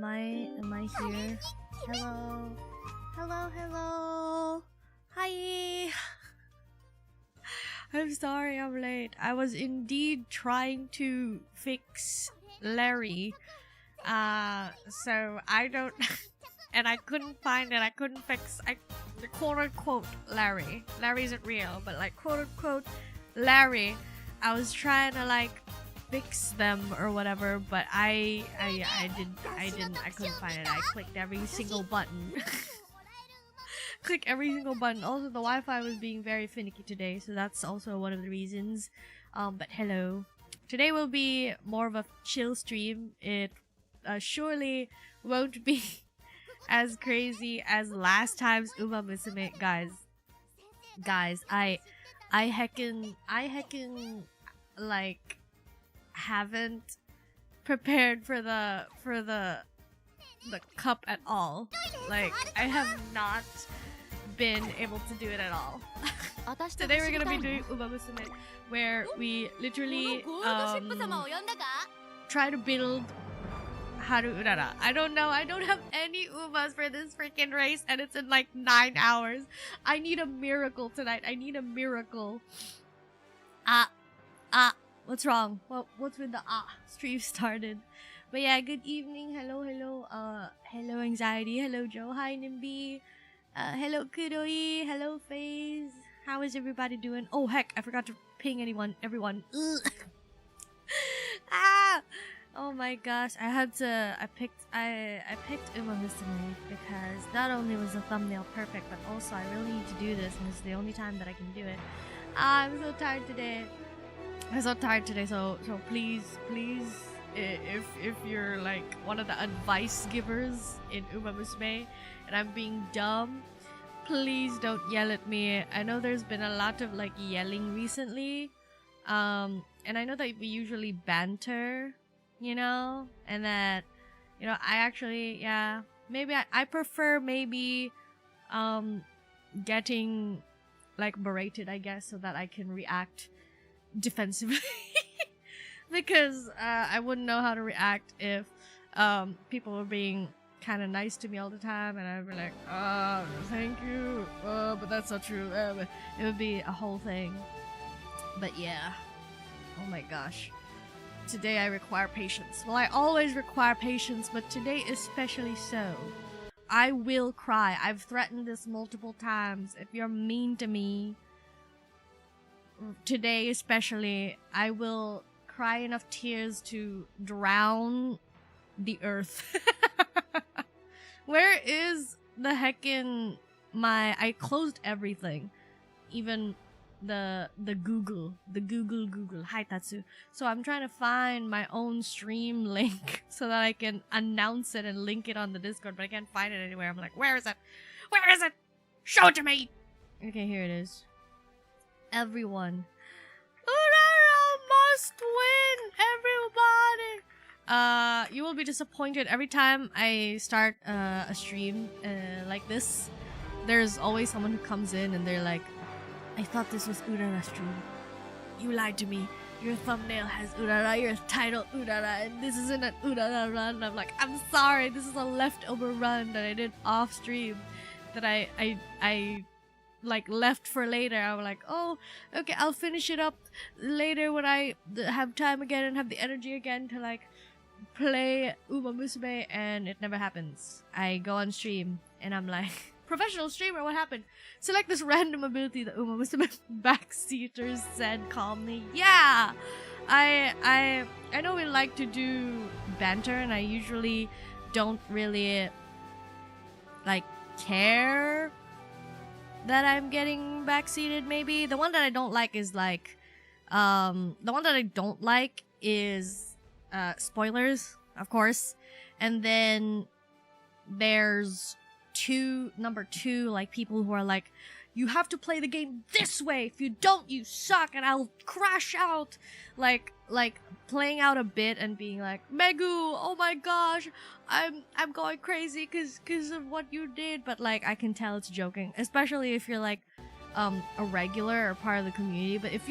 Am I here? Hello. Hello. Hi. I'm sorry I'm late. I was indeed trying to fix Larry. So I don't and I couldn't find it. I couldn't fix the quote unquote Larry. Larry isn't real, but like quote unquote Larry. I was trying to like fix them or whatever, but I couldn't find it. I clicked every single button. Also, the Wi-Fi was being very finicky today, so that's also one of the reasons. But hello. Today will be more of a chill stream. It surely won't be as crazy as last time's UMAMUSUME. Guys, I heckin' like haven't prepared for the cup at all. Like I have not been able to do it at all. Today we're gonna be doing UMAMUSUME, where we literally try to build Haru Urara. I don't know, I don't have any Umas for this freaking race, and it's in like 9 hours. I need a miracle tonight. I need a miracle. What's wrong? What's with the stream started? But yeah, good evening. Hello. Hello Anxiety. Hello Joe. Hi Nimby. Hello Kudoi. Hello FaZe. How is everybody doing? Oh heck, I forgot to ping everyone. Oh my gosh, I picked UMAMUSUME because not only was the thumbnail perfect, but also I really need to do this, and this is the only time that I can do it. I'm so tired today. So please, if you're like one of the advice givers in UMAMUSUME and I'm being dumb, please don't yell at me. I know there's been a lot of like yelling recently, and I know that we usually banter, you know, and that, you know, I actually, yeah, maybe I prefer maybe getting like berated, I guess, so that I can react defensively. Because I wouldn't know how to react if people were being kind of nice to me all the time, and I'd be like, oh, thank you, but that's not true. It would be a whole thing. But yeah, oh my gosh, today I require patience. Well, I always require patience, but today especially so. I will cry. I've threatened this multiple times. If you're mean to me today especially, I will cry enough tears to drown the earth. Where is the heckin' I closed everything, even the Google. Hi Tatsu. So I'm trying to find my own stream link so that I can announce it and link it on the Discord, but I can't find it anywhere. I'm like, where is it? Show it to me. Okay, here it is. Everyone, URARA must win! Everybody! You will be disappointed every time I start a stream like this. There's always someone who comes in and they're like, I thought this was URARA stream. You lied to me. Your thumbnail has URARA, your title URARA, and this isn't an URARA run. I'm like, I'm sorry, this is a leftover run that I did off stream that I like left for later. I was like, oh, okay, I'll finish it up later when I have time again and have the energy again to like play UMAMUSUME, and it never happens. I go on stream and I'm like, professional streamer, what happened? Select this random ability, the UMAMUSUME backseaters said calmly. Yeah, I know we like to do banter, and I usually don't really like care that I'm getting backseated. Maybe the one that I don't like is like spoilers, of course, and then there's number two, like people who are like, you have to play the game this way, if you don't you suck and I'll crash out, like playing out a bit and being like, Megu, oh my gosh, I'm going crazy cause of what you did, but like I can tell it's joking, especially if you're like a regular or part of the community. But if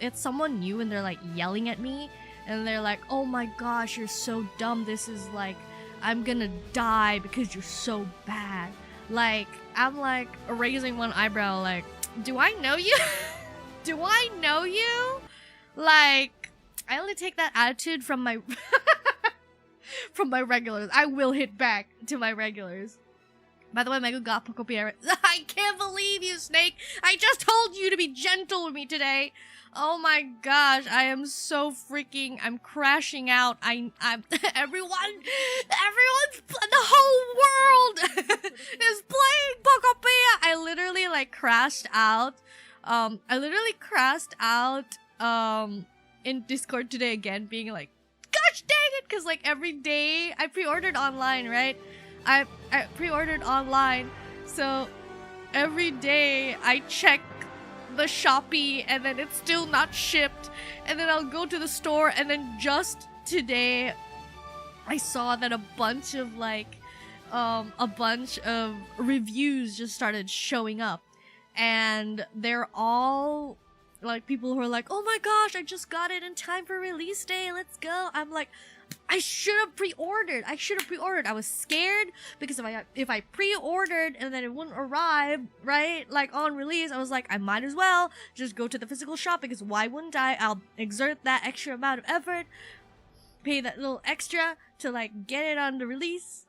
it's someone new and they're like yelling at me and they're like, oh my gosh, you're so dumb, this is like I'm gonna die because you're so bad. Like, I'm like raising one eyebrow like, do I know you? Do I know you? Like, I only take that attitude from my from my regulars. I will hit back to my regulars. By the way, Megu got Pokopia. I can't believe you, Snake. I just told you to be gentle with me today. Oh my gosh, I am so freaking, I'm crashing out. I'm everyone's, the whole world is playing Pokopia. I literally like crashed out. In Discord today again, being like, gosh dang it, because like every day I pre-ordered online, right? I pre-ordered online, so every day I check the Shopee and then it's still not shipped, and then I'll go to the store, and then just today I saw that a bunch of reviews just started showing up, and they're all like people who are like, oh my gosh, I just got it in time for release day, let's go. I'm like, I should have pre-ordered. I was scared because if I pre-ordered and then it wouldn't arrive, right, like on release, I was like, I might as well just go to the physical shop, because why wouldn't I? I'll exert that extra amount of effort, pay that little extra to like get it on the release,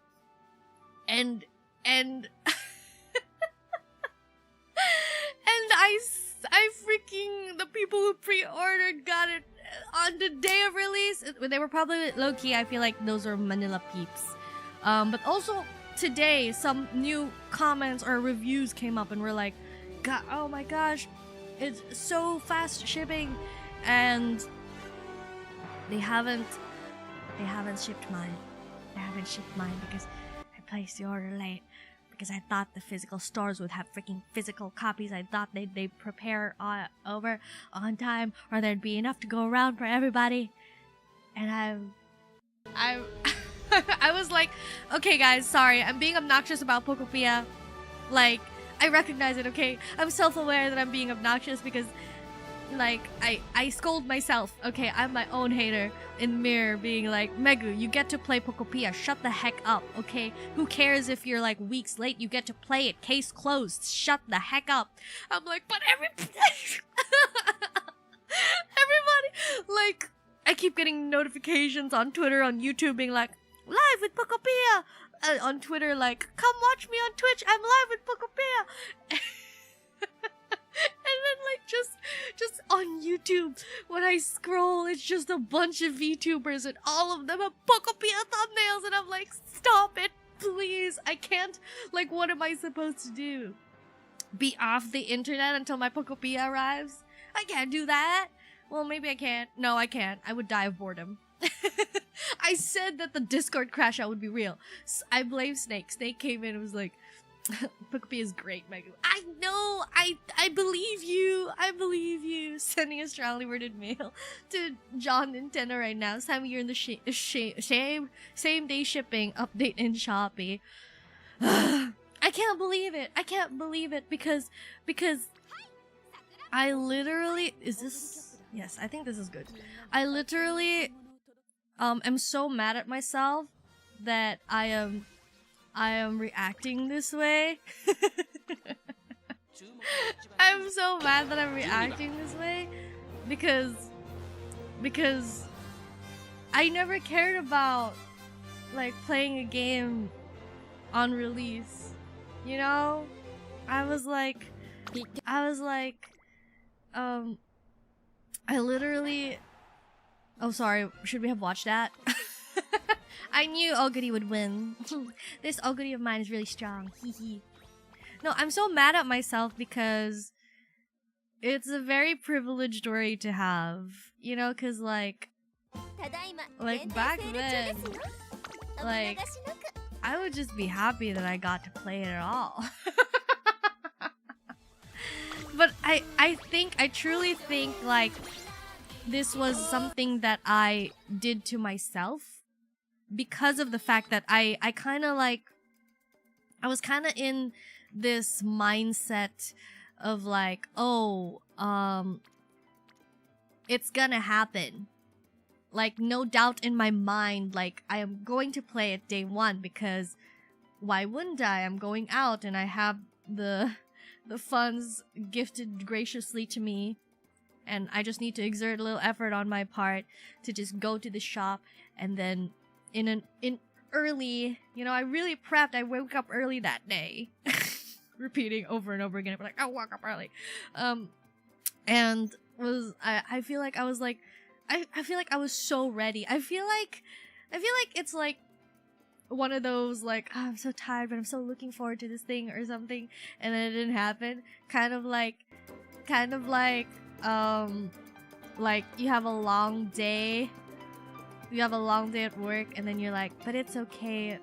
and and I freaking, the people who pre-ordered got it on the day of release. They were probably low-key, I feel like those are Manila peeps. But also today, some new comments or reviews came up and were like, God, oh my gosh, it's so fast shipping, and they haven't shipped mine. They haven't shipped mine because I placed the order late. Because I thought the physical stores would have freaking physical copies. I thought they'd prepare over on time, or there'd be enough to go around for everybody. And I was like, okay guys, sorry, I'm being obnoxious about Pokopia. Like, I recognize it, okay? I'm self-aware that I'm being obnoxious because, like, I scold myself, okay? I'm my own hater in the mirror, being like, Megu, you get to play Pokopia, shut the heck up, okay? Who cares if you're like weeks late? You get to play it, case closed, shut the heck up. I'm like, but everybody, like, I keep getting notifications on Twitter, on YouTube, being like, live with Pokopia, on Twitter, like, come watch me on Twitch, I'm live with Pokopia. And then like just on YouTube, when I scroll, it's just a bunch of VTubers and all of them have Pokopia thumbnails, and I'm like, stop it, please. I can't, like, what am I supposed to do? Be off the internet until my Pokopia arrives? I can't do that. Well, maybe I can't. No, I can't. I would die of boredom. I said that the Discord crash out would be real. I blame Snake. Snake came in and was like, Pokopia is great, Megu. I know! I believe you! I believe you! Sending a strongly worded mail to John Nintendo right now. It's time you're in the same day shipping update in Shopee. I can't believe it! I can't believe it because I literally... Is this... Yes, I think this is good. I literally am so mad at myself that I am reacting this way. I'm so mad that I'm reacting this way because I never cared about like playing a game on release, you know? I literally, oh sorry, should we have watched that? I knew Oguri would win. This Oguri of mine is really strong. No, I'm so mad at myself because it's a very privileged story to have. You know, because like back then, like, I would just be happy that I got to play it at all. But I truly think like this was something that I did to myself. Because of the fact that I kind of like, I was kind of in this mindset of like, oh, it's gonna happen. like no doubt in my mind, like I am going to play it day one because why wouldn't I? I'm going out and I have the funds gifted graciously to me, and I just need to exert a little effort on my part to just go to the shop, and then in early, you know, I really prepped. I woke up early that day. Repeating over and over again. Like, I woke up early. And I feel like I was like, I feel like I was so ready. I feel like it's like one of those like, oh, I'm so tired, but I'm so looking forward to this thing or something, and then it didn't happen. Kind of like you have a long day. You have a long day at work, and then you're like, but it's okay,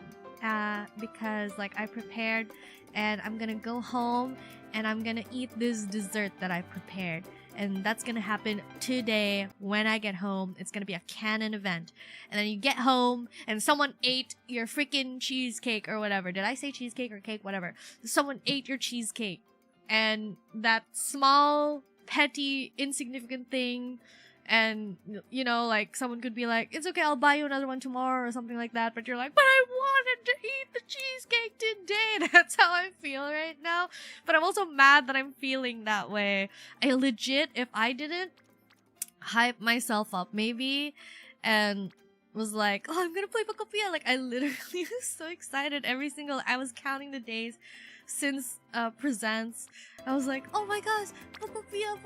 because like I prepared, and I'm gonna go home and I'm gonna eat this dessert that I prepared. And that's gonna happen today when I get home. It's gonna be a canon event. And then you get home and someone ate your freaking cheesecake or whatever. Did I say cheesecake or cake? Whatever. Someone ate your cheesecake. And that small, petty, insignificant thing, and you know, like someone could be like, it's okay, I'll buy you another one tomorrow or something like that, but you're like, but I wanted to eat the cheesecake today. That's how I feel right now. But I'm also mad that I'm feeling that way. I legit, if I didn't hype myself up maybe and was like, oh, I'm gonna play Pokopia, like I literally was so excited. I was counting the days since presents. I was like, oh my gosh, Pokopia,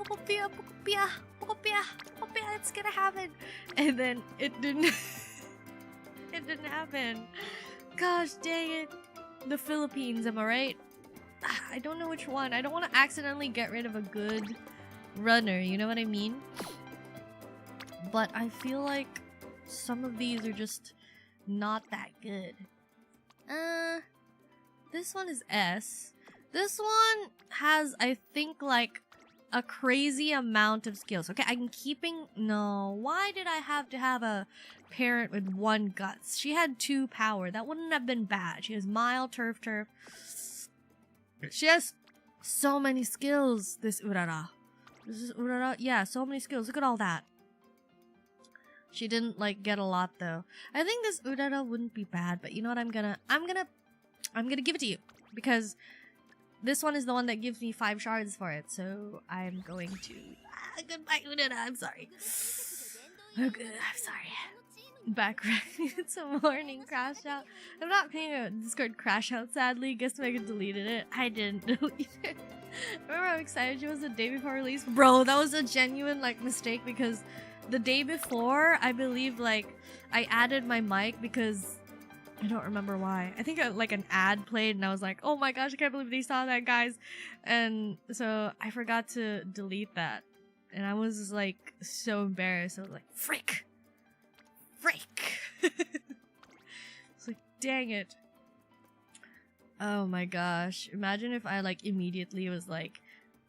it's gonna happen. And then it didn't it didn't happen. Gosh dang it. The Philippines, am I right? I don't know which one. I don't want to accidentally get rid of a good runner, you know what I mean? But I feel like some of these are just not that good. This one is S. This one has, I think, like a crazy amount of skills. Okay, I'm keeping... No, why did I have to have a parent with 1 guts? She had 2 power. That wouldn't have been bad. She has Mile, Turf. She has so many skills, this URARA. This is URARA? Yeah, so many skills. Look at all that. She didn't, like, get a lot, though. I think this URARA wouldn't be bad, but you know what? I'm gonna give it to you, because this one is the one that gives me 5 shards for it, so I'm going to... goodbye, URARA, I'm sorry. Oh, good, I'm sorry. Background, it's a morning crash out. I'm not paying a Discord crash out, sadly. Guess Megan deleted it. I didn't delete it. Remember how excited she was the day before release? Bro, that was a genuine, like, mistake, because the day before, I believe, like, I added my mic because... I don't remember why. I think like an ad played and I was like, oh my gosh, I can't believe they saw that, guys. And so I forgot to delete that. And I was like so embarrassed. I was like, frick. It's like, dang it. Oh my gosh. Imagine if I like immediately was like,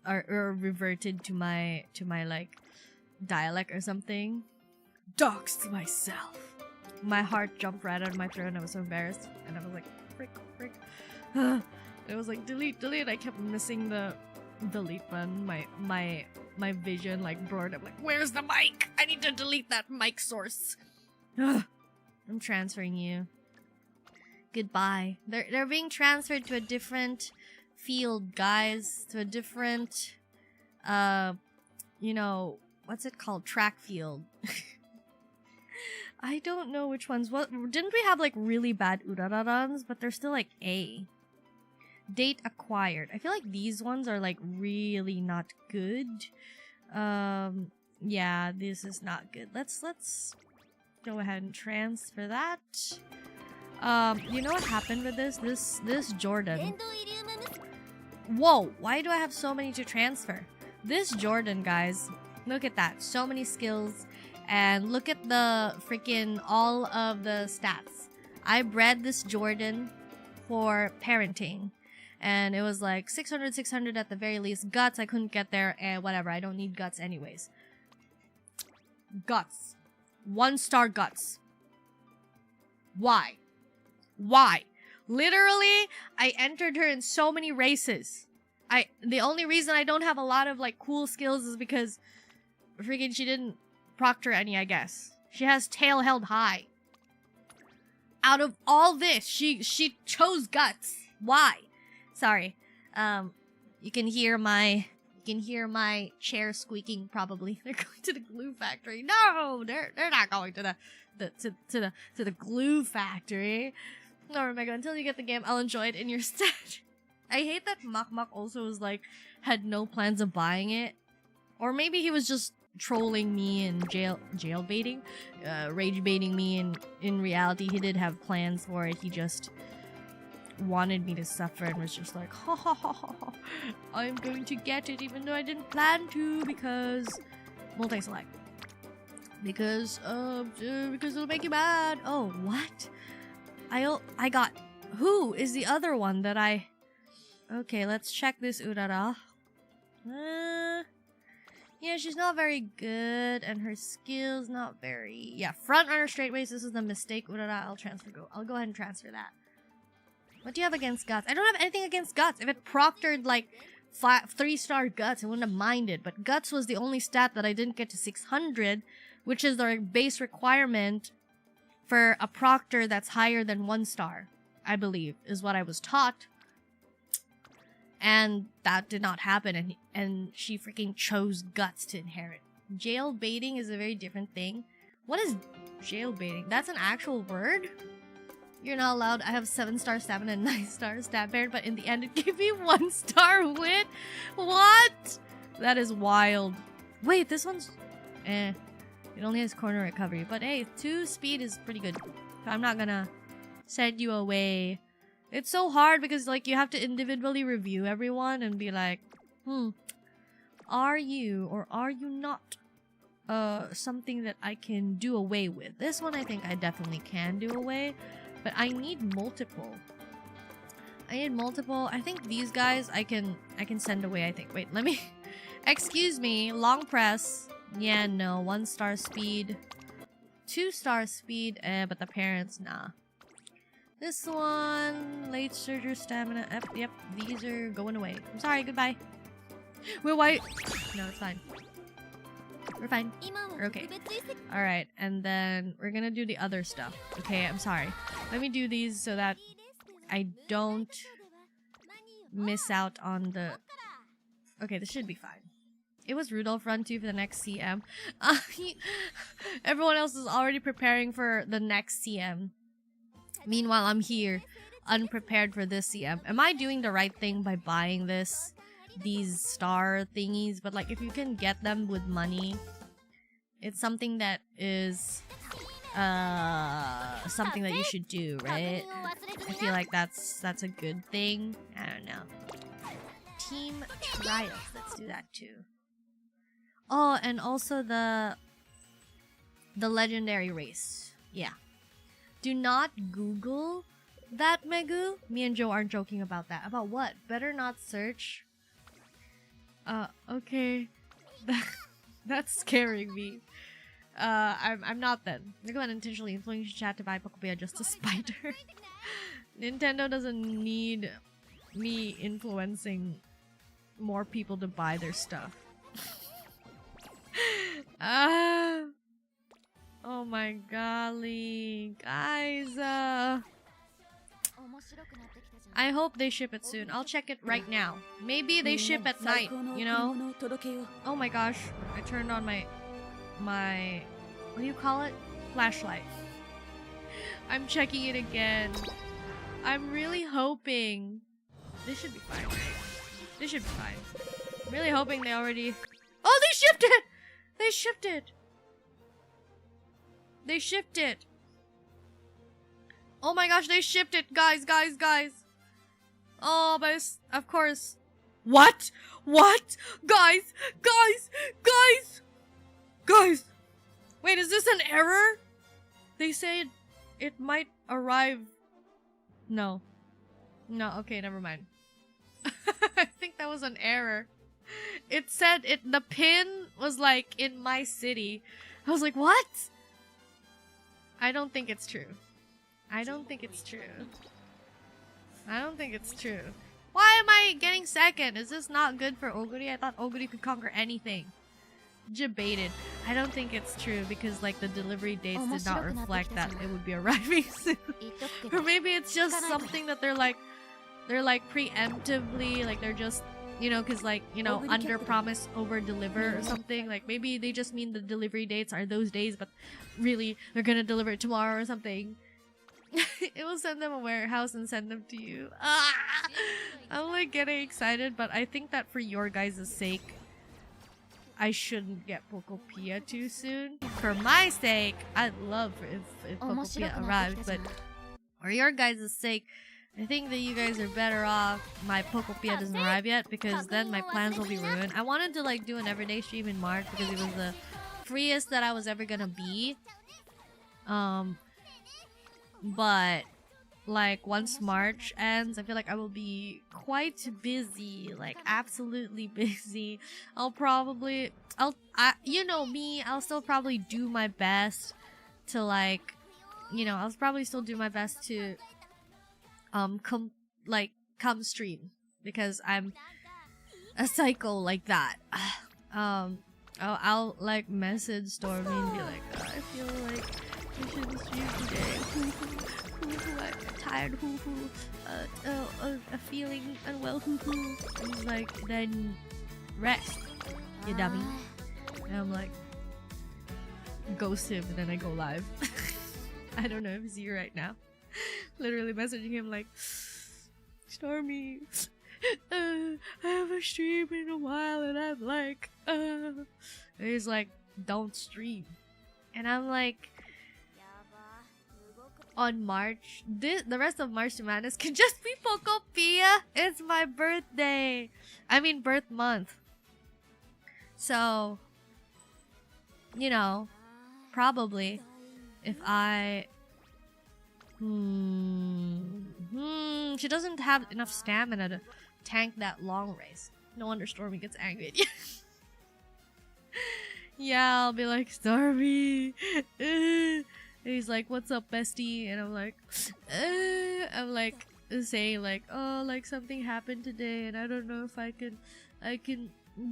or reverted to my like dialect or something. Doxed myself. My heart jumped right out of my throat and I was so embarrassed. And I was like, frick. It was like, delete. I kept missing the delete button. My vision like blurred. I'm like, where's the mic? I need to delete that mic source. I'm transferring you. Goodbye. They're being transferred to a different field, guys. To a different, you know, what's it called? Track field. I don't know which ones. What didn't we have like really bad URARA runs, but they're still like A. Date acquired. I feel like these ones are like really not good. Yeah, this is not good. Let's go ahead and transfer that. You know what happened with this Jordan? Whoa, why do I have so many to transfer? This Jordan, guys, look at that. So many skills. And look at the freaking all of the stats. I bred this Jordan for parenting. And it was like 600 at the very least. Guts, I couldn't get there. And whatever, I don't need guts anyways. Guts. 1-star guts. Why? Literally, I entered her in so many races. The only reason I don't have a lot of like cool skills is because freaking she didn't proctor any, I guess. She has tail held high. Out of all this, she chose guts. Why? Sorry. You can hear my chair squeaking probably. They're going to the glue factory. No, they're not going to the glue factory. No, Omega, until you get the game, I'll enjoy it in your stead. I hate that Mak also was like had no plans of buying it. Or maybe he was just trolling me and jail baiting, rage baiting me, and in reality he did have plans for it. He just wanted me to suffer and was just like, ha ha ha ha ha, I'm going to get it even though I didn't plan to because multi-select. Because it'll make you mad. Oh, what? I got, who is the other one that I, okay, let's check this URARA. Yeah, she's not very good, and her skills not very... Yeah, front runner straight-ways, this is the mistake, URARA. I'll go ahead and transfer that. What do you have against Guts? I don't have anything against Guts. If it proctored, like, 3-star Guts, I wouldn't have minded. But Guts was the only stat that I didn't get to 600, which is the base requirement for a proctor that's higher than 1 star, I believe, is what I was taught. And that did not happen, and she freaking chose Guts to inherit. Jail baiting is a very different thing. What is jail baiting? That's an actual word? You're not allowed. I have 7-star stamina and 9-star stat parent, but in the end it gave me 1-star wit? What? That is wild. Wait, this one's... It only has corner recovery, but hey, 2 speed is pretty good. So I'm not gonna send you away. It's so hard because, like, you have to individually review everyone and be like, are you or are you not something that I can do away with? This one I think I definitely can do away, but I need multiple. I think these guys I can send away, I think. Wait, let me... Excuse me, long press. Yeah, no, 1-star speed. 2-star speed, but the parents, nah. This one, late surger stamina. Yep, these are going away. I'm sorry, goodbye. We're white. No, it's fine. We're fine. We're okay. Alright, and then we're gonna do the other stuff. Okay, I'm sorry. Let me do these so that I don't miss out on the... Okay, this should be fine. It was Rudolph run 2 for the next CM. Everyone else is already preparing for the next CM. Meanwhile, I'm here, unprepared for this CM. Am I doing the right thing by buying these star thingies? But like, if you can get them with money, it's something that is something that you should do, right? I feel like that's a good thing. I don't know. Team trials. Let's do that too. Oh, and also the legendary race. Yeah. Do not Google that, Megu. Me and Joe aren't joking about that. About what? Better not search. Okay. That's scaring me. I'm not then. I'm gonna intentionally influence chat to buy Pokeball just to spite her. Nintendo doesn't need me influencing more people to buy their stuff. Oh my golly, guys, I hope they ship it soon. I'll check it right now. Maybe they ship at night, you know? Oh my gosh, I turned on my what do you call it? Flashlight. I'm checking it again. I'm really hoping this should be fine, right? This should be fine. I'm really hoping they already... Oh, they shipped it! They shipped it! They shipped it! Oh my gosh, they shipped it! Guys! Oh, but it's, of course... What? What? Guys! Wait, is this an error? They said it might arrive... No. No, okay, never mind. I think that was an error. It said the pin was like in my city. I was like, what? I don't think it's true. I don't think it's true. Why am I getting second? Is this not good for Oguri? I thought Oguri could conquer anything. Debated. I don't think it's true because like the delivery dates did not reflect that it would be arriving soon. Or maybe it's just something that they're like preemptively, like they're just, you know, because like, you know, under promise over deliver or something. Like maybe they just mean the delivery dates are those days, but really they're gonna deliver it tomorrow or something. It will send them a warehouse and send them to you. I'm like getting excited, but I think that for your guys' sake, I shouldn't get Pokopia too soon. For my sake, I'd love if Pokopia arrived, but for your guys' sake, I think that you guys are better off my Pokopia doesn't arrive yet, because then my plans will be ruined. I wanted to like do an everyday stream in March because it was the freest that I was ever gonna be. But like once March ends, I feel like I will be quite busy, like absolutely busy. You know me, I'll still probably do my best to like, you know, I'll probably still do my best to come stream because I'm a psycho like that. I'll like message Stormy and be like, oh, I feel like we shouldn't stream today. I'm tired. A feeling unwell. And he's like, then rest, you dummy. And I'm like, ghost him, and then I go live. I don't know if he's here right now. Literally messaging him like, Stormy, I haven't streamed in a while, and I'm like, and he's like, don't stream. And I'm like, on March, the rest of March Madness can just be Pokopia. It's my birthday. I mean birth month. So, you know, probably if I she doesn't have enough stamina to tank that long race. No wonder Stormy gets angry at you. Yeah, I'll be like, Stormy. And he's like, what's up, bestie? And I'm like, saying like, oh, like something happened today, and I don't know if I can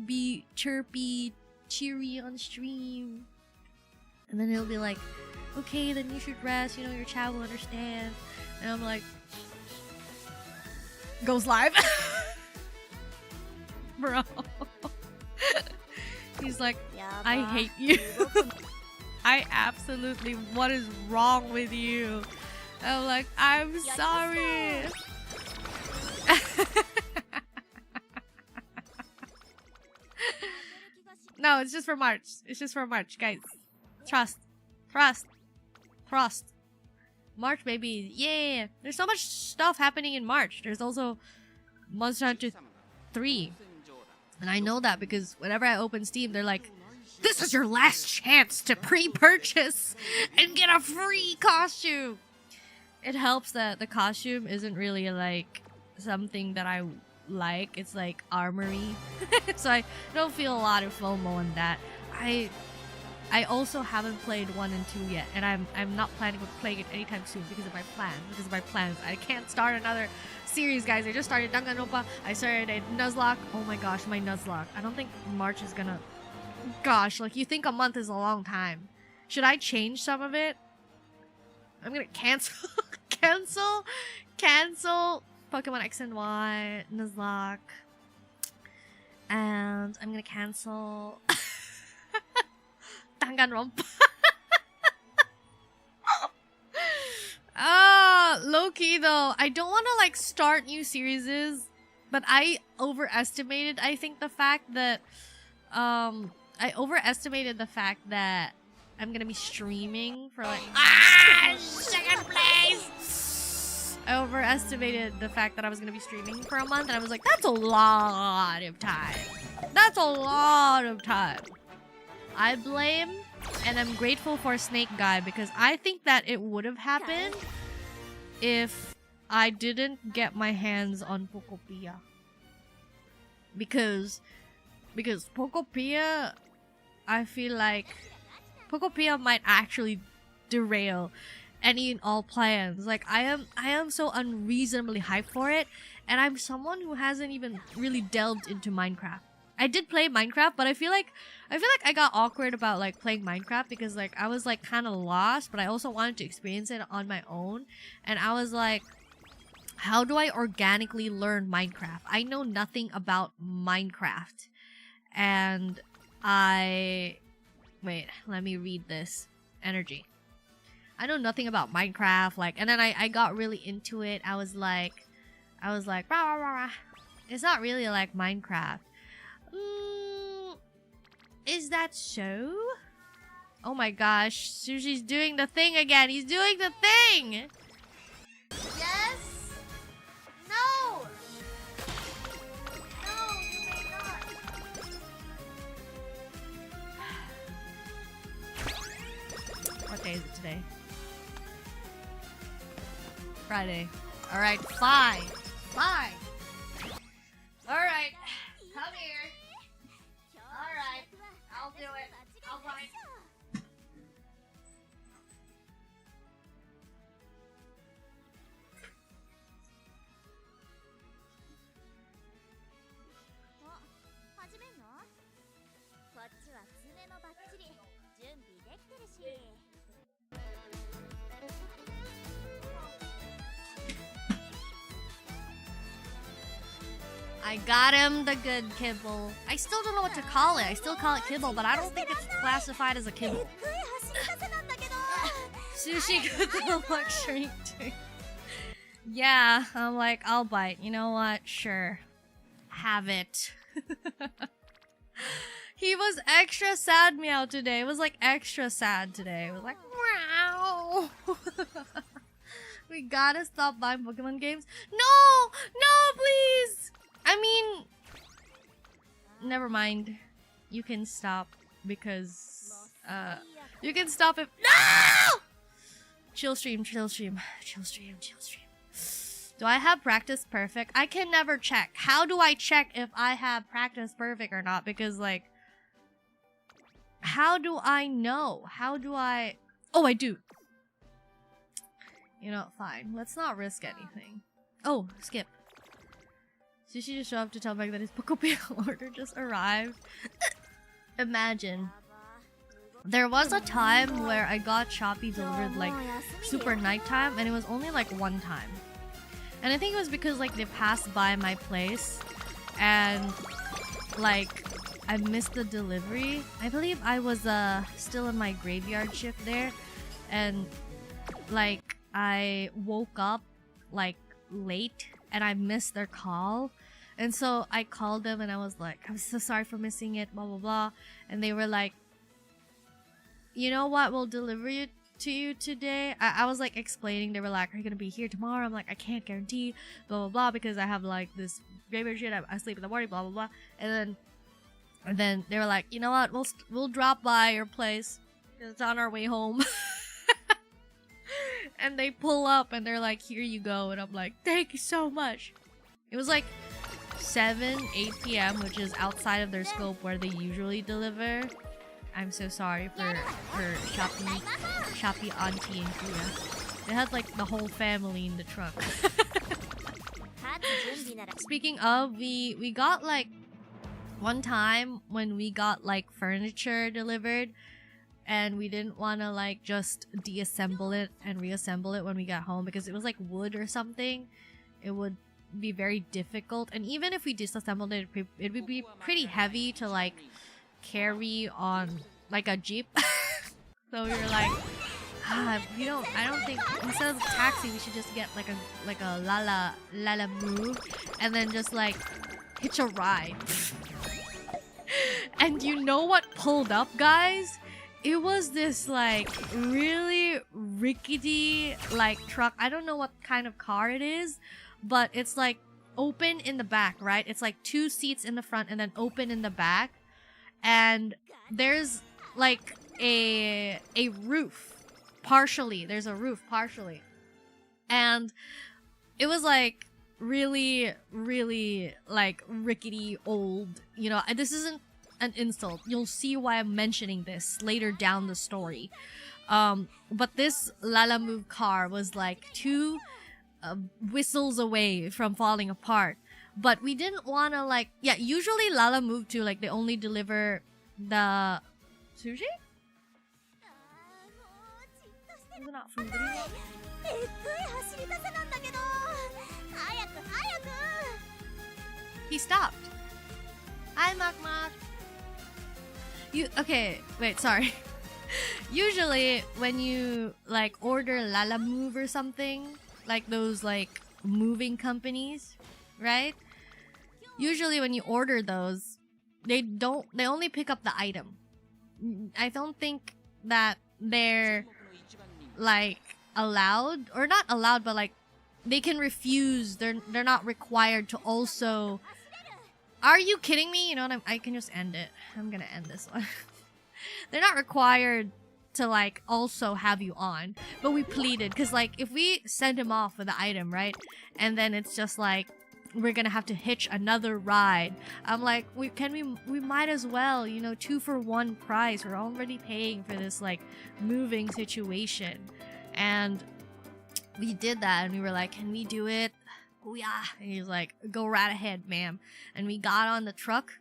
be chirpy, cheery on stream. And then he'll be like, okay, then you should rest. You know, your chat will understand. And I'm like, goes live, bro. He's like, I hate you. I absolutely, what is wrong with you? I'm like, I'm sorry. No, it's just for March. It's just for March, guys. Trust. March, baby. Yeah. There's so much stuff happening in March. There's also Monster Hunter 3. And I know that because whenever I open Steam, they're like, this is your last chance to pre-purchase and get a free costume. It helps that the costume isn't really like something that I like. It's like armory. So I don't feel a lot of FOMO on that. I also haven't played 1 and 2 yet, and I'm not planning on playing it anytime soon because of my plans. I can't start another series, guys. I just started Danganronpa. I started Nuzlocke. Oh my gosh, my Nuzlocke. I don't think March is gonna... Gosh, like you think a month is a long time. Should I change some of it? I'm gonna cancel cancel Pokemon X and Y, Nuzlocke, and I'm gonna cancel Danganronpa. Low-key though, I don't want to like start new series, but I overestimated, I think, the fact that I overestimated the fact that I'm gonna be streaming for like second place. I overestimated the fact that I was gonna be streaming for a month, and I was like, that's a lot of time. That's a lot of time. I blame, and I'm grateful for Snake Guy because I think that it would have happened if I didn't get my hands on Pokopia. Because Pokopia, I feel like Pokopia might actually derail any and all plans. Like I am so unreasonably hyped for it, and I'm someone who hasn't even really delved into Minecraft. I did play Minecraft, but I feel like I got awkward about like playing Minecraft because like I was like kind of lost, but I also wanted to experience it on my own. And I was like, how do I organically learn Minecraft? I know nothing about Minecraft. And wait, let me read this. Energy. I know nothing about Minecraft, like, and then I got really into it. I was like, rah, rah, rah. It's not really like Minecraft. Is that so? Oh my gosh, Sushi's doing the thing again. He's doing the thing! Yes? No! No, you may not. What day is it today? Friday. Alright, fine. Fine. Alright, come here. Alright, I'll do it. I'll find. I got him the good kibble. I still don't know what to call it. I still call it kibble, but I don't think it's classified as a kibble. Sushi got the luxury too. Yeah, I'm like, I'll bite. You know what? Sure. Have it. He was extra sad meow today. It was like extra sad today. It was like, meow. We gotta stop buying Pokemon games. No! No, please! I mean, never mind. You can stop because, you can stop if— No! Chill stream, chill stream, chill stream, chill stream. Do I have practice perfect? I can never check. How do I check if I have practice perfect or not? Because, like, how do I know? How do I— Oh, I do. You know, fine. Let's not risk anything. Oh, skip. Sushi just showed up to tell Meg that his Pokopia order just arrived. Imagine. There was a time where I got Shopee delivered like super nighttime, and it was only like one time. And I think it was because like they passed by my place and like I missed the delivery. I believe I was still in my graveyard shift there, and like I woke up like late and I missed their call. And so I called them and I was like, I'm so sorry for missing it, blah blah blah. And they were like, you know what, we'll deliver it to you today. I was like explaining. They were like, are you gonna be here tomorrow? I'm like, I can't guarantee, blah blah blah, because I have like this graveyard shit. I sleep in the morning, blah blah blah. And then they were like, you know what, we'll drop by your place. It's on our way home. And they pull up and they're like, here you go. And I'm like, thank you so much. It was like 8 p.m, which is outside of their scope where they usually deliver. I'm so sorry for Shopee auntie and Kuya. They had like the whole family in the trunk. Speaking of, we got like one time when we got like furniture delivered, and we didn't want to like just deassemble it and reassemble it when we got home because it was like wood or something. It would be very difficult, and even if we disassembled it, it would be pretty heavy to like carry on like a jeep. So we were like, I don't think instead of a taxi we should just get like a lala move and then just like hitch a ride. And you know what pulled up, guys? It was this like really rickety like truck. I don't know what kind of car it is, but it's like open in the back, right? It's like 2 seats in the front and then open in the back. And there's like a roof partially. There's a roof partially. And it was like really like rickety old, you know. This isn't an insult. You'll see why I'm mentioning this later down the story. But this Lala Move car was like 2 whistles away from falling apart. But we didn't want to like, yeah, usually Lala moved to like they only deliver the sushi? Is it not food? He stopped. Hi, Makmak. Okay, wait, sorry. Usually when you like order Lala Move or something, like those like moving companies, right? Usually when you order those, they only pick up the item. I don't think that they're like allowed, or not allowed, but like they can refuse. They're not required to also. Are you kidding me? You know what? I can just end it. I'm gonna end this one. They're not required to like also have you on, but we pleaded because like if we send him off with the item, right, and then it's just like we're gonna have to hitch another ride. I'm like, we might as well, you know, 2 for 1 price. We're already paying for this like moving situation, and we did that, and we were like, can we do it? Oh yeah. And he's like, go right ahead, ma'am. And we got on the truck,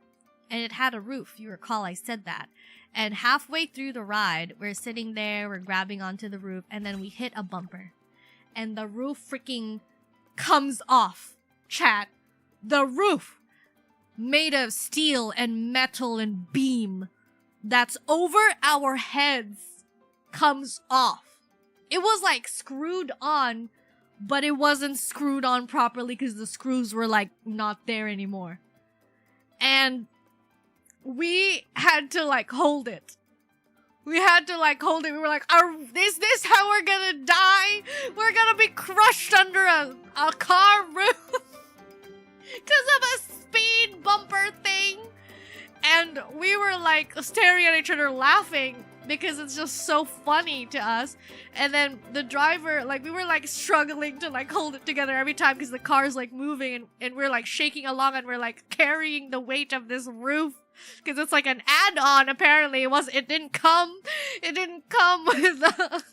and it had a roof. You recall I said that. And halfway through the ride, we're sitting there, we're grabbing onto the roof, and then we hit a bumper, and the roof freaking comes off. Chat, the roof made of steel and metal and beam that's over our heads comes off. It was like screwed on, but it wasn't screwed on properly because the screws were like not there anymore. And we had to like hold it. We had to like hold it. We were like, is this how we're gonna die? We're gonna be crushed under a car roof because of a speed bumper thing. And we were like staring at each other laughing because it's just so funny to us. And then the driver, like we were like struggling to like hold it together every time because the car's like moving, and we're like shaking along, and we're like carrying the weight of this roof because it's like an add-on. Apparently it didn't come with the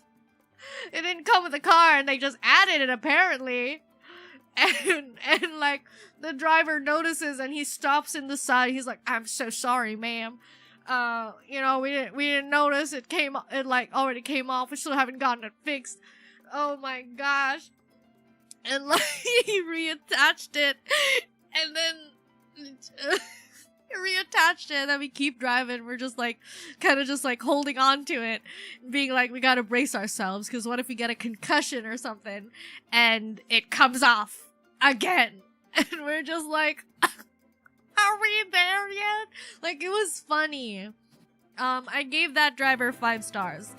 it didn't come with the car, and they just added it apparently. And like the driver notices, and he stops in the side. He's like, I'm so sorry, ma'am. You know, we didn't notice it like already came off. We still haven't gotten it fixed. Oh my gosh. And like he reattached it, and then reattached it, and then we keep driving. We're just like kind of just like holding on to it, being like, we gotta brace ourselves because what if we get a concussion or something and it comes off again? And we're just like, are we there yet? Like, it was funny. I gave that driver 5 stars.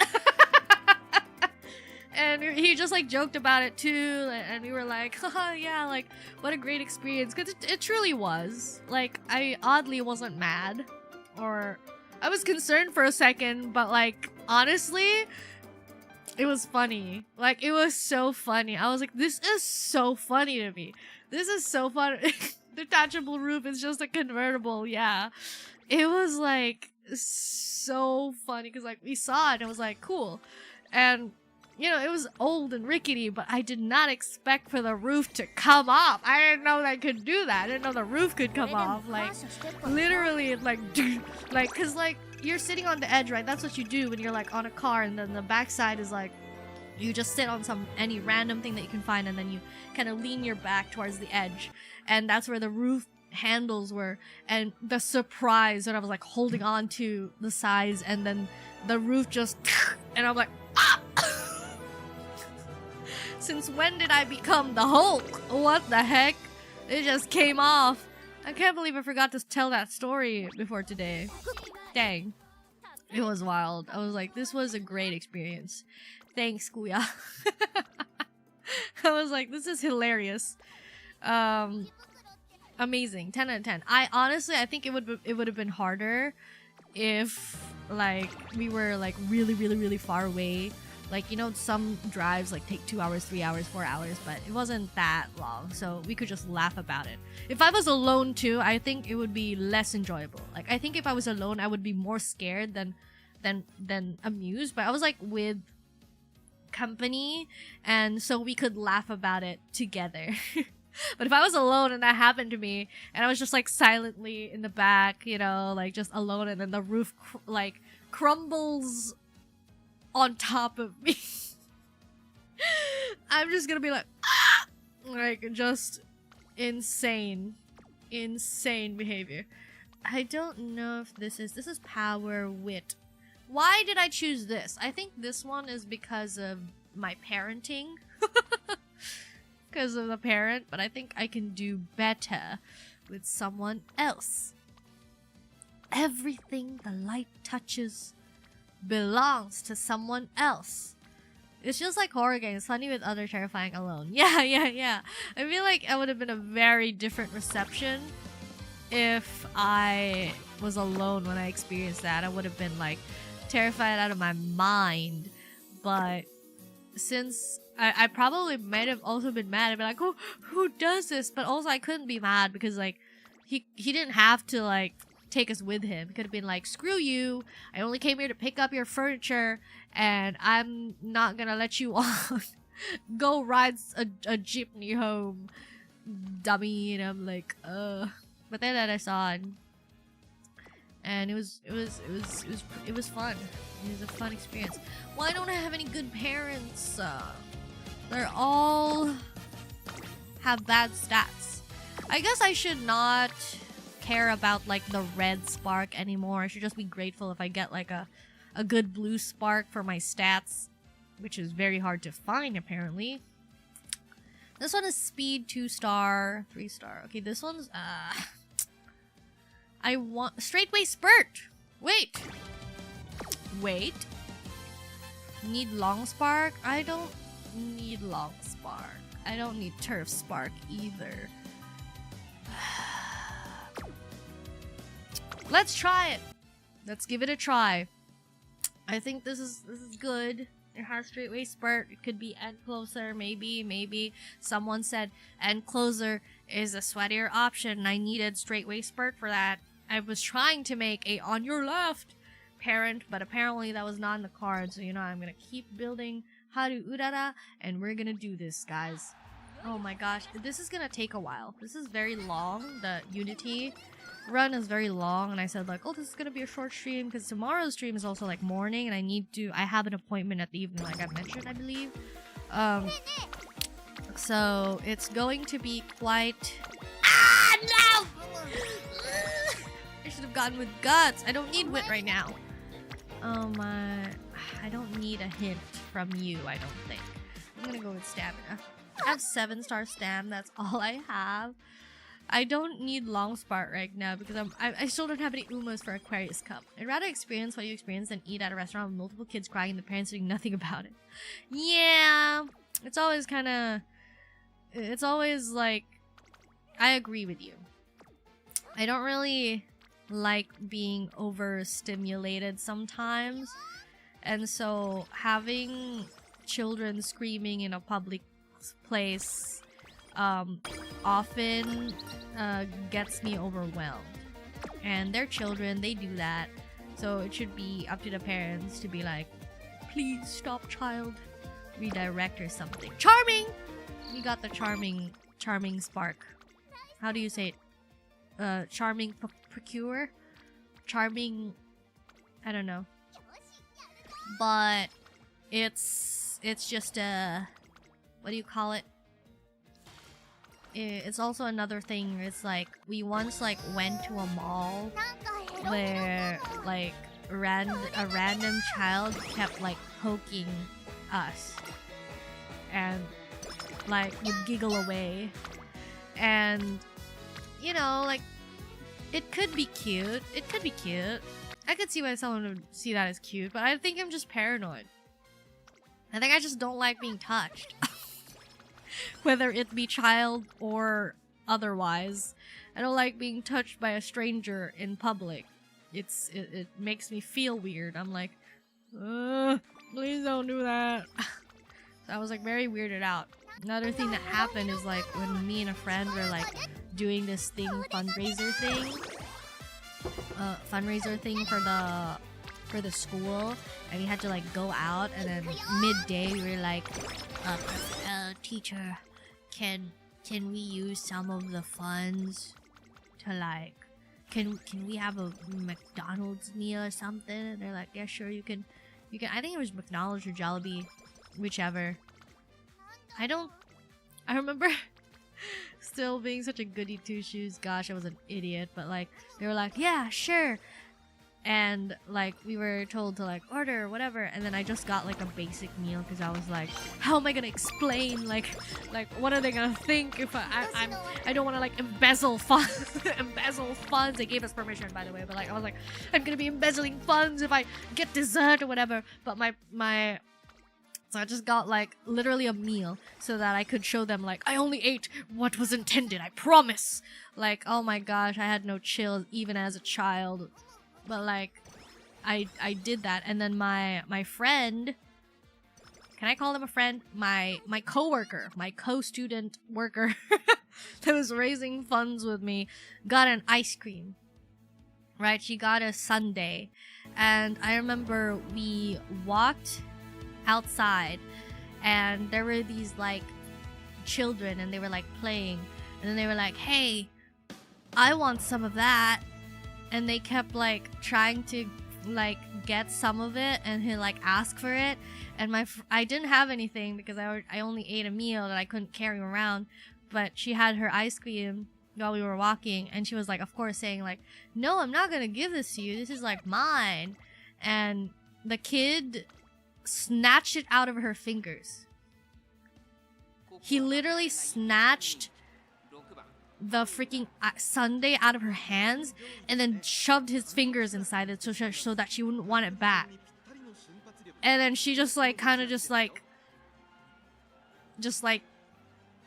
And he just like joked about it too, and we were like, haha, yeah, like what a great experience, because it truly was. Like, I oddly wasn't mad, or I was concerned for a second, but like honestly it was funny. Like, it was so funny. I was like, this is so funny to me. This is so fun. Detachable roof is just a convertible. Yeah, it was like so funny because like we saw it and it was like cool, and you know, it was old and rickety, but I did not expect for the roof to come off. I didn't know they could do that. I didn't know the roof could come off. Like, literally, like, cause like, you're sitting on the edge, right? That's what you do when you're like on a car, and then the backside is like, you just sit on any random thing that you can find, and then you kind of lean your back towards the edge. And that's where the roof handles were. And the surprise when I was like holding on to the sides, and then the roof just, and I'm like, ah! Since when did I become the Hulk? What the heck? It just came off. I can't believe I forgot to tell that story before today. Dang. It was wild. I was like, this was a great experience. Thanks, Kuya. I was like, this is hilarious. Amazing. 10 out of 10. I think it would have been harder if like we were like really far away. Like, you know, some drives like take 2 hours, 3 hours, 4 hours, but it wasn't that long, so we could just laugh about it. If I was alone too, I think it would be less enjoyable. Like, I think if I was alone, I would be more scared than amused. But I was like with company, and so we could laugh about it together. But if I was alone and that happened to me, and I was just like silently in the back, you know, like just alone, and then the roof like crumbles on top of me, I'm just gonna be like, ah! Like just insane behavior. I don't know if this is power wit. Why did I choose this? I think this one is because of my parenting. Because of the parent, but I think I can do better with someone else. Everything the light touches belongs to someone else. It's just like horror games, funny with other, terrifying alone. Yeah. I feel like it would have been a very different reception if I was alone when I experienced that. I would have been like terrified out of my mind. But since I probably might have also been mad. I'd be like, oh, who does this? But also I couldn't be mad because like he didn't have to like take us with him. He could have been like, screw you, I only came here to pick up your furniture and I'm not gonna let you on. Go ride a jeepney home, dummy. And I'm like, but then that I saw it, and it was fun. It was a fun experience. Why don't I have any good parents? They're all have bad stats. I guess I should not care about like the red spark anymore. I should just be grateful if I get like a good blue spark for my stats, which is very hard to find apparently. This one is speed 2-star, 3-star. Okay, this one's I want straightway spurt. Wait. Need long spark? I don't need long spark. I don't need turf spark either. Let's try it. Let's give it a try. I think this is good. It has straightway spurt. It could be end closer, maybe. Someone said end closer is a sweatier option, and I needed straightway spurt for that. I was trying to make a on your left parent, but apparently that was not in the cards. So you know, I'm gonna keep building Haru Urara, and we're gonna do this, guys. Oh my gosh, this is gonna take a while. This is very long. The Unity run is very long, and I said like, oh, this is gonna be a short stream because tomorrow's stream is also like morning, and I have an appointment at the evening, like I mentioned, I believe. So it's going to be quite. Ah no! I should have gone with guts. I don't need wit right now. Oh my, I don't need a hint from you, I don't think. I'm gonna go with stamina. I have 7-star stam, that's all I have. I don't need long spark right now because I still don't have any umas for Aquarius Cup. I'd rather experience what you experience than eat at a restaurant with multiple kids crying and the parents doing nothing about it. Yeah, it's always like, I agree with you. I don't really like being overstimulated sometimes, and so having children screaming in a public place often gets me overwhelmed. And they're children, they do that, so it should be up to the parents to be like, please stop, child, redirect or something. Charming! We got the charming spark. How do you say it? Charming procure? Charming, I don't know. But it's just a, what do you call it? It's also another thing. It's like we once like went to a mall where like a random child kept like poking us and like would giggle away, and you know, like it could be cute. It could be cute. I could see why someone would see that as cute, but I think I'm just paranoid. I think I just don't like being touched. Whether it be child or otherwise. I don't like being touched by a stranger in public. It makes me feel weird. I'm like, please don't do that. So I was like very weirded out. Another thing that happened is like when me and a friend were like doing this fundraiser thing for the school, and we had to like go out, and then midday we were like, teacher, can can we use some of the funds to like, can we have a McDonald's meal or something? And they're like, yeah, sure, you can. I think it was McDonald's or Jollibee, whichever. I remember still being such a goody two shoes. Gosh, I was an idiot. But like, they were like, yeah, sure. And like, we were told to like order or whatever. And then I just got like a basic meal because I was like, how am I gonna explain? Like what are they gonna think if I don't want to like embezzle funds? Embezzle funds. They gave us permission, by the way. But like, I was like, I'm gonna be embezzling funds if I get dessert or whatever. But so I just got like literally a meal so that I could show them like I only ate what was intended, I promise. Like, oh my gosh, I had no chill even as a child. But like I did that, and then my friend, can I call him a friend? My coworker, my co-student worker that was raising funds with me got an ice cream. Right? She got a sundae. And I remember we walked outside and there were these like children and they were like playing, and then they were like, hey, I want some of that, and they kept like trying to like get some of it and he like ask for it, and I didn't have anything because I only ate a meal that I couldn't carry around, but she had her ice cream while we were walking, and she was like, of course, saying like, no, I'm not gonna give this to you, this is like mine. And the kid snatched it out of her fingers. He literally snatched the freaking sundae out of her hands and then shoved his fingers inside it so that she wouldn't want it back. And then she just like kind of just like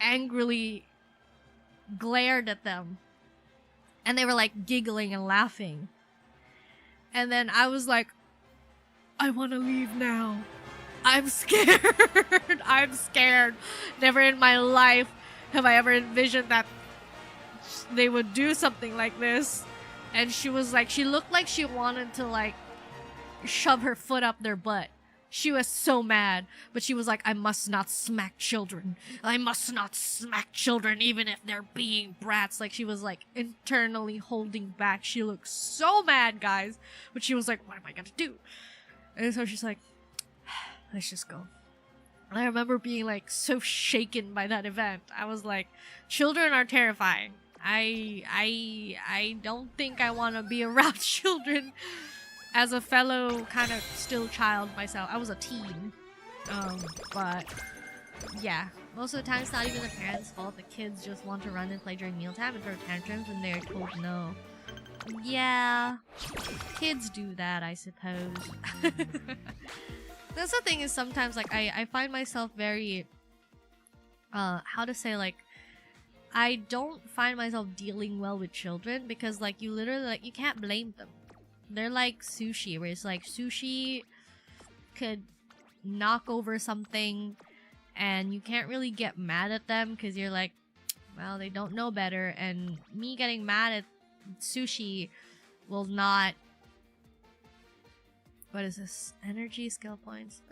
angrily glared at them, and they were like giggling and laughing. And then I was like, I want to leave now. I'm scared. I'm scared. Never in my life have I ever envisioned that they would do something like this. And she was like, she looked like she wanted to like shove her foot up their butt. She was so mad, but she was like, I must not smack children. I must not smack children even if they're being brats. Like, she was like internally holding back. She looked so mad, guys. But she was like, what am I gonna do? And so she's like, let's just go. And I remember being like so shaken by that event. I was like, children are terrifying. I don't think I want to be around children as a fellow kind of still child myself. I was a teen. But yeah, most of the time it's not even the parents' fault. The kids just want to run and play during mealtime and throw tantrums when they're told no. Yeah, kids do that, I suppose. That's the thing, is sometimes like I find myself very how to say, like, I don't find myself dealing well with children because like you literally like you can't blame them. They're like sushi, where it's like sushi could knock over something and you can't really get mad at them because you're like, well, they don't know better, and me getting mad at sushi will not... What is this? Energy, skill points?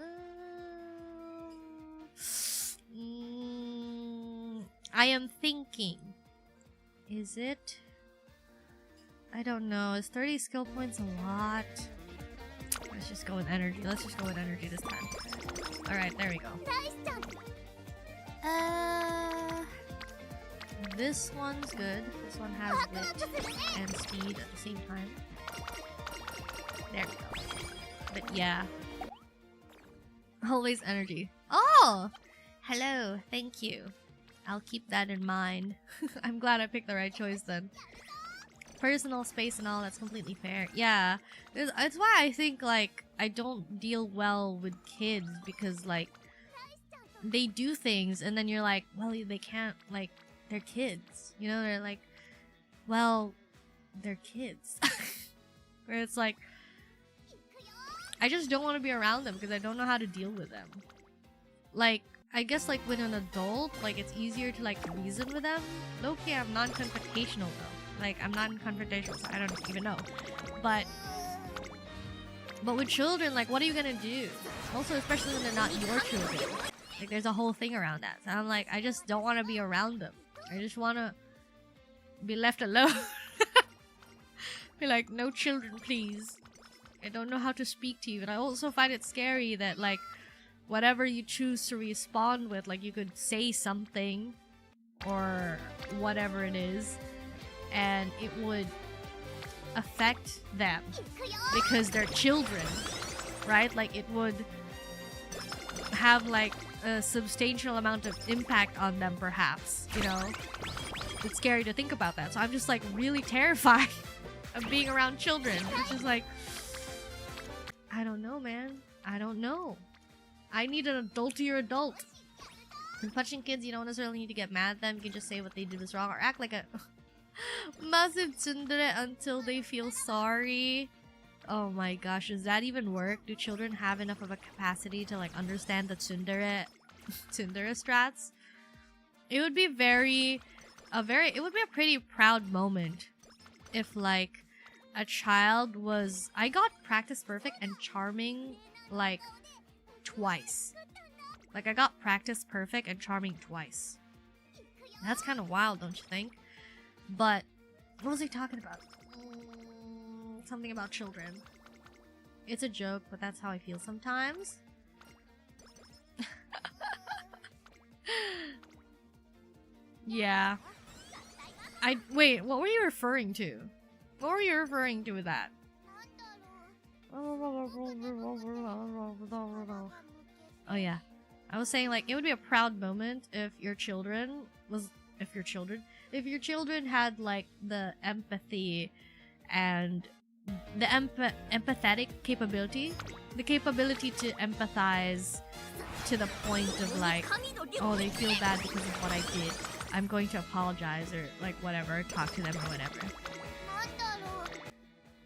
I am thinking. Is it? I don't know. Is 30 skill points a lot? Let's just go with energy. Let's just go with energy this time. Alright, there we go. This one's good. This one has wit and speed at the same time. There we go. But yeah. Always energy. Oh! Hello. Thank you. I'll keep that in mind. I'm glad I picked the right choice then. Personal space and all, that's completely fair. Yeah. It's why I think, like, I don't deal well with kids, because, like, they do things and then you're like, well, they can't, like, they're kids. You know, they're like, well, they're kids. Where it's like, I just don't want to be around them because I don't know how to deal with them. Like, I guess like with an adult, like it's easier to like reason with them. Low-key, I'm non-confrontational though. Like, I'm not confrontational, so I don't even know. But with children, like, what are you gonna do? Also, especially when they're not your children. Like, there's a whole thing around that. So I'm like, I just don't want to be around them. I just wanna be left alone. Be like, no children, please. I don't know how to speak to you. And I also find it scary that, like, whatever you choose to respond with, like, you could say something or whatever it is, and it would affect them because they're children, right? Like, it would have, like, a substantial amount of impact on them, perhaps, you know? It's scary to think about that. So I'm just, like, really terrified of being around children. It's just like, I don't know, man. I don't know. I need an adultier adult. When punching kids, you don't necessarily need to get mad at them. You can just say what they did was wrong or act like a massive tsundere until they feel sorry. Oh my gosh, does that even work? Do children have enough of a capacity to, like, understand the tsundere strats? It would be it would be a pretty proud moment if, like, a child was... I got practice perfect and charming, like, twice. Like, I got practice perfect and charming twice. That's kind of wild, don't you think? But what was he talking about? Something about children. It's a joke, but that's how I feel sometimes. Yeah. Wait, what were you referring to? What were you referring to with that? Oh yeah. I was saying, like, it would be a proud moment if your children had, like, the empathy and the empathetic capability, the capability to empathize to the point of, like, oh, they feel bad because of what I did. I'm going to apologize or, like, whatever, talk to them or whatever.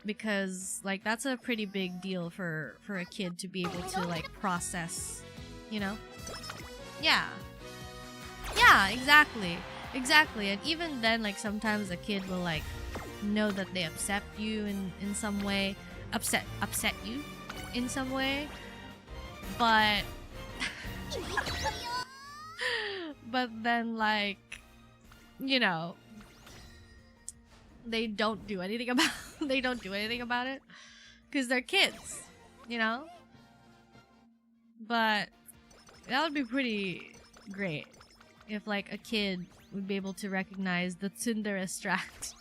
Because, like, that's a pretty big deal for a kid to be able to, like, process, you know? Yeah. Yeah, exactly. Exactly. And even then, like, sometimes a kid will, like, know that they upset you in some way. Upset you in some way. But... but then, like, you know, they don't do anything about it because they're kids, you know. But that would be pretty great if, like, a kid would be able to recognize the tsundere strat.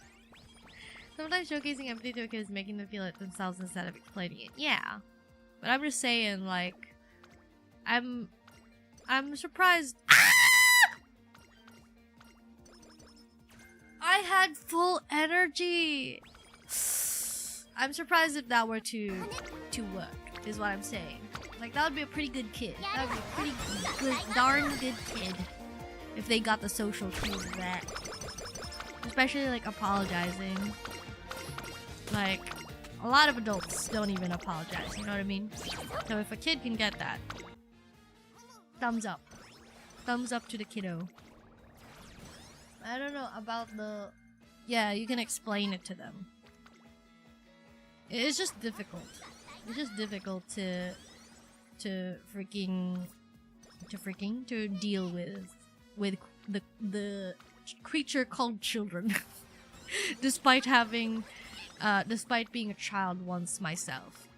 Sometimes showcasing empathy to a kid is making them feel it themselves instead of explaining it. Yeah, but I'm just saying, like, I'm surprised. I had full energy. I'm surprised if that were to work, is what I'm saying. Like, that would be a pretty good kid. That would be a pretty good, darn good kid if they got the social tools of that. Especially, like, apologizing. Like, a lot of adults don't even apologize, you know what I mean? So if a kid can get that, thumbs up. Thumbs up to the kiddo. I don't know about the... Yeah, you can explain it to them. It's just difficult. It's just difficult to deal with the creature called children. Despite being a child once myself.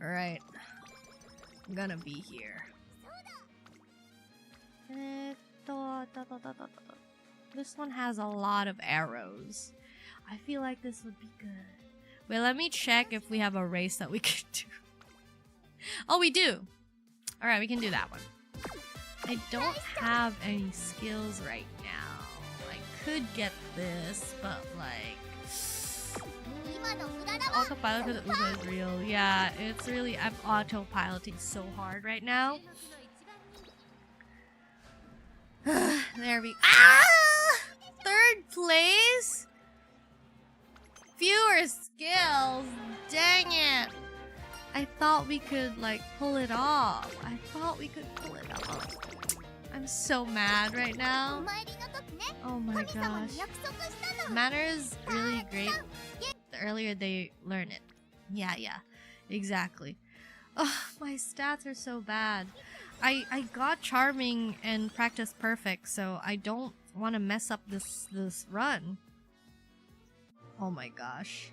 Alright. I'm gonna be here. This one has a lot of arrows. I feel like this would be good. Wait, let me check if we have a race that we can do. Oh, we do! Alright, we can do that one. I don't have any skills right now. I could get this, but, like... Autopilot for the UMA is real. Yeah, it's really... I'm autopiloting so hard right now. There we... Ah! Third place? Fewer skills. Dang it. I thought we could, like, pull it off. I'm so mad right now. Oh my gosh. Manner is really great. The earlier they learn it. Yeah, exactly. Oh, my stats are so bad. I got charming and practice perfect, so I don't want to mess up this run. Oh my gosh.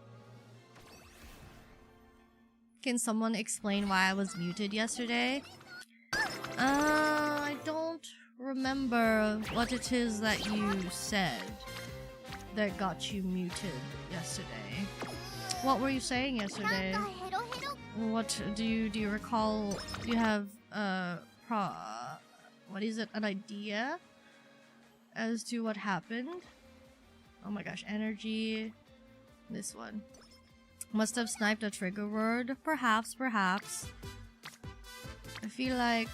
Can someone explain why I was muted yesterday? I don't remember what it is that you said that got you muted yesterday. What were you saying yesterday? What do you recall? Do you have what is it? An idea as to what happened? Oh my gosh, energy. This one. Must have sniped a trigger word. Perhaps. I feel like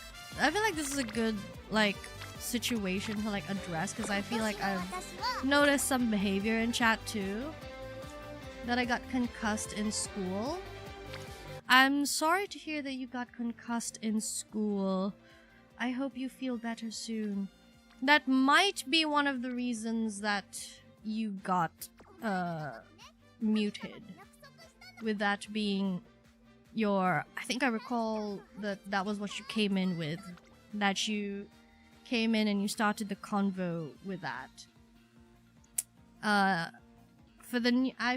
this is a good like situation to like address, because I feel like I've noticed some behavior in chat too. That I got concussed in school. I'm sorry to hear that you got concussed in school. I hope you feel better soon. That might be one of the reasons that you got muted. With that being your... I think I recall that was what you came in with. That you came in and you started the convo with that. I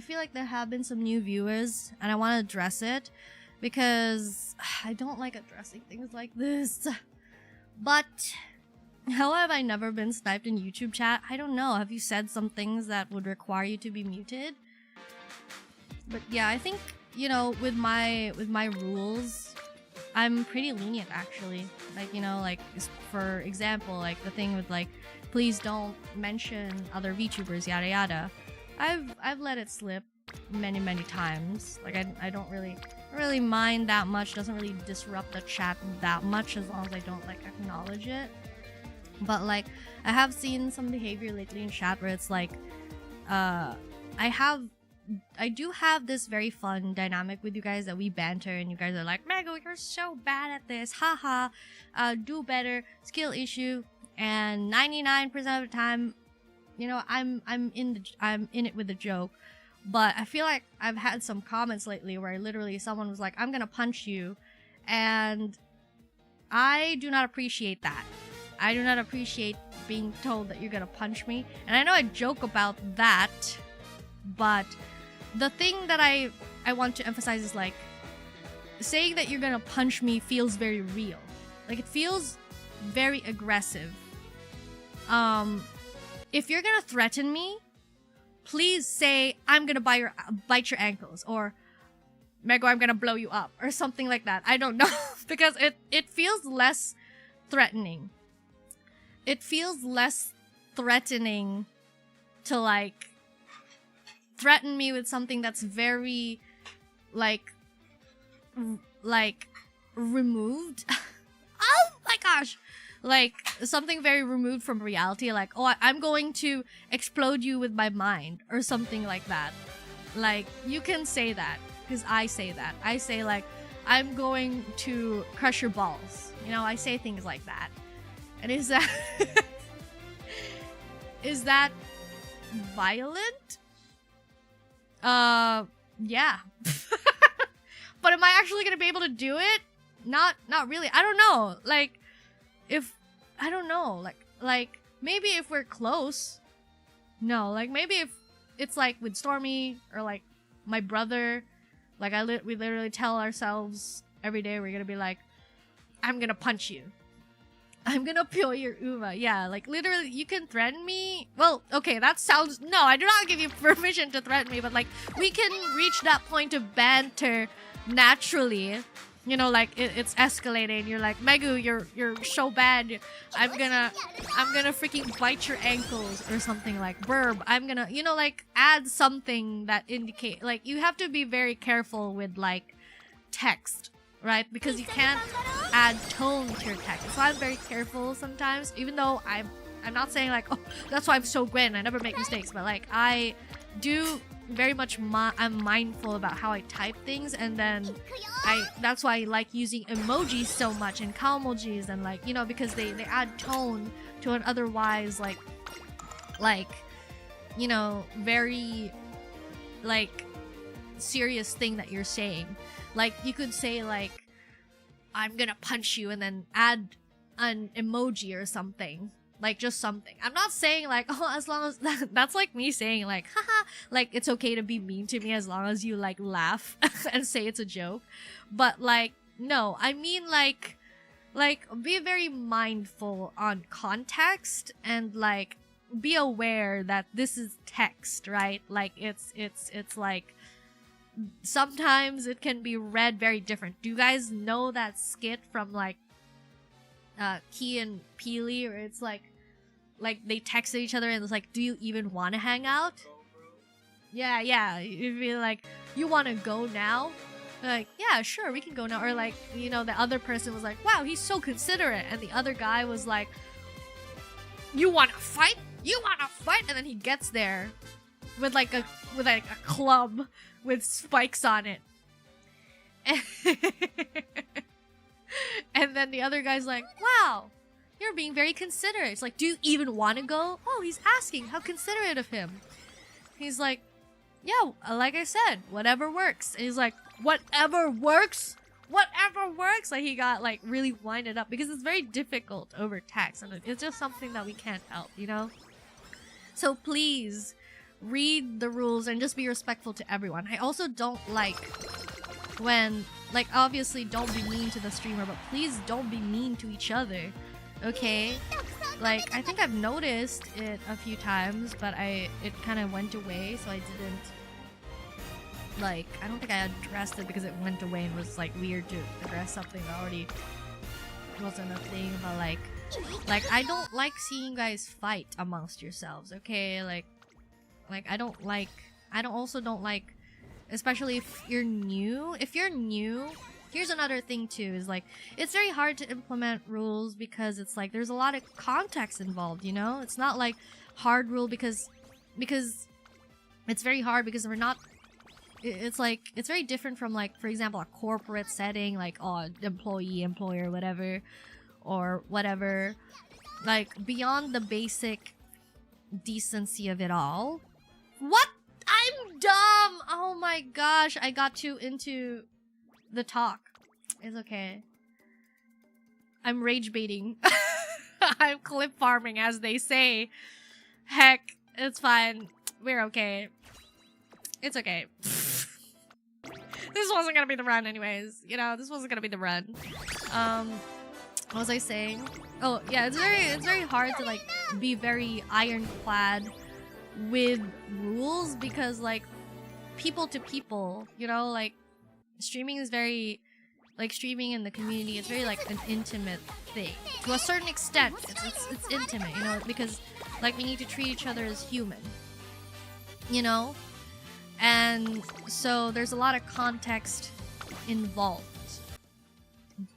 feel like there have been some new viewers, and I want to address it because I don't like addressing things like this. But how have I never been sniped in YouTube chat? I don't know. Have you said some things that would require you to be muted? But yeah, I think, you know, with my rules, I'm pretty lenient actually. Like, you know, like for example, like the thing with like, please don't mention other VTubers, yada yada. I've let it slip many times. Like I don't really mind that much. Doesn't really disrupt the chat that much as long as I don't like acknowledge it. But like I have seen some behavior lately in chat where it's like I do have this very fun dynamic with you guys that we banter and you guys are like, Mego, you're so bad at this, haha, do better, skill issue, and 99% of the time, you know, I'm in it with a joke. But I feel like I've had some comments lately where literally someone was like, I'm gonna punch you, and I do not appreciate that. I do not appreciate being told that you're gonna punch me. And I know I joke about that, but the thing that I want to emphasize is like, saying that you're gonna punch me feels very real. Like it feels very aggressive. If you're gonna threaten me, please say, I'm gonna bite your ankles, or Mego, I'm gonna blow you up, or something like that. I don't know. Because it feels less threatening. It feels less threatening to like threaten me with something that's very like removed. Oh my gosh, like something very removed from reality, like, oh, I'm going to explode you with my mind or something like that. Like you can say that, because I say that. I say like, I'm going to crush your balls, you know. I say things like that. And is that is that violent? Yeah. But am I actually gonna be able to do it? Not really. I don't know. Like, I don't know. Like maybe if we're close. No, like maybe if it's like with Stormy or like my brother. Like we literally tell ourselves every day we're gonna be like, I'm gonna punch you. I'm gonna peel your Uma. Yeah, like literally you can threaten me. Well, okay, that sounds... No, I do not give you permission to threaten me, but like we can reach that point of banter naturally. You know, like it's escalating. You're like, Megu, you're so bad. I'm gonna freaking bite your ankles or something, like burb. I'm gonna, you know, like add something that indicate, like you have to be very careful with like text. Right? Because you can't add tone to your text. So I'm very careful sometimes, even though I'm not saying like, oh, that's why I'm so Gwen, I never make mistakes, but like I do very much I'm mindful about how I type things, and then that's why I like using emojis so much and cow emojis, and like, you know, because they add tone to an otherwise like you know, very like serious thing that you're saying. Like, you could say, like, I'm gonna punch you, and then add an emoji or something. Like, just something. I'm not saying, like, oh, as long as... That's like me saying, like, haha, like, it's okay to be mean to me as long as you, like, laugh and say it's a joke. But, like, no. I mean, like, be very mindful on context and, like, be aware that this is text, right? Like, it's like... Sometimes it can be read very different. Do you guys know that skit from, like, Key and Peely, or it's like they texted each other and it's like, do you even want to hang out? Yeah, you'd be like, you want to go now? Like, yeah, sure, we can go now. Or like, you know, the other person was like, wow, he's so considerate, and the other guy was like, you want to fight? And then he gets there with like a club with spikes on it. And then the other guy's like, wow, you're being very considerate. It's like, do you even want to go? Oh, he's asking. How considerate of him. He's like, yeah, like I said, whatever works. And he's like, whatever works? Whatever works? Like, he got, like, really winded up. Because it's very difficult over text. And it's just something that we can't help, you know? So please, read the rules and just be respectful to everyone. I also don't like when... Like, obviously, don't be mean to the streamer, but please don't be mean to each other, okay? Like, I think I've noticed it a few times, but it kind of went away, so I didn't... Like, I don't think I addressed it because it went away and was, like, weird to address something that already wasn't a thing, but, like, I don't like seeing you guys fight amongst yourselves, okay? Like, I don't like... also don't like... Especially if you're new. If you're new, here's another thing too, is like, it's very hard to implement rules because it's like, there's a lot of context involved, you know? It's not like hard rule because it's very hard because we're not, it's like, it's very different from like, for example, a corporate setting, like, oh, employee, employer, whatever, or whatever. Like, beyond the basic decency of it all. What? I'm dumb! Oh my gosh, I got too into the talk. It's okay. I'm rage baiting. I'm clip farming, as they say. Heck, it's fine. We're okay. It's okay. This wasn't gonna be the run anyways. You know, this wasn't gonna be the run. What was I saying? Oh, yeah, it's very hard to, like, be very ironclad with rules because, like, people to people, you know, like, streaming is very, like, streaming in the community is very, like, an intimate thing to a certain extent. It's intimate, you know, because, like, we need to treat each other as human, you know, and so there's a lot of context involved.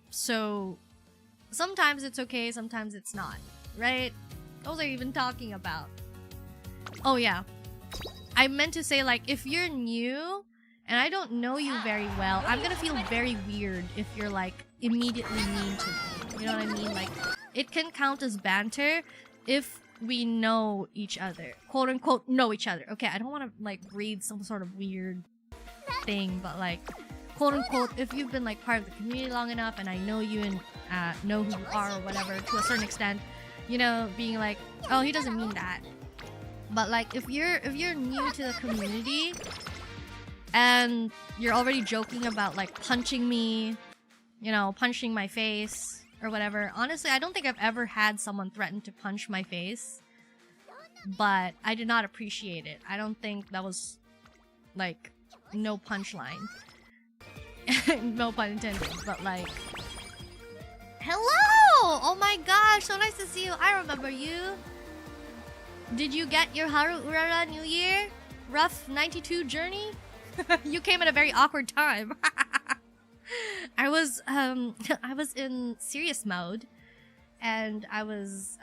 So sometimes it's okay, sometimes it's not, right? What was I even talking about? Oh yeah, I meant to say, like, if you're new and I don't know you very well, I'm gonna feel very weird if you're, like, immediately mean to me. You know what I mean? Like, it can count as banter if we know each other, quote unquote know each other. Okay, I don't want to, like, read some sort of weird thing, but, like, quote unquote, if you've been, like, part of the community long enough and I know you and know who you are or whatever to a certain extent, you know, being like, oh, he doesn't mean that. But, like, if you're new to the community and you're already joking about, like, punching me, you know, punching my face or whatever, honestly, I don't think I've ever had someone threaten to punch my face, but I did not appreciate it. I don't think that was, like, no punchline. No pun intended, but, like, hello! Oh my gosh, so nice to see you. I remember you. Did you get your Haru Urara New Year? Rough 92 journey? You came at a very awkward time. I was in serious mode and I was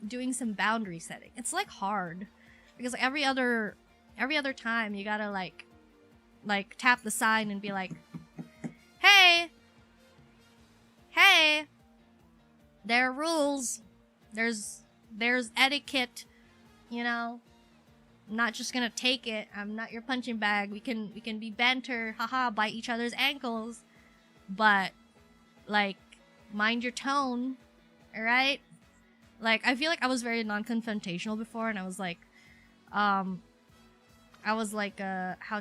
doing some boundary setting. It's, like, hard because, like, every other time you gotta like tap the sign and be like, hey, there are rules. There's etiquette, you know. I'm not just gonna take it. I'm not your punching bag. We can be banter, haha, bite each other's ankles, but, like, mind your tone, Alright? Like, I feel like I was very non-confrontational before, and I was like, how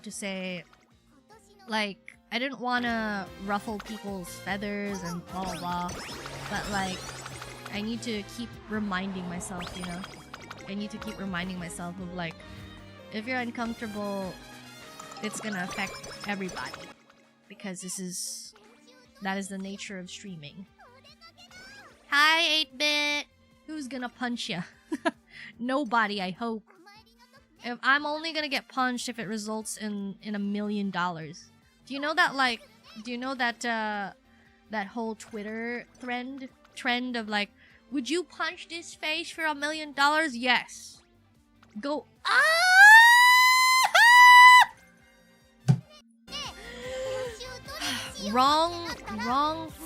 to say, like, I didn't want to ruffle people's feathers and blah blah blah, but like, I need to keep reminding myself, you know? I need to keep reminding myself of like, if you're uncomfortable, it's gonna affect everybody. Because that is the nature of streaming. Hi, 8-bit! Who's gonna punch ya? Nobody, I hope. If I'm only gonna get punched if it results in $1 million. Do you know that, like, that whole Twitter trend of like, would you punch this face for $1 million? Yes. Go. Wrong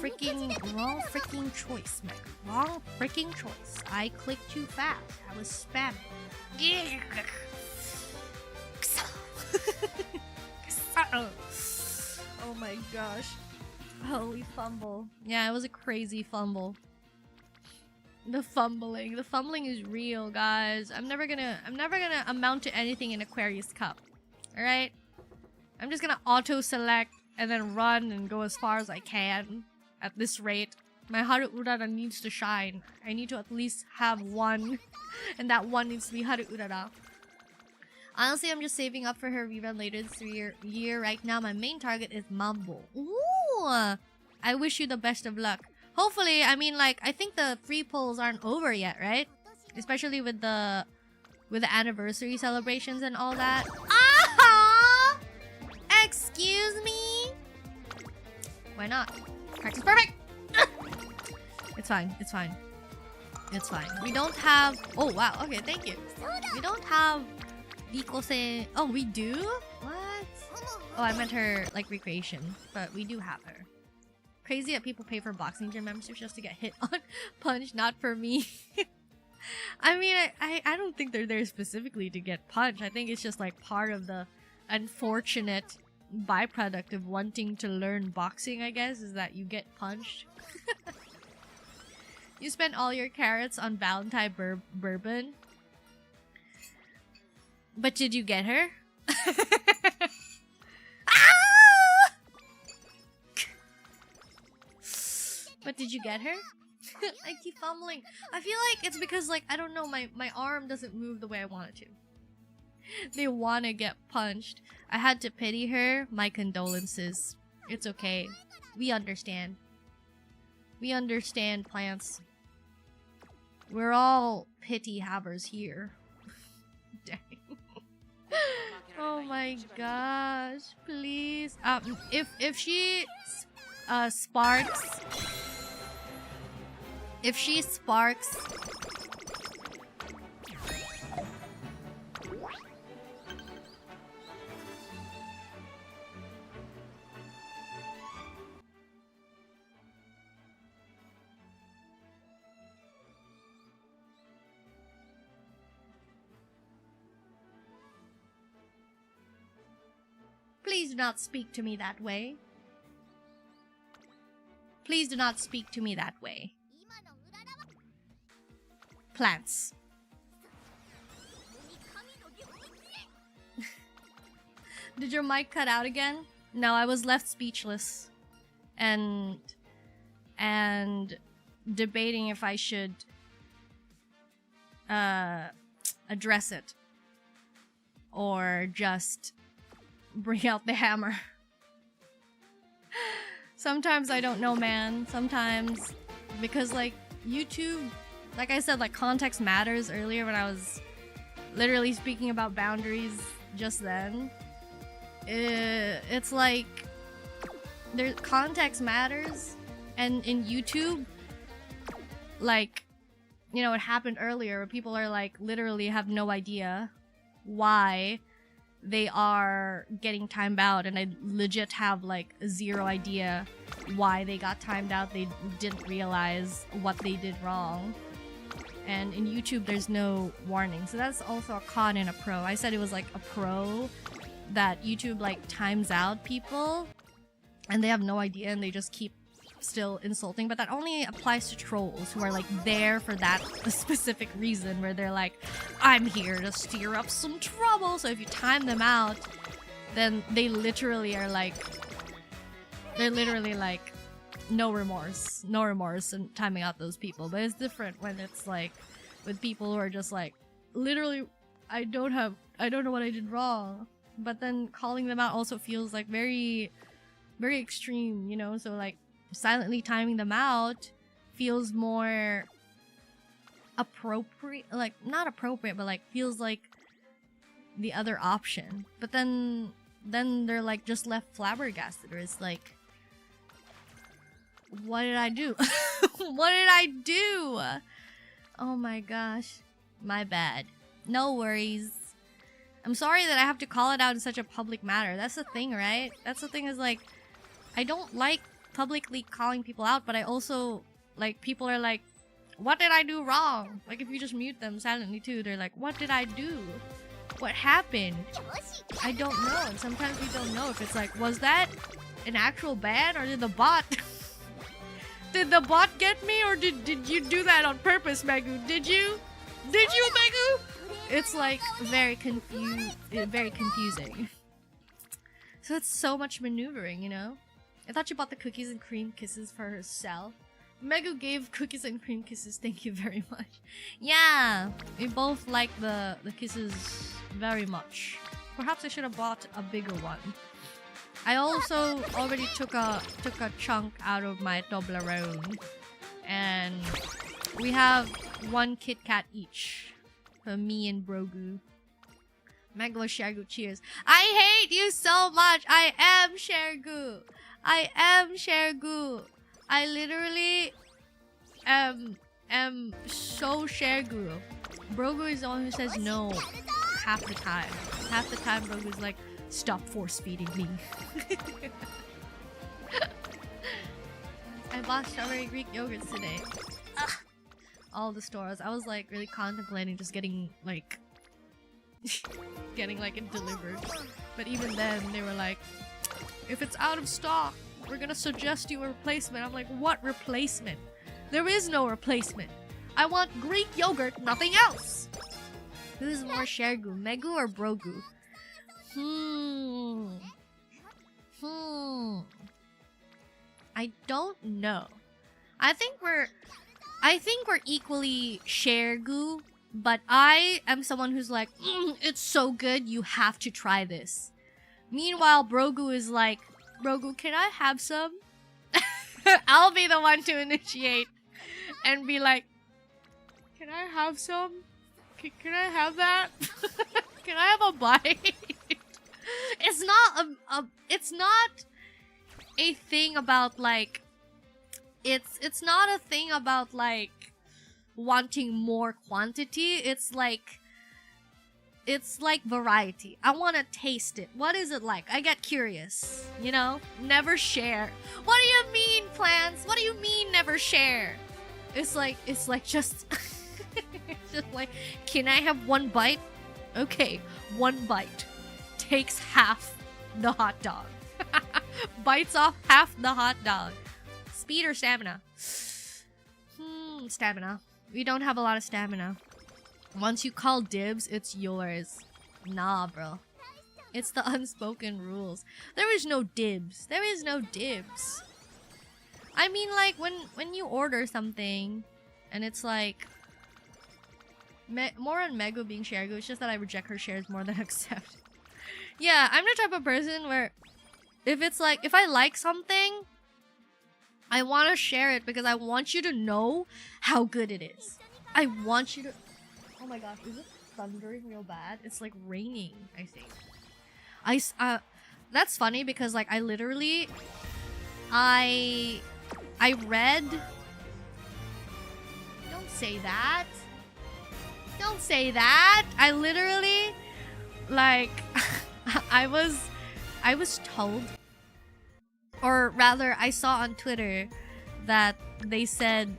freaking choice, Meg. Wrong freaking choice. I clicked too fast. I was spamming. Oh my gosh. Holy fumble. Yeah, it was a crazy fumble. The fumbling is real, guys. I'm never gonna amount to anything in Aquarius Cup. Alright? I'm just gonna auto-select and then run and go as far as I can at this rate. My Haru Urara needs to shine. I need to at least have one, and that one needs to be Haru Urara. Honestly, I'm just saving up for her rerun later this year. Right now, my main target is Mambo. Ooh! I wish you the best of luck. Hopefully, I mean, like, I think the free polls aren't over yet, right? Especially with the anniversary celebrations and all that. Ah! Excuse me? Why not? Practice perfect! It's fine. It's fine. It's fine. We don't have... Oh, wow. Okay, thank you. We don't have... Bikose... Oh, we do? What? Oh, I meant her, like, recreation. But we do have her. Crazy that people pay for boxing gym memberships just to get hit on. Punched, not for me. I mean, I don't think they're there specifically to get punched. I think it's just, like, part of the unfortunate byproduct of wanting to learn boxing, I guess, is that you get punched. You spent all your carrots on Valentine bourbon. But did you get her? Ah! But did you get her? I keep fumbling. I feel like it's because, like, I don't know, my arm doesn't move the way I want it to. They want to get punched. I had to pity her. My condolences. It's okay. We understand. We understand, plants. We're all pity havers here. Dang. Oh my gosh. Please. If she sparks... If she sparks... Please do not speak to me that way. Please do not speak to me that way. Plants. Did your mic cut out again? No, I was left speechless. And debating if I should address it. Or just bring out the hammer. Sometimes I don't know, man. Sometimes, because like YouTube, like I said, like context matters earlier when I was literally speaking about boundaries just then. It's like context matters, and in YouTube, like, you know, it happened earlier where people are like literally have no idea why they are getting timed out, and I legit have like zero idea why they got timed out. They didn't realize what they did wrong. And in YouTube there's no warning, so that's also a con and a pro. I said it was like a pro that YouTube like times out people and they have no idea and they just keep still insulting, but that only applies to trolls who are like there for that specific reason, where they're like, I'm here to stir up some trouble. So if you time them out, then they literally are like, they're literally like, no remorse in timing out those people. But it's different when it's like with people who are just like, literally, I don't know what I did wrong. But then calling them out also feels like very, very extreme, you know? So like silently timing them out feels more appropriate, like not appropriate, but like feels like the other option. But then they're like just left flabbergasted, or it's like, what did I do? What did I do? Oh my gosh. My bad. No worries. I'm sorry that I have to call it out in such a public matter. That's the thing, right? That's the thing, is like, I don't like publicly calling people out, but I also, like, people are like, what did I do wrong? Like, if you just mute them silently too, they're like, what did I do? What happened? I don't know. And sometimes we don't know if it's like, was that an actual ban, or did the bot... Did the bot get me, or did you do that on purpose, Megu? Did you, Megu? It's like very confusing. So it's so much maneuvering, you know? I thought you bought the cookies and cream kisses for herself. Megu gave cookies and cream kisses, thank you very much. Yeah, we both like the kisses very much. Perhaps I should have bought a bigger one. I also already took a chunk out of my Toblerone, and we have one Kit Kat each for me and Brogu. Megalo Shergu, cheers! I hate you so much. I am Shergu. I am Shergu. I literally am so Shergu. Brogu is the one who says no half the time. Half the time, Brogu's like, stop force feeding me. I bought strawberry Greek yogurts today. Ugh. All the stores. I was like really contemplating just getting like it delivered. But even then they were like, if it's out of stock, we're gonna suggest you a replacement. I'm like, what replacement? There is no replacement. I want Greek yogurt, nothing else. Who's more Shergu, Megu or Brogu? I don't know. I think we're equally Shergu, but I am someone who's like, it's so good, you have to try this. Meanwhile, Brogu is like, Brogu, can I have some? I'll be the one to initiate and be like, can I have some? Can I have that? Can I have a bite? It's not a thing about like, it's not a thing about like wanting more quantity. It's like variety. I want to taste it. What is it like? I get curious, you know? Never share. What do you mean, plants? What do you mean never share? It's like just it's just like, can I have one bite? Okay, one bite takes half the hot dog. Bites off half the hot dog. Speed or stamina? Stamina. We don't have a lot of stamina. Once you call dibs, it's yours. Nah, bro. It's the unspoken rules. There is no dibs. There is no dibs. I mean, like, when you order something, and it's like... more on Megu being Shergu, it's just that I reject her shares more than accept. Yeah, I'm the type of person where... if it's like, if I like something, I want to share it because I want you to know how good it is. I want you to... Oh my gosh, is it thundering real bad? It's like raining, I think. That's funny because like I literally... I read... Don't say that. Don't say that. I literally... like... I was told... or rather, I saw on Twitter that they said,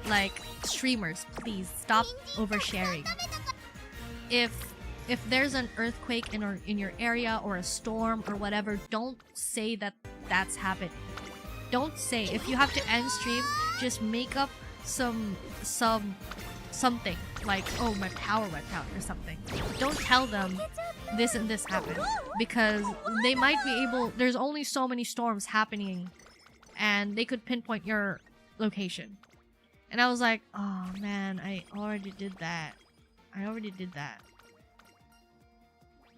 like, streamers, please stop oversharing. If there's an earthquake in your area or a storm or whatever, don't say that that's happening. don't say. If you have to end stream, just make up something like, oh, my power went out or something. Don't tell them this and this happened, because they might be able, there's only so many storms happening and they could pinpoint your location. And I was like, oh man, I already did that.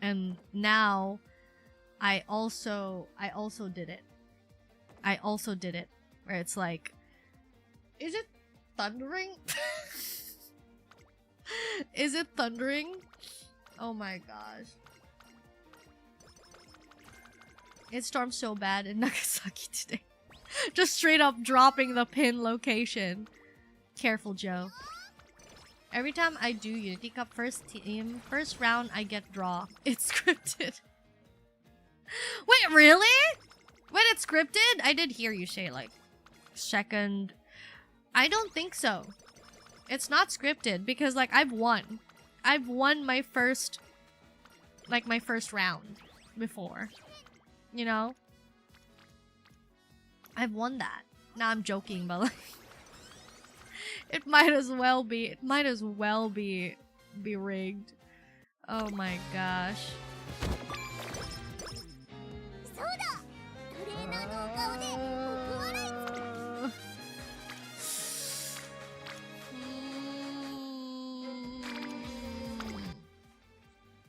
And now I also did it. Where it's like, is it thundering? Is it thundering? Oh my gosh. It stormed so bad in Nagasaki today. Just straight up dropping the pin location. Careful, Joe. Every time I do Unity Cup first round, I get draw. It's scripted. Wait, really? Wait, it's scripted? I did hear you say like second. I don't think so. It's not scripted because like I've won my first round before. You know? I've won that. Now I'm joking, but like it might as well be rigged. Oh my gosh.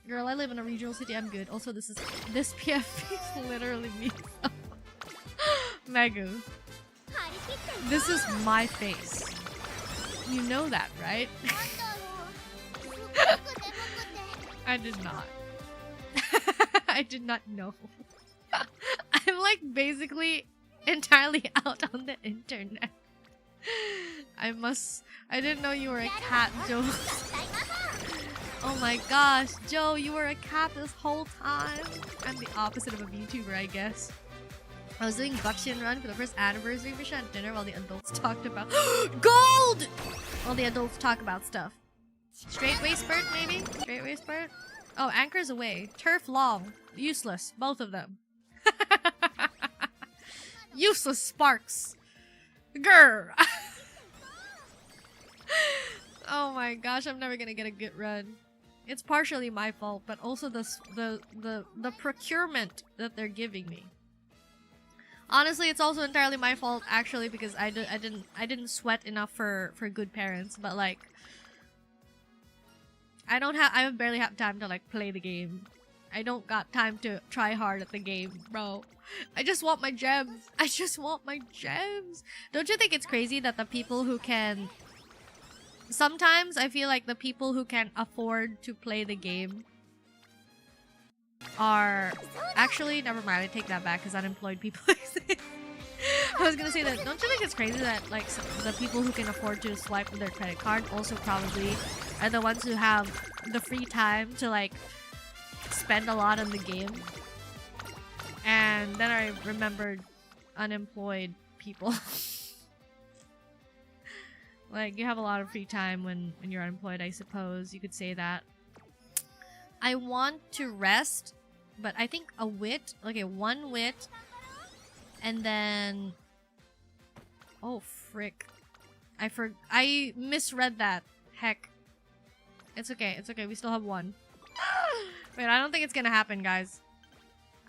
Girl, I live in a regional city. I'm good. Also, this PFP literally means Megu. This is my face. You know that, right? I did not. I did not know. I'm like basically entirely out on the internet. I didn't know you were a cat, Joe. Oh my gosh, Joe, you were a cat this whole time. I'm the opposite of a VTuber, I guess. I was doing Buckshin Run for the first anniversary mission at dinner while the adults talked about gold! While the adults talk about stuff. Straight waist spurt, maybe? Straight waist spurt? Oh, anchors away. Turf long. Useless. Both of them. Useless sparks. Grr! Oh my gosh, I'm never gonna get a good run. It's partially my fault, but also the procurement that they're giving me. Honestly, it's also entirely my fault actually because I didn't sweat enough for good parents, but like I barely have time to like play the game. I don't got time to try hard at the game, bro. I just want my gems. I just want my gems. Don't you think it's crazy that the people who can sometimes I feel like the people who can afford to play the game are actually, never mind, I take that back because unemployed people exist. I was gonna say that, don't you think it's crazy that like the people who can afford to swipe with their credit card also probably are the ones who have the free time to like spend a lot on the game? And then I remembered unemployed people. Like, you have a lot of free time when you're unemployed, I suppose. You could say that. I want to rest, but I think a wit. Okay, one wit. And then... Oh, frick. I misread that. Heck. It's okay, it's okay. We still have one. Wait, I don't think it's gonna happen, guys.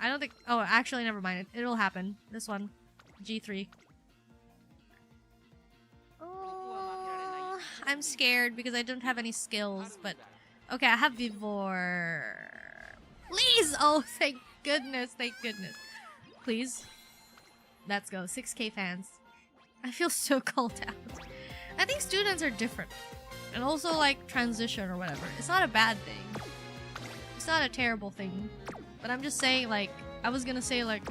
I don't think... Oh, actually, never mind. It'll happen. This one. G3. I'm scared because I don't have any skills, but... Okay, I have Vivor. Please! Oh, thank goodness, thank goodness. Please. Let's go. 6K fans. I feel so called out. I think students are different. And also, like, transition or whatever. It's not a bad thing. It's not a terrible thing. But I'm just saying, like... I was gonna say, like...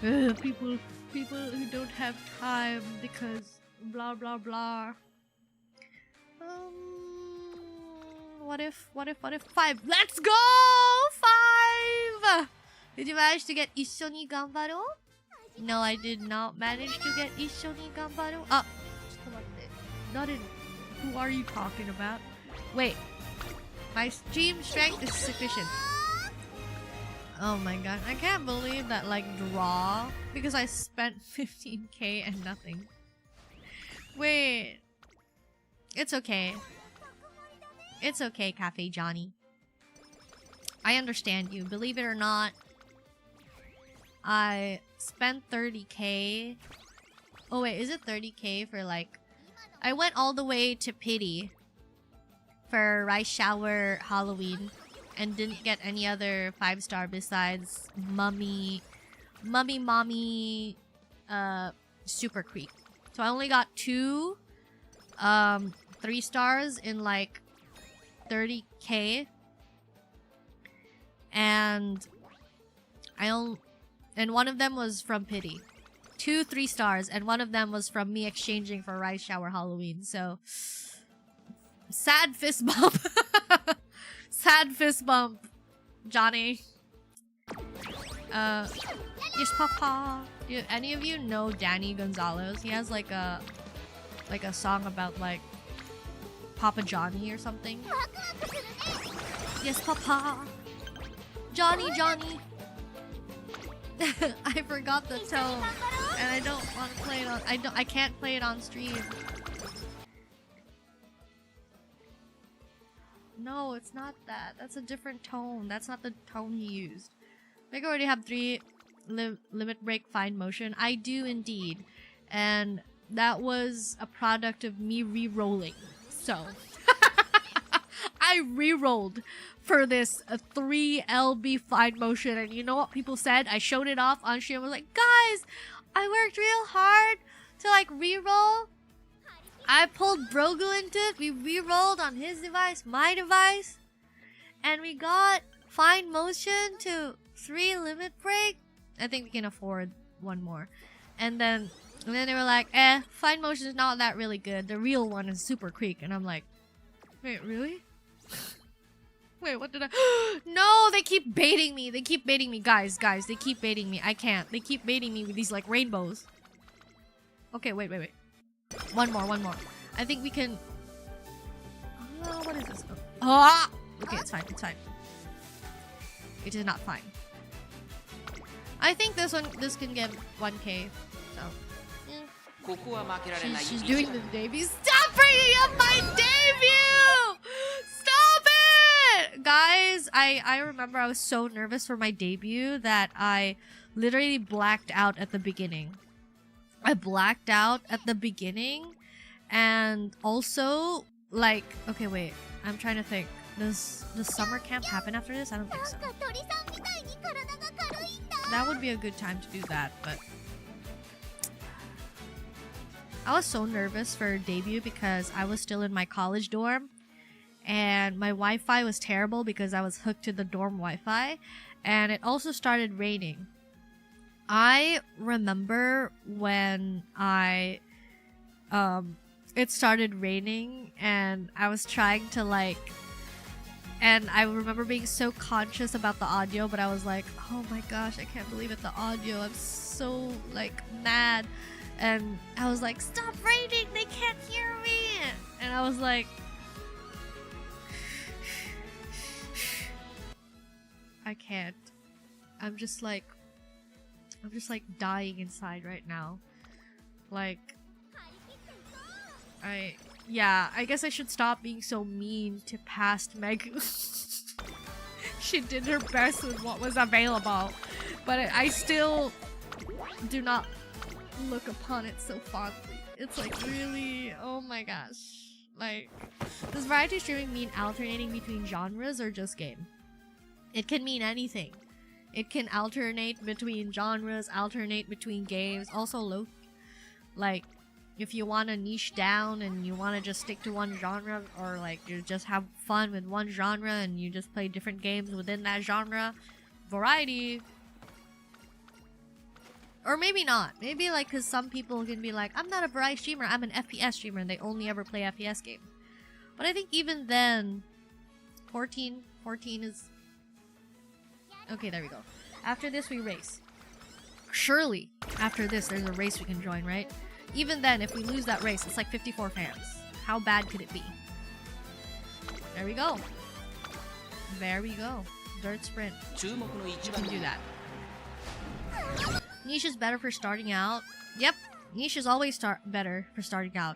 People who don't have time because... Blah, blah, blah. What if 5? Let's go! 5! Did you manage to get 一緒に頑張ろう? No, I did not manage to get 一緒に頑張ろう. Ah, ちょっと待って. Not in... Who are you talking about? Wait. My stream strength is sufficient. Oh my god, I can't believe that, like, draw because I spent 15k and nothing. Wait. It's okay. It's okay, Cafe Johnny. I understand you. Believe it or not, I spent 30k. Oh wait, is it 30k for like... I went all the way to Pity for Rice Shower Halloween and didn't get any other 5-star besides Mommy, Super Creek. So I only got 2 3 stars in like 30k, and one of them was from Pity. 2 3 stars, and one of them was from me exchanging for Rice Shower Halloween. So sad fist bump. Sad fist bump, Johnny. Yes, Papa. Do any of you know Danny Gonzalez? He has like a song about like Papa Johnny or something. Yes, Papa. Johnny. I forgot the tone, and I don't want to play it on. I can't play it on stream. No, it's not that. That's a different tone. That's not the tone he used. I already have 3 limit break fine motion. I do indeed, and that was a product of me re-rolling. So I re-rolled for this 3 LB fine motion, and you know what people said? I showed it off on stream. I was like, guys, I worked real hard to like re-roll. I pulled Brogu into it. We re-rolled on his device, my device, and we got fine motion to 3 limit break. I think we can afford one more. And then they were like, fine motion is not that really good. The real one is Super Creek. And I'm like, wait, really? Wait, what did I... No, they keep baiting me. They keep baiting me. Guys, they keep baiting me. I can't. They keep baiting me with these like rainbows. Okay, wait. One more. I think we can... what is this? Ah! Okay, it's fine. It is not fine. I think this can get 1k. So she's doing the debut. Stop bringing up my debut! Stop it! Guys, I remember I was so nervous for my debut that I literally blacked out at the beginning. And also, like, okay, wait. I'm trying to think. Does summer camp happen after this? I don't think so. That would be a good time to do that, but... I was so nervous for debut because I was still in my college dorm. And my Wi-Fi was terrible because I was hooked to the dorm Wi-Fi. And it also started raining. I remember when it started raining and I was trying to like... And I remember being so conscious about the audio, but I was like, oh my gosh, I can't believe it, the audio. I'm so, like, mad. And I was like, stop raining, they can't hear me. And I was like... I can't. I'm just like dying inside right now. Like... I guess I should stop being so mean to past Meg. She did her best with what was available, but I still do not look upon it so fondly. It's like really, oh my gosh. Like, does variety streaming mean alternating between genres or just game? It can mean anything. It can alternate between genres, alternate between games, also low. Like, if you want to niche down and you want to just stick to one genre, or like you just have fun with one genre and you just play different games within that genre, variety. Or maybe not. Maybe like, because some people can be like, I'm not a variety streamer, I'm an FPS streamer, and they only ever play FPS games. But I think even then, 14 is... Okay, there we go. After this, we race. Surely, after this, there's a race we can join, right? Even then, if we lose that race, it's like 54 fans. How bad could it be? There we go. dirt sprint. You can do that. Niche is better for starting out. Yep, niche is always better for starting out.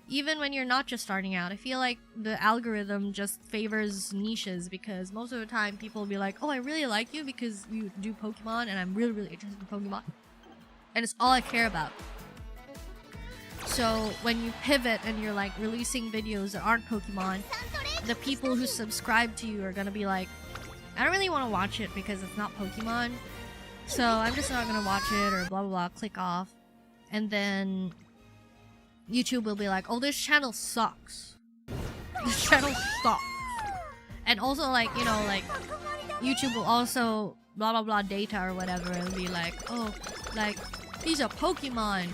Even when you're not just starting out. I feel like the algorithm just favors niches because most of the time people will be like, oh, I really like you because you do Pokemon and I'm really, really interested in Pokemon. And it's all I care about. So when you pivot and you're like releasing videos that aren't Pokemon, the people who subscribe to you are gonna be like, I don't really want to watch it because it's not Pokemon, so I'm just not gonna watch it, or blah blah blah, click off. And then YouTube will be like, oh, this channel sucks. This channel sucks. And also, like, you know, like YouTube will also blah blah blah data or whatever and be like, oh, like he's a Pokemon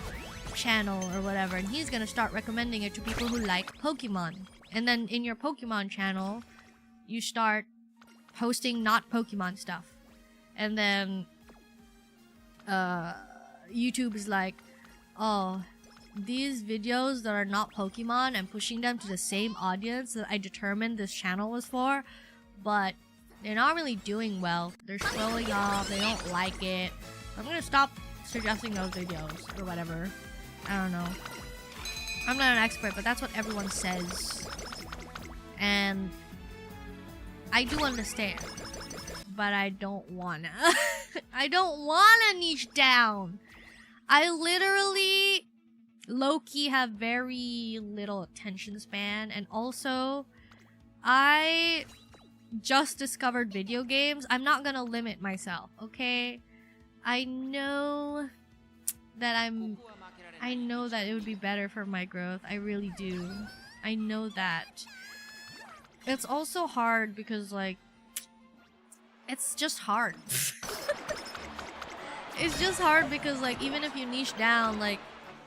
channel or whatever, and he's gonna start recommending it to people who like Pokemon. And then in your Pokemon channel you start posting not Pokemon stuff, and then YouTube is like, oh, these videos that are not Pokemon, I'm pushing them to the same audience that I determined this channel was for, but they're not really doing well, they're slowing off, they don't like it, I'm gonna stop suggesting those videos or whatever. I don't know. I'm not an expert, but that's what everyone says. And I do understand, but I don't wanna. I don't wanna niche down. I literally low-key have very little attention span, and also I just discovered video games. I'm not gonna limit myself, okay? I know that it would be better for my growth. I really do. I know that. It's also hard because, like, it's just hard. It's just hard because, like, even if you niche down, like,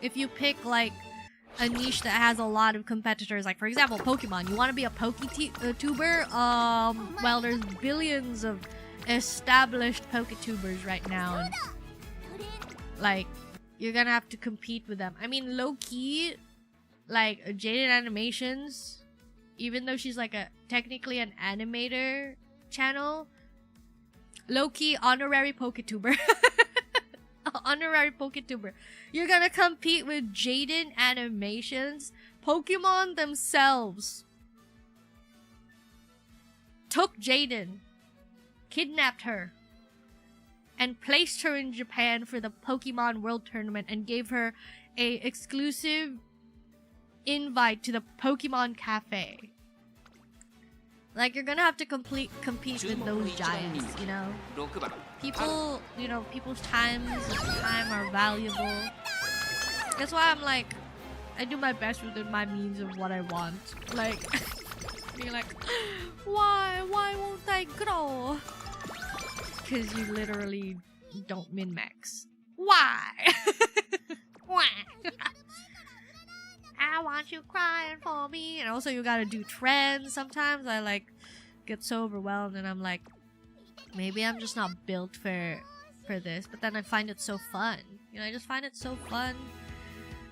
if you pick, like, a niche that has a lot of competitors, like, for example, Pokemon. You want to be a Poketuber? Well, there's billions of established Poketubers right now. And, like, you're gonna have to compete with them. I mean, low-key, like, Jaded Animations, even though she's like technically an animator channel, low-key honorary Poketuber. Honorary Poketuber. You're gonna compete with Jaded Animations. Pokemon themselves took Jaden, kidnapped her, and placed her in Japan for the Pokemon World Tournament and gave her a exclusive invite to the Pokemon Cafe. Like, you're gonna have to compete with those giants, you know? People, you know, people's time are valuable. That's why I'm like, I do my best within my means of what I want. Like, being like, why won't I grow? Because you literally don't min-max. Why? Why? I want you crying for me. And also you gotta do trends. Sometimes I like get so overwhelmed and I'm like, maybe I'm just not built for this. But then I find it so fun. You know, I just find it so fun.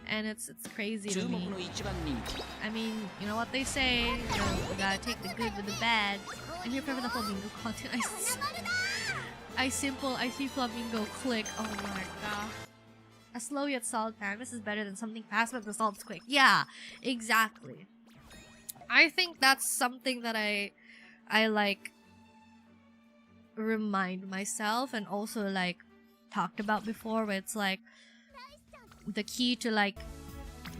And it's crazy to me. I mean, you know what they say, you know, you gotta take the good with the bad. And here for the Flamingo content, I see Flamingo click. Oh my god. A slow yet solid time. This is better than something fast but the salt's quick. Yeah, exactly. I think that's something that I like remind myself and also like talked about before, where it's like the key to like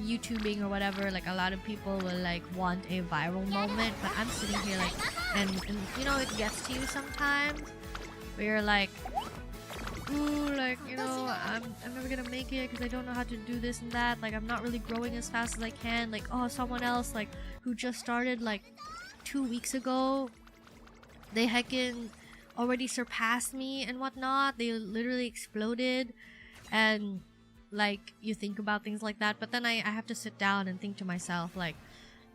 YouTubing or whatever, like a lot of people will like want a viral moment, but I'm sitting here like and you know, it gets to you sometimes where you're like, ooh, like, you know, I'm never gonna make it because I don't know how to do this and that. Like, I'm not really growing as fast as I can. Like, oh, someone else, like, who just started, like, 2 weeks ago, they heckin' already surpassed me and whatnot. They literally exploded. And, like, you think about things like that. But then I have to sit down and think to myself, like,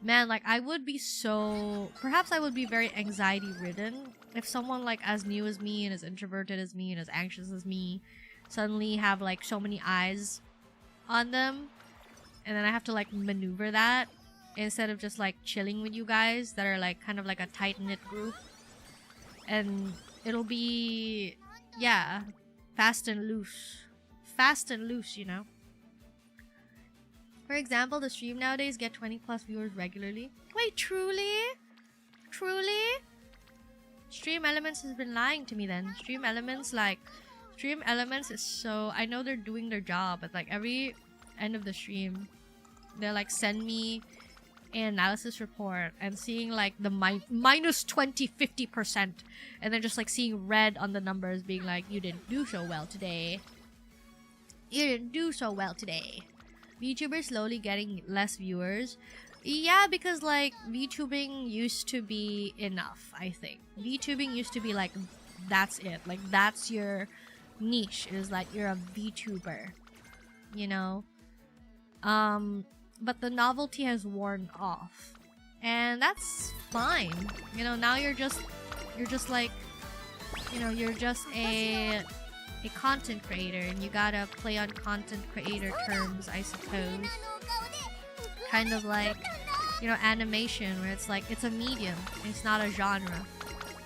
man, like, I would be so... Perhaps I would be very anxiety-ridden if someone, like, as new as me and as introverted as me and as anxious as me suddenly have, like, so many eyes on them. And then I have to, like, maneuver that instead of just, like, chilling with you guys that are, like, kind of like a tight-knit group. and it'll be, yeah, fast and loose. Fast and loose, you know. For example, the stream nowadays get 20 plus viewers regularly. Wait, truly? Truly? Stream Elements has been lying to me then. Stream Elements is so... I know they're doing their job, but like every end of the stream, they'll like send me an analysis report and seeing like the minus 20-50%, and then just like seeing red on the numbers being like, you didn't do so well today. You didn't do so well today. VTubers slowly getting less viewers. Yeah, because like VTubing used to be enough, I think. VTubing used to be like, that's it. Like that's your niche. It is like you're a VTuber. You know? But the novelty has worn off. And that's fine. You know, now you're just like, you know, you're just a content creator, and you gotta play on content creator terms, I suppose. Kind of like, you know, animation, where it's like, it's a medium, it's not a genre.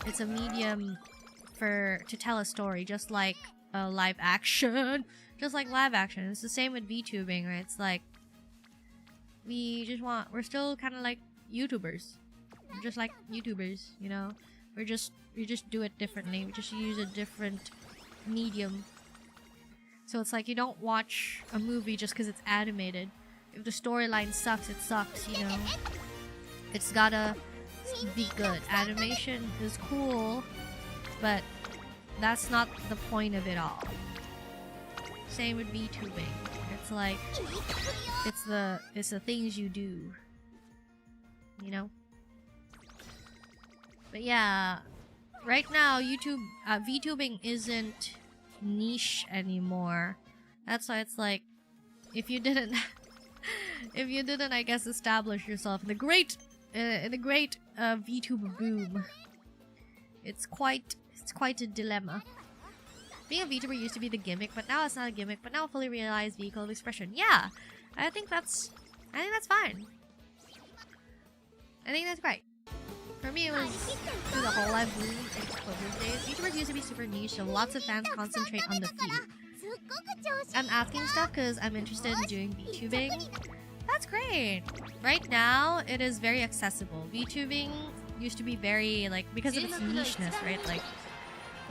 It's a medium to tell a story, just like live action. Just like live action. It's the same with VTubing, right? It's like, we're still kind of like YouTubers. We're just like YouTubers, you know? We just do it differently. We just use a different medium. So it's like, you don't watch a movie just because it's animated. If the storyline sucks, it sucks, you know? It's gotta be good. Animation is cool, but that's not the point of it all. Same with VTubing. It's like, it's the things you do, you know? But yeah, right now VTubing isn't niche anymore. That's why it's like, if you didn't I guess establish yourself in the great VTuber boom, it's quite a dilemma. Being a VTuber used to be the gimmick, but now it's not a gimmick, but now a fully realized vehicle of expression. Yeah, I think that's fine. I think that's great. For me, it was through the whole live boom in COVID days. VTubers used to be super niche, so lots of fans concentrate on the few. I'm asking stuff because I'm interested in doing VTubing. That's great. Right now, it is very accessible. VTubing used to be very, like, because of its nicheness, right? Like,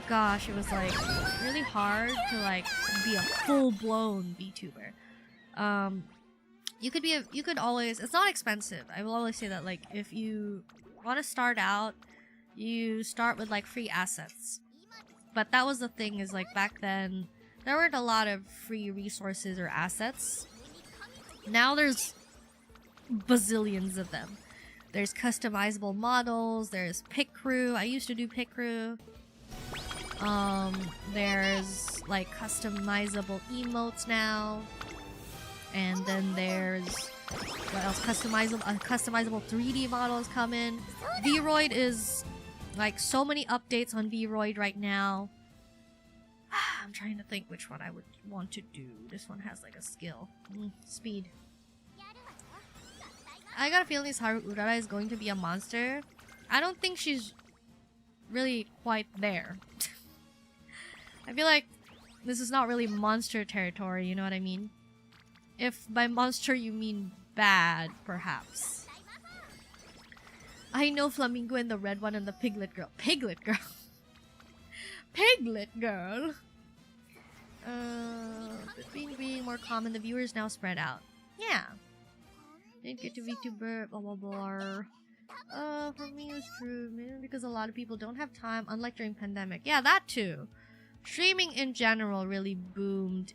gosh, it was like really hard to like be a full-blown VTuber. You could always, it's not expensive. I will always say that, like, if you want to start out, you start with like free assets. But that was the thing, is like back then there weren't a lot of free resources or assets. Now there's bazillions of them. There's customizable models, there's pick crew. I used to do pick crew. There's like customizable emotes now. And then there's, what else? Customizable 3D models come in. Vroid is like so many updates on Vroid right now. I'm trying to think which one I would want to do. This one has like a skill. Speed. I got a feeling this Haru Urara is going to be a monster. I don't think she's really quite there. I feel like this is not really monster territory, you know what I mean? If by monster you mean bad, perhaps. I know Flamingo and the red one and the Piglet Girl. Piglet Girl? Piglet Girl? Between being more common, the viewers now spread out. Yeah. Didn't get to VTuber, blah blah blah. For me it was true, maybe because a lot of people don't have time, unlike during pandemic. Yeah, that too. Streaming in general really boomed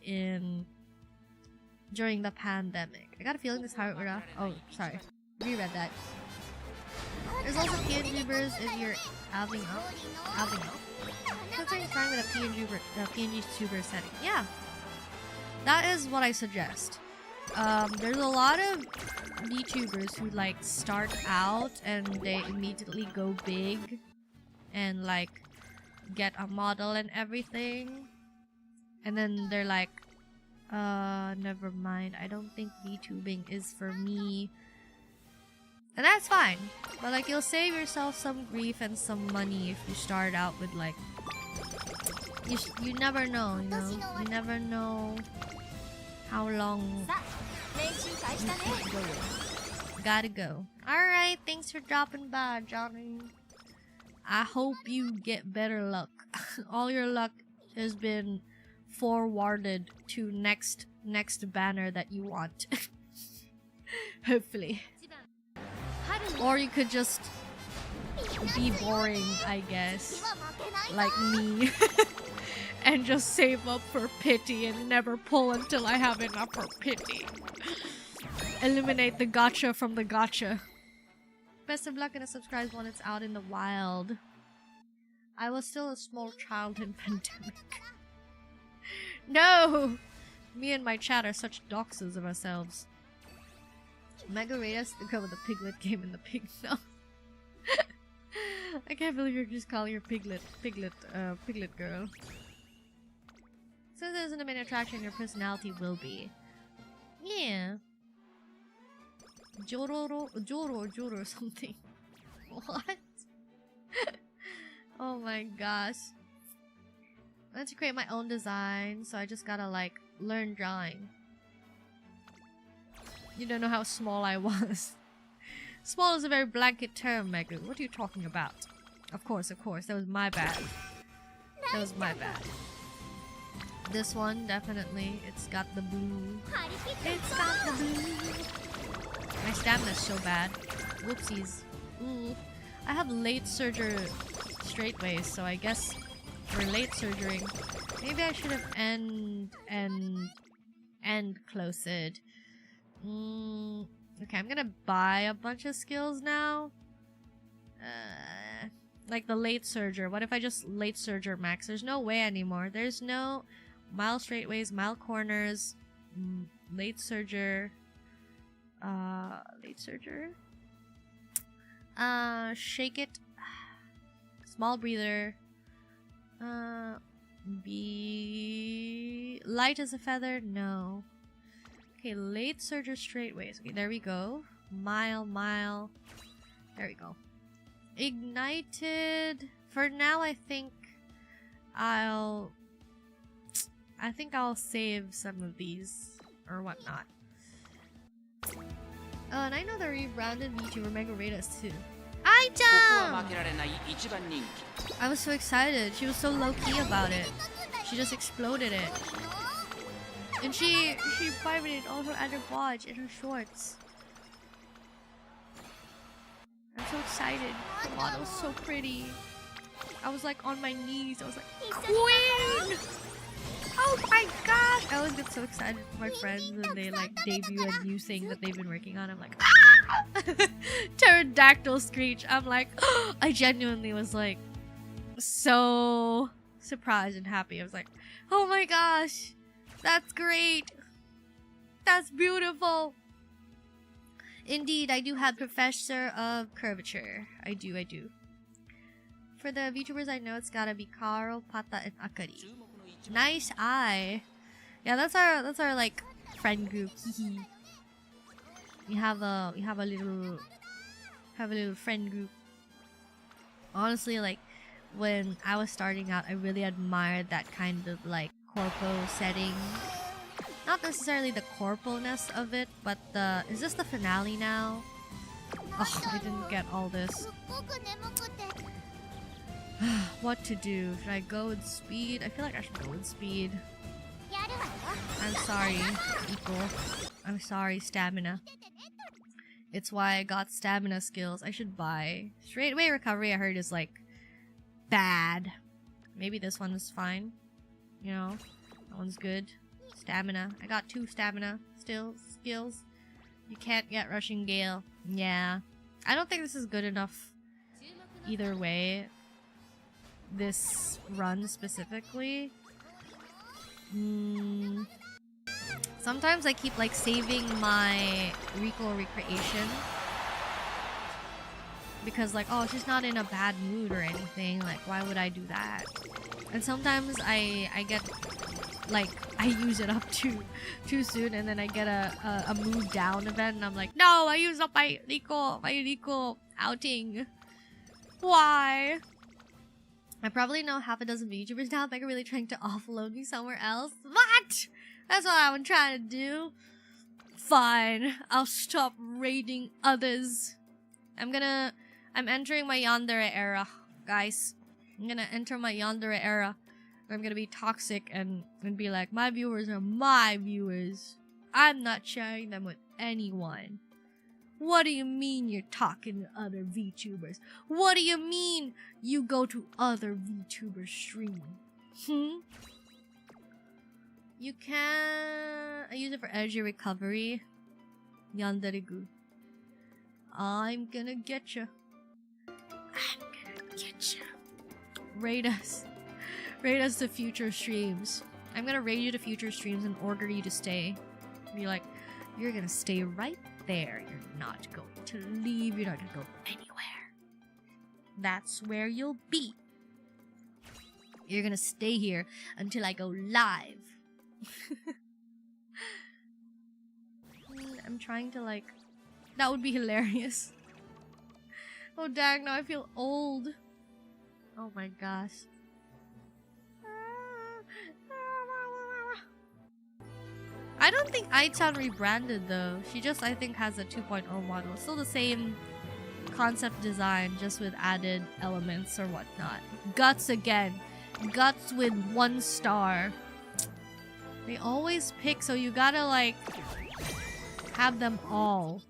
during the pandemic. I got a feeling this Haruura. Oh, sorry. Reread that. There's also PNGbers if you're alving up. Considering trying with a PNG tuber setting. Yeah. That is what I suggest. There's a lot of VTubers who like start out and they immediately go big and like get a model and everything, and then they're like, never mind, I don't think VTubing is for me. And that's fine. But like, you'll save yourself some grief and some money if you start out with like... You never know, you know? You never know how long you keep going. Gotta go. Alright, thanks for dropping by, Johnny. I hope you get better luck. All your luck has been forwarded to next banner that you want. Hopefully. Or you could just be boring, I guess. Like me. And just save up for pity and never pull until I have enough for pity. Eliminate the gotcha from the gotcha. Best of luck and a subscribe when it's out in the wild. I was still a small child in pandemic. No! Me and my chat are such doxes of ourselves. Mega rate us to go with the piglet game in the pig no. I can't believe you're just calling your piglet girl. Since there isn't a main attraction, your personality will be. Yeah. Joro something. What? Oh my gosh. I want to create my own design, so I just gotta like learn drawing. You don't know how small I was. Small is a very blanket term, Megu. What are you talking about? Of course. That was my bad. That was my bad. This one, definitely. It's got the blue. It's got the blue. My stamina's so bad. Whoopsies. Ooh. I have late surgery straightways, so I guess for late surgery, maybe I should have end closed. Okay, I'm gonna buy a bunch of skills now. Like the late surger. What if I just late surger max? There's no way anymore. There's no mile straightways, mile corners, late surger. Late surger. Shake it. Small breather. Be light as a feather. No. Okay, late surger straightways. Okay, there we go. Mile. There we go. Ignited. For now, I think I'll save some of these or whatnot. Oh, and I know the rebranded VTuber Mega Raiders too. Ai-chan! I was so excited. She was so low-key about it. She just exploded it. And she pirated all her other VODs in her shorts. I'm so excited. The model's so pretty. I was like on my knees. I was like, Queen! Oh my gosh! I always get so excited for my friends when they like debut a new thing that they've been working on. I'm like, ah! Pterodactyl screech. I'm like, I genuinely was like so surprised and happy. I was like, oh my gosh, that's great. That's beautiful. Indeed, I do have Professor of Curvature. I do. For the VTubers I know, it's gotta be Carl, Pata, and Akari. Nice eye. Yeah, that's our like friend group. We have a little friend group. Honestly, like when I was starting out, I really admired that kind of like corpo setting. Not necessarily the corporalness of it, but is this the finale now? Oh, I didn't get all this. What to do? Should I go with speed? I feel like I should go with speed. I'm sorry, people. I'm sorry, stamina. It's why I got stamina skills. I should buy. Straightaway recovery, I heard, is like bad. Maybe this one is fine. You know, that one's good. Stamina. I got 2 stamina skills. You can't get rushing gale. Yeah. I don't think this is good enough either way. This run specifically. Sometimes I keep like saving my recreation because like, oh, she's not in a bad mood or anything. Like, why would I do that? And sometimes I get like, I use it up too soon, and then I get a mood down event, and I'm like, no, I used up my Riko outing. Why? I probably know half a dozen VTubers now. Like, are really trying to offload me somewhere else. What? That's what I'm trying to do. Fine, I'll stop raiding others. I'm entering my yandere era, guys. I'm gonna enter my yandere era. I'm gonna be toxic and be like, my viewers are my viewers. I'm not sharing them with anyone. What do you mean you're talking to other VTubers? What do you mean you go to other VTubers stream? You can... I use it for energy recovery. Yandere-gu. I'm gonna get you. I'm gonna get you. Raid us. Raid us to future streams. I'm gonna raid you to future streams and order you to stay. Be like, you're gonna stay right there. You're not going to leave. You're not gonna go anywhere. That's where you'll be. You're gonna stay here until I go live. I'm trying to like... That would be hilarious. Oh dang, now I feel old. Oh my gosh. I don't think Ai-chan rebranded though. She just, I think, has a 2.0 model. Still the same concept design, just with added elements or whatnot. Guts again. Guts with 1 star. They always pick, so you gotta like have them all.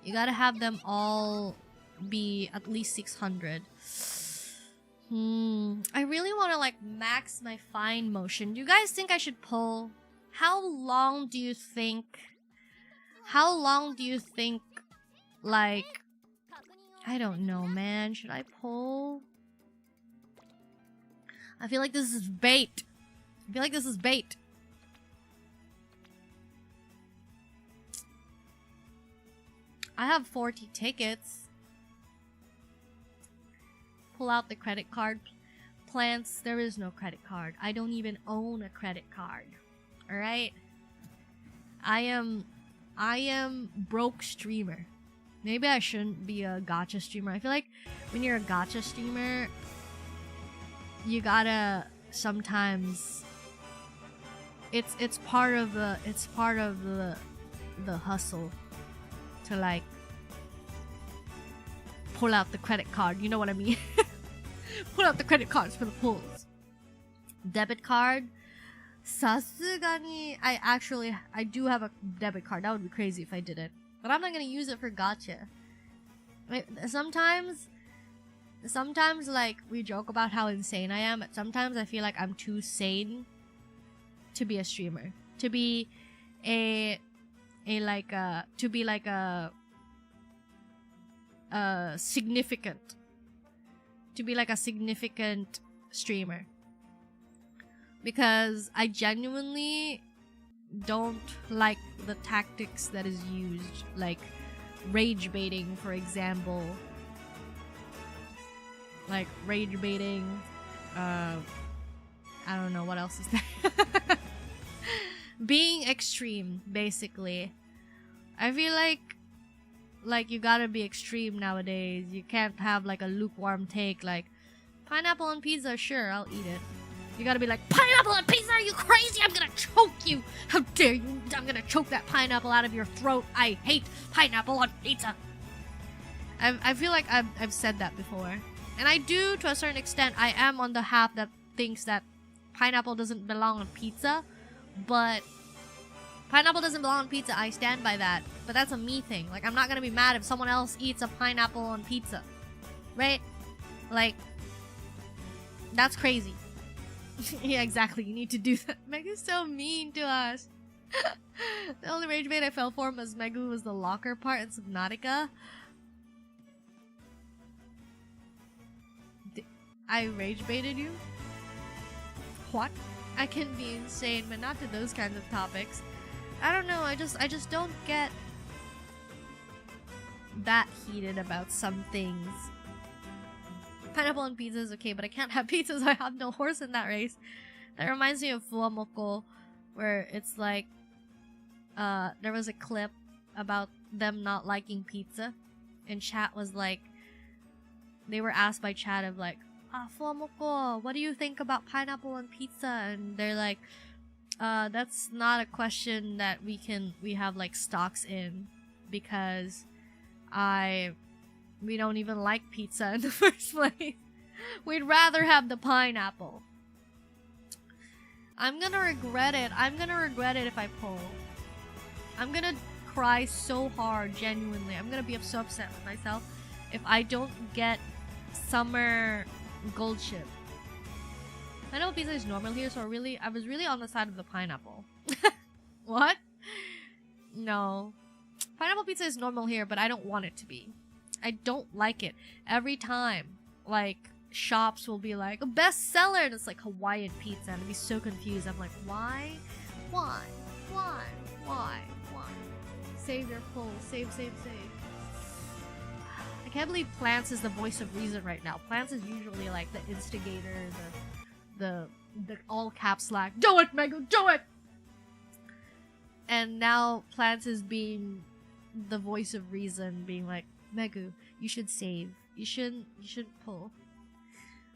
You gotta have them all be at least 600. I really want to like max my fine motion. Do you guys think I should pull? How long do you think like, I don't know, man. Should I pull? I feel like this is bait. I feel like this is bait. I have 40 tickets. Pull out the credit card. Plants, there is no credit card. I don't even own a credit card. Alright? I am broke streamer. Maybe I shouldn't be a gacha streamer. I feel like when you're a gacha streamer, you gotta sometimes... It's part of the hustle to like pull out the credit card. You know what I mean? Pull out the credit cards for the pulls. Debit card. Sasugani, I do have a debit card. That would be crazy if I didn't. But I'm not gonna use it for gacha. Sometimes like we joke about how insane I am. But sometimes I feel like I'm too sane to be a streamer. To be a significant. To be like a significant streamer. Because I genuinely don't like the tactics that is used, like rage baiting, for example. Like rage baiting, I don't know what else is there. Being extreme, basically. I feel like you gotta be extreme nowadays. You can't have like a lukewarm take, like pineapple on pizza, sure, I'll eat it. You gotta be like, pineapple on pizza, are you crazy? I'm gonna choke you! How dare you! I'm gonna choke that pineapple out of your throat. I hate pineapple on pizza. I feel like I've said that before. And I do, to a certain extent. I am on the half that thinks that pineapple doesn't belong on pizza. But pineapple doesn't belong on pizza, I stand by that. But that's a me thing. Like, I'm not gonna be mad if someone else eats a pineapple on pizza. Right? Like, that's crazy. Yeah, exactly. You need to do that. Megu's so mean to us. The only rage bait I fell for was Megu was the locker part in Subnautica. I rage baited you? What? I can be insane, but not to those kinds of topics. I don't know, I just don't get... that heated about some things. Pineapple on pizza is okay, but I can't have pizza, so I have no horse in that race. That reminds me of Fuamoko, where it's like, there was a clip about them not liking pizza, and chat was like, they were asked by chat of like, Fuamoko, what do you think about pineapple on pizza? And they're like, that's not a question that we have like stocks in, because we don't even like pizza in the first place. We'd rather have the pineapple. I'm gonna regret it. I'm gonna regret it if I pull. I'm gonna cry so hard, genuinely. I'm gonna be so upset with myself if I don't get summer gold chip. Pineapple pizza is normal here, so I was really on the side of the pineapple. What? No. Pineapple pizza is normal here, but I don't want it to be. I don't like it. Every time, like, shops will be like, a bestseller, and it's like Hawaiian pizza, and I'd be so confused. I'm like, why? Why? Why? Why? Why? Save your pull. Save, save, save. I can't believe Plants is the voice of reason right now. Plants is usually like the instigator, the all caps lock. Do it, Megu, do it! And now Plants is being the voice of reason, being like, Megu, you should save. You should pull.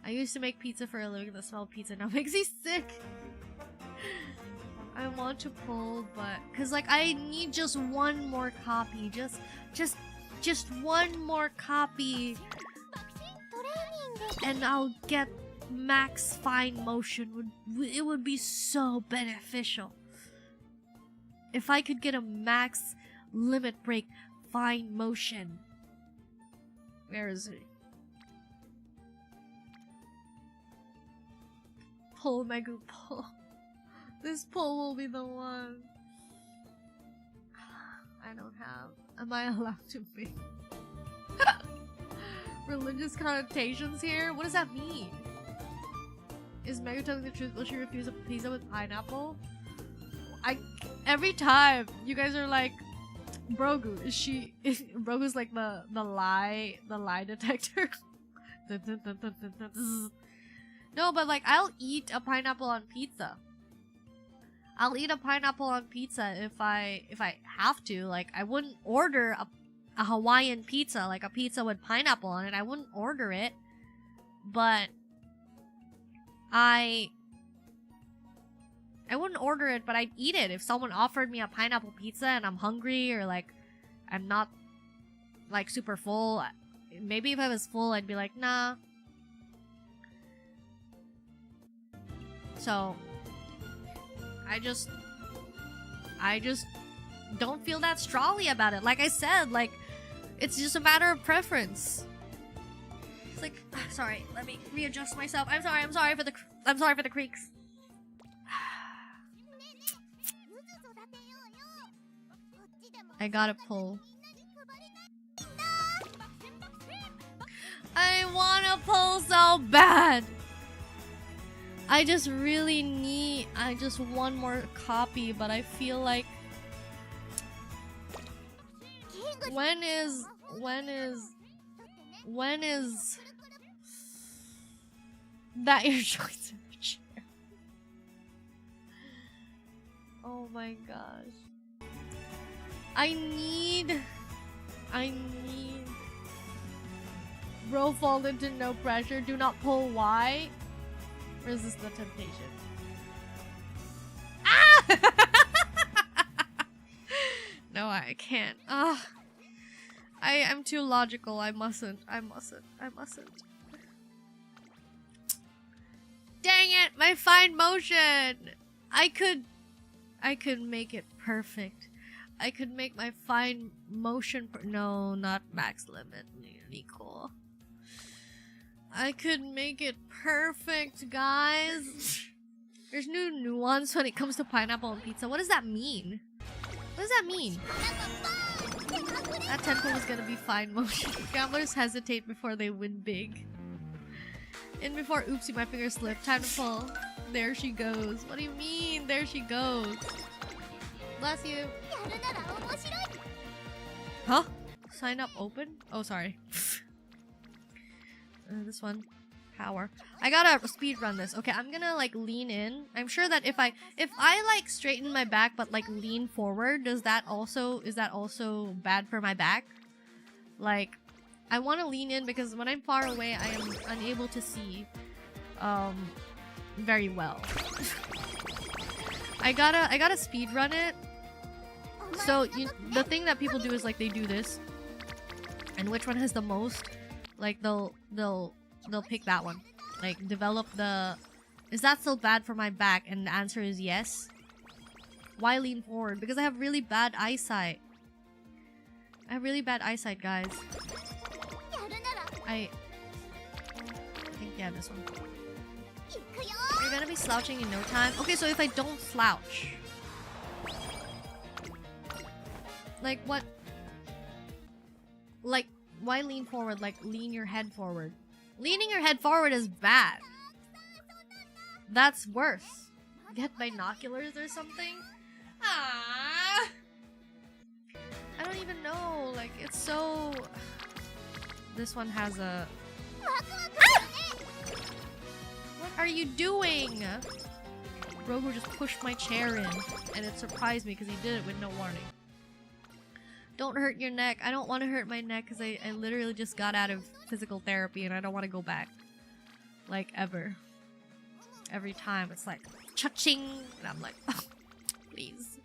I used to make pizza for a living. The smell of pizza now makes me sick. I want to pull, but cause like I need just one more copy. Just one more copy, and I'll get max fine motion. It would be so beneficial if I could get a max limit break fine motion. Where is it? Pull, Megu, pull. This pull will be the one. I don't have. Am I allowed to be? Religious connotations here? What does that mean? Is Megu telling the truth? Will she refuse a pizza with pineapple? Every time you guys are like, Brogu, Brogu's like the lie detector. No, but like I'll eat a pineapple on pizza. I'll eat a pineapple on pizza if I have to. Like I wouldn't order a Hawaiian pizza, like a pizza with pineapple on it. I wouldn't order it, but I wouldn't order it, but I'd eat it if someone offered me a pineapple pizza and I'm hungry, or like I'm not like super full. Maybe if I was full, I'd be like, nah. So I just don't feel that strongly about it. Like I said, like it's just a matter of preference. It's like, sorry, let me readjust myself. I'm sorry for the creaks. I gotta pull. I wanna pull so bad. I just really need just one more copy, but I feel like when is that your choice in the chair? Oh my gosh. I need bro, fall into no pressure. Do not pull. Why? Resist the temptation. Ah! No, I can't. I'm too logical. I mustn't. Dang it! My fine motion! I could make it perfect. I could make my fine motion no, not max limit. Nico. I could make it perfect, guys. There's new nuance when it comes to pineapple and pizza. What does that mean? What does that mean? That tempo was gonna be fine motion. Gamblers hesitate before they win big. And before oopsie my finger slipped. Time to pull. There she goes. What do you mean? There she goes. Bless you. Huh? Sign up open? Oh, sorry. This one. Power. I gotta speed run this. Okay, I'm gonna like lean in. I'm sure that if I like straighten my back but like lean forward, is that also bad for my back? Like, I want to lean in because when I'm far away, I am unable to see very well. I gotta speed run it. So the thing that people do is like they do this, and which one has the most, like they'll pick that one. Like, develop the... Is that still bad for my back? And the answer is yes. Why lean forward? Because I have really bad eyesight. I have really bad eyesight, guys. I think, yeah, this one. You're gonna be slouching in no time. Okay, so if I don't slouch... Like, what? Like, why lean forward? Like, lean your head forward. Leaning your head forward is bad. That's worse. Get binoculars or something? Ah, I don't even know. Like, it's so... This one has a... Ah! What are you doing? Rogu just pushed my chair in, and it surprised me because he did it with no warning. Don't hurt your neck. I don't want to hurt my neck because I literally just got out of physical therapy and I don't want to go back. Like, ever. Every time it's like, cha-ching! And I'm like, oh, please.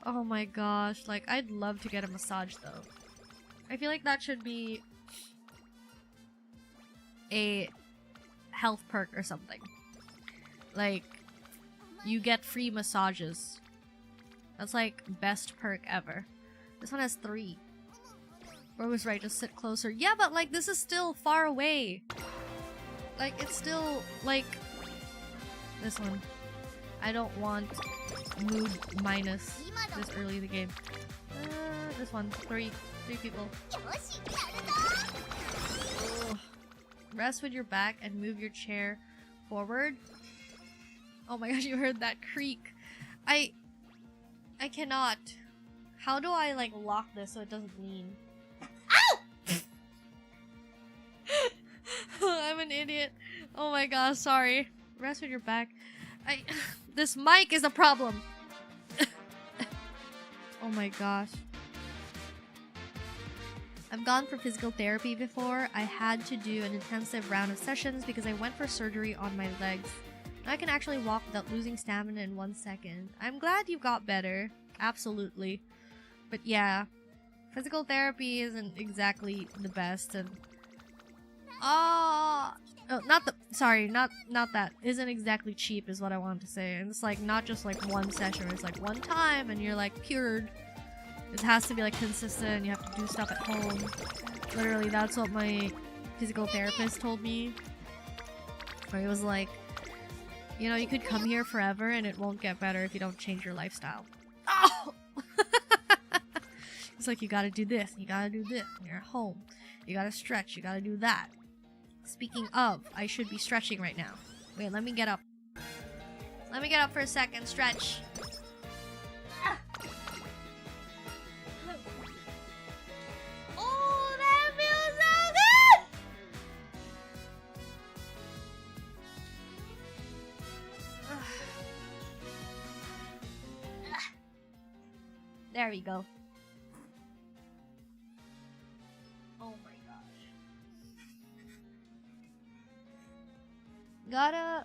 Oh my gosh. Like, I'd love to get a massage though. I feel like that should be a health perk or something. Like, you get free massages. That's like best perk ever. This one has 3. Bro was right, just sit closer. Yeah, but like this is still far away. Like it's still like this one. I don't want mood minus this early in the game. This one, 3 people. Ugh. Rest with your back and move your chair forward. Oh my gosh, you heard that creak. I cannot. How do I like lock this so it doesn't lean? Ow! I'm an idiot. Oh my gosh, sorry. Rest with your back. This mic is a problem. Oh my gosh. I've gone for physical therapy before. I had to do an intensive round of sessions because I went for surgery on my legs. Now I can actually walk without losing stamina in 1 second. I'm glad you got better. Absolutely. But yeah, physical therapy isn't exactly the best, and not that isn't exactly cheap is what I wanted to say. And it's like not just like one session, it's like one time and you're like cured. It has to be like consistent. You have to do stuff at home. Literally, that's what my physical therapist told me. Where he was like, you know, you could come here forever and it won't get better if you don't change your lifestyle. Oh! It's like, you gotta do this, you gotta do this, you're at home. You gotta stretch, you gotta do that. Speaking of, I should be stretching right now. Wait, let me get up. Let me get up for a second, stretch. Ah. Oh, that feels so good! There we go. Oh my gosh.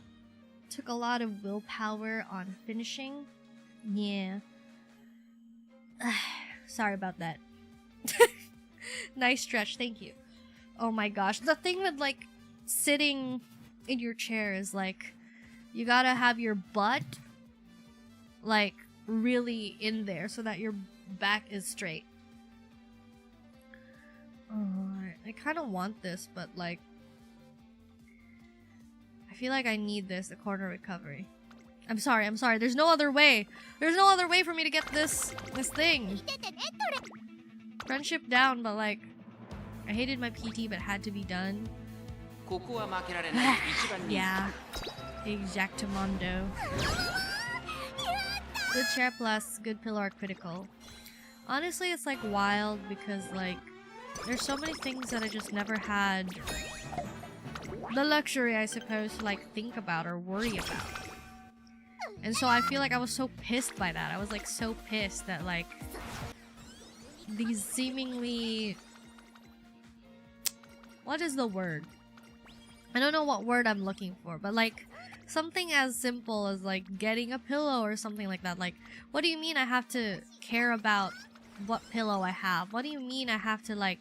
Took a lot of willpower on finishing. Yeah. Sorry about that. Nice stretch, thank you. Oh my gosh. The thing with like sitting in your chair is like you gotta have your butt like really in there so that your back is straight. Oh, I kind of want this, but like I feel like I need this, the corner recovery. I'm sorry, there's no other way. There's no other way for me to get this thing. Friendship down, but like I hated my PT but had to be done. Yeah. Exactamundo. Good chair plus, good pillar critical. Honestly, it's like wild because like there's so many things that I just never had the luxury, I suppose, to like think about or worry about. And so I feel like I was so pissed by that. I was like so pissed that like these seemingly... What is the word? I don't know what word I'm looking for, but like something as simple as like getting a pillow or something like that. Like, what do you mean I have to care about what pillow I have? What do you mean I have to like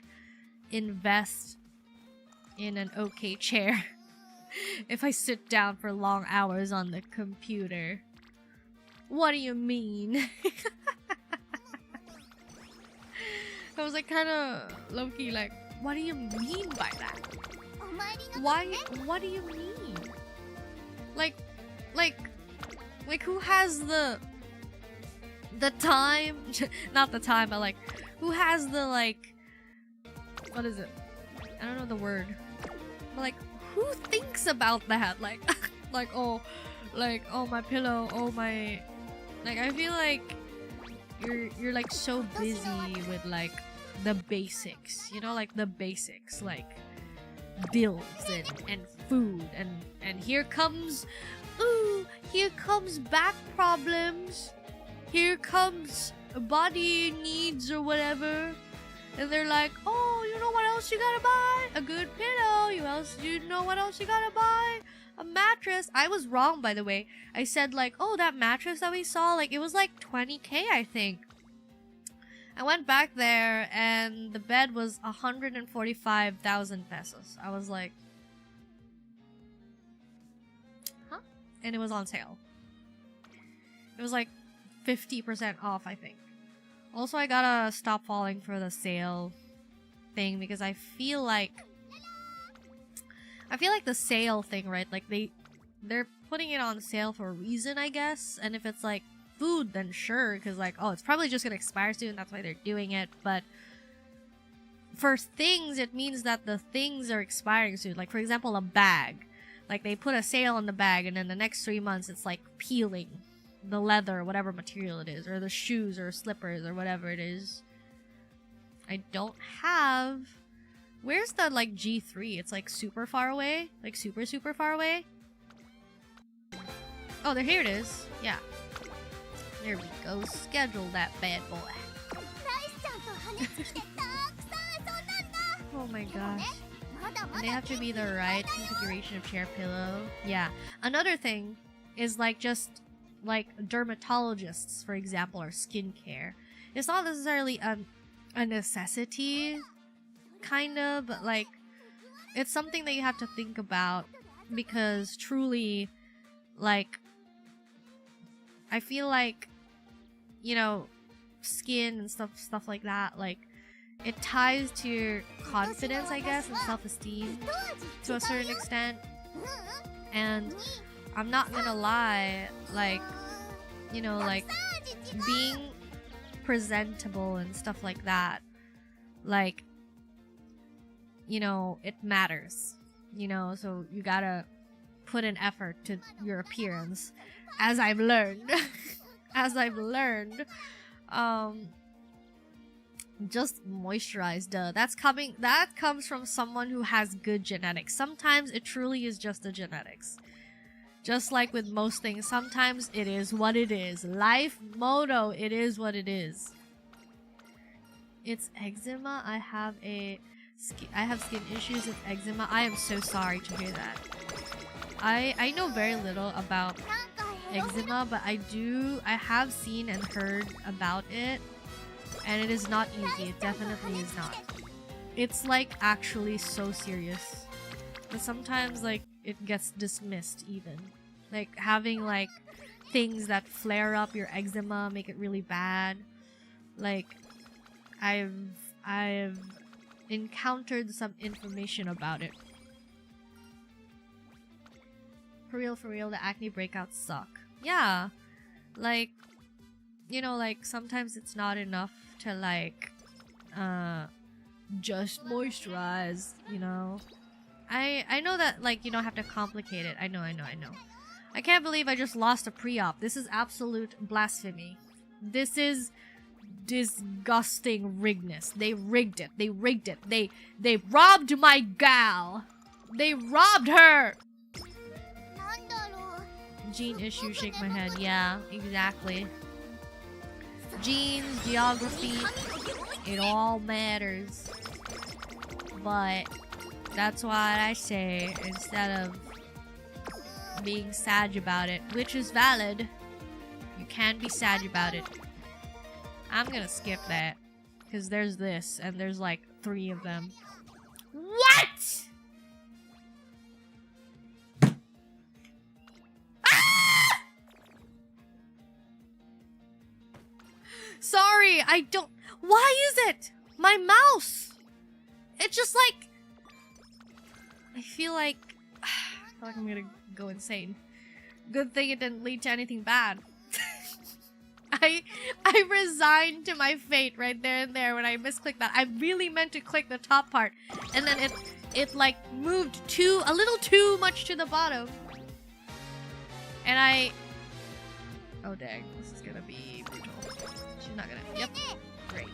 invest in an okay chair if I sit down for long hours on the computer? What do you mean? I was like kind of low-key like, what do you mean by that? Why? What do you mean? Like who has the time? Not the time, but like, who has the like, what is it? I don't know the word. But like, who thinks about that? Like, oh my pillow, oh my, like I feel like you're like so busy with like the basics, you know, like the basics, like bills and food and here comes back problems, here comes body needs or whatever, and they're like, oh, you know what else you gotta buy? A good pillow. You know what else you gotta buy? A mattress. I was wrong, by the way. I said like, oh, that mattress that we saw, like it was like 20K, I think. I went back there and the bed was 145,000 pesos. I was like, huh? And it was on sale. It was like 50% off, I think. Also, I gotta stop falling for the sale thing because I feel like the sale thing, right? Like they're putting it on sale for a reason, I guess. And if it's like food, then sure, because like, oh, it's probably just gonna expire soon, that's why they're doing it. But for things, it means that the things are expiring soon. Like for example, a bag, like they put a sale on the bag and then the next 3 months it's like peeling the leather, whatever material it is, or the shoes or slippers or whatever it is. I don't have... Where's the like G3? It's like super far away, like super far away. Oh, here it is. Yeah, there we go. Schedule that bad boy. Oh my gosh. And they have to be the right configuration of chair pillow. Yeah. Another thing is like just like dermatologists, for example, or skincare. It's not necessarily a necessity, kind of, but like it's something that you have to think about because truly, like, I feel like, you know, skin and stuff like that, like it ties to your confidence, I guess, and self-esteem to a certain extent. And I'm not gonna lie, like, you know, like being presentable and stuff like that, like, you know, it matters, you know, so you gotta put an effort to your appearance, as I've learned. Just moisturize, duh. That comes from someone who has good genetics. Sometimes it truly is just the genetics. Just like with most things, sometimes it is what it is. Life motto, it is what it is. It's eczema. I have skin issues with eczema. I am so sorry to hear that. I know very little about eczema, but I have seen and heard about it, and it is not easy. It definitely is not. It's like actually so serious, but sometimes like it gets dismissed even. Like having like things that flare up your eczema, make it really bad. Like I've encountered some information about it. For real, the acne breakouts suck. Yeah, like, you know, like sometimes it's not enough to like just moisturize, you know. I know that like you don't have to complicate it. I know. I can't believe I just lost a pre-op. This is absolute blasphemy. This is disgusting rigness. They rigged it. They rigged it. They robbed my gal. They robbed her. Gene issue, shake my head. Yeah, exactly. Genes, geography, it all matters. But that's why I say, instead of being sad about it, which is valid, you can be sad about it. I'm gonna skip that, because there's this, and there's like 3 of them. What?! Sorry, I don't... Why is it? My mouse! It's just like... I feel like I'm gonna go insane. Good thing it didn't lead to anything bad. I resigned to my fate right there and there when I misclicked that. I really meant to click the top part. And then it like moved a little too much to the bottom. And I... Oh dang, this is gonna be brutal. She's not gonna... Yep. Great.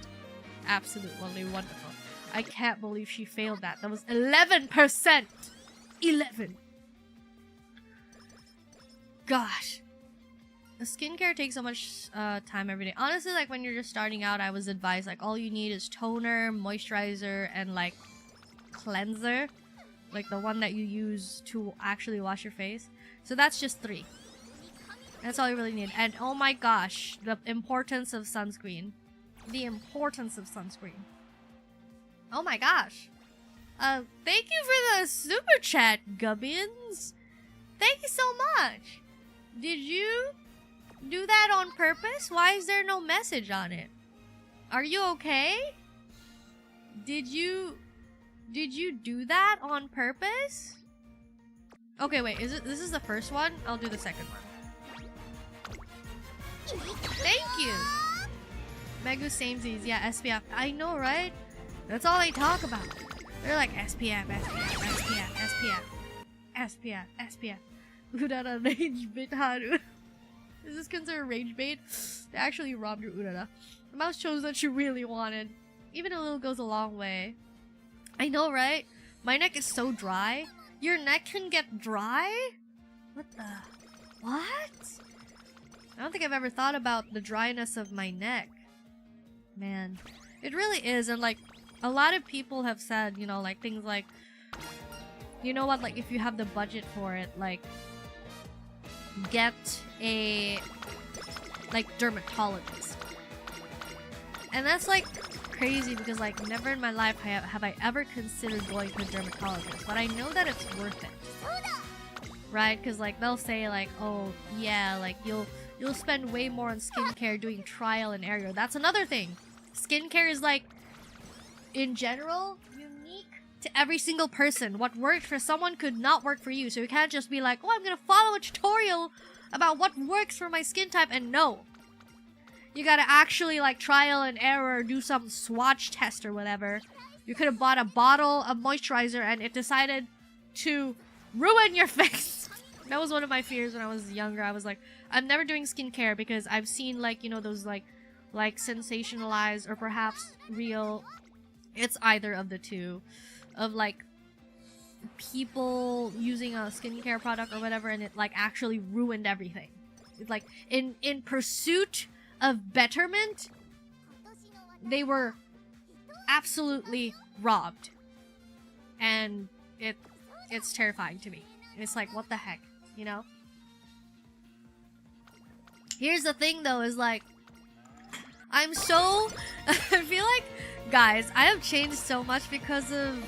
Absolutely wonderful. I can't believe she failed that. That was 11%! 11! Gosh. The skincare takes so much time every day. Honestly, like when you're just starting out, I was advised like all you need is toner, moisturizer, and like cleanser. Like the one that you use to actually wash your face. So that's just 3. That's all you really need. And oh my gosh, the importance of sunscreen. The importance of sunscreen. Oh my gosh. Thank you for the super chat, Gubbins. Thank you so much. Did you do that on purpose? Why is there no message on it? Are you okay? Did you do that on purpose? Okay, wait, this is the first one? I'll do the second one. Thank you! Megu samesies, yeah, SPF. I know, right? That's all they talk about. They're like SPF, SPF, SPF, SPF, SPF, SPF. Urara rage bait Haru. Is this considered rage bait? They actually robbed your Urara. The mouse chose what you really wanted. Even a little goes a long way. I know, right? My neck is so dry. Your neck can get dry? What the... What? I don't think I've ever thought about the dryness of my neck. Man. It really is, and like, a lot of people have said, you know, like, things like... You know what, like, if you have the budget for it, like... Get a... like, dermatologist. And that's, like, crazy because, like, never in my life have I ever considered going to a dermatologist. But I know that it's worth it. Right? Because, like, they'll say, like, oh, yeah, like, you'll spend way more on skincare doing trial and error. That's another thing. Skincare is, like, in general, unique to every single person. What worked for someone could not work for you. So you can't just be like, oh, I'm gonna follow a tutorial about what works for my skin type. And no. You gotta actually, like, trial and error, do some swatch test or whatever. You could have bought a bottle of moisturizer and it decided to ruin your face. That was one of my fears when I was younger. I was like, I'm never doing skincare because I've seen, like, you know, those, like sensationalized or perhaps real... It's either of the two. Of, like, people using a skincare product or whatever and it, like, actually ruined everything. It's like, in pursuit of betterment, they were absolutely robbed. And it's terrifying to me. It's like, what the heck, you know? Here's the thing, though, is like, I'm so... I feel like, guys, I have changed so much because of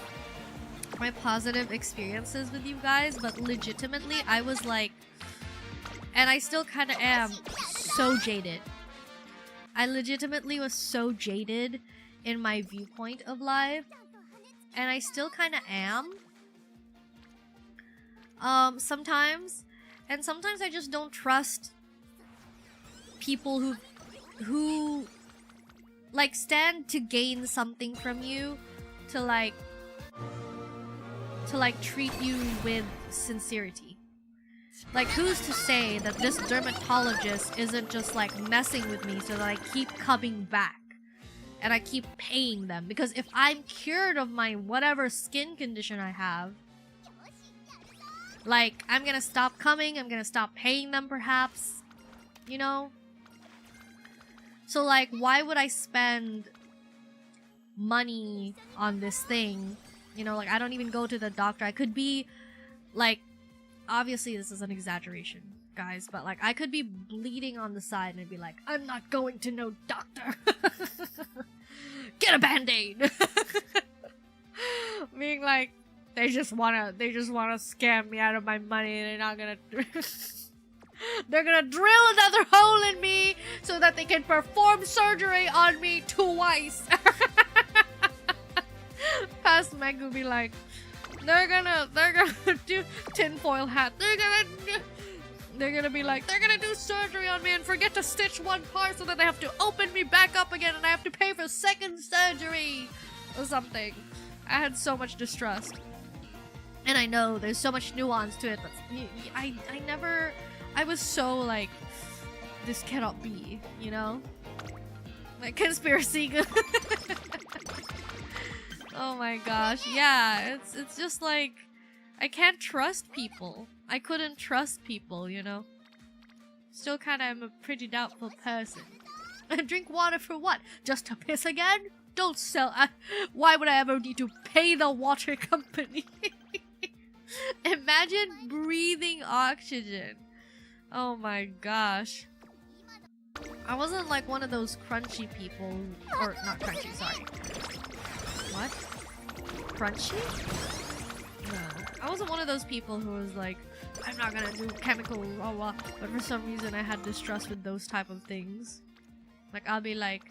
my positive experiences with you guys, but legitimately, I was like, and I still kind of am, so jaded. I legitimately was so jaded in my viewpoint of life, and I still kind of am. Sometimes, and sometimes I just don't trust people who like stand to gain something from you, to like treat you with sincerity. Like, who's to say that this dermatologist isn't just like messing with me so that I keep coming back and I keep paying them? Because if I'm cured of my whatever skin condition I have, like, I'm gonna stop coming, I'm gonna stop paying them perhaps, you know? So like, why would I spend money on this thing? You know, like, I don't even go to the doctor. I could be like, obviously this is an exaggeration, guys, but like, I could be bleeding on the side and I'd be like, I'm not going to no doctor. Get a band-aid. Being like, they just wanna scam me out of my money. They're not gonna they're gonna drill another hole in me so that they can perform surgery on me twice. Past Megumi, like, they're gonna do tinfoil hat. They're gonna be like, they're gonna do surgery on me and forget to stitch one part so that they have to open me back up again and I have to pay for second surgery or something. I had so much distrust. And I know there's so much nuance to it, but I was so like, this cannot be, you know? Like, conspiracy. Oh my gosh, yeah, it's just like, I can't trust people. I couldn't trust people, you know? Still kinda am a pretty doubtful person. Drink water for what? Just to piss again? Don't sell. Why would I ever need to pay the water company? Imagine breathing oxygen. Oh my gosh. I wasn't like one of those crunchy people. Or not crunchy, sorry. What? Crunchy? No. I wasn't one of those people who was like, I'm not gonna do chemical blah blah. But for some reason I had distrust with those type of things. Like, I'll be like,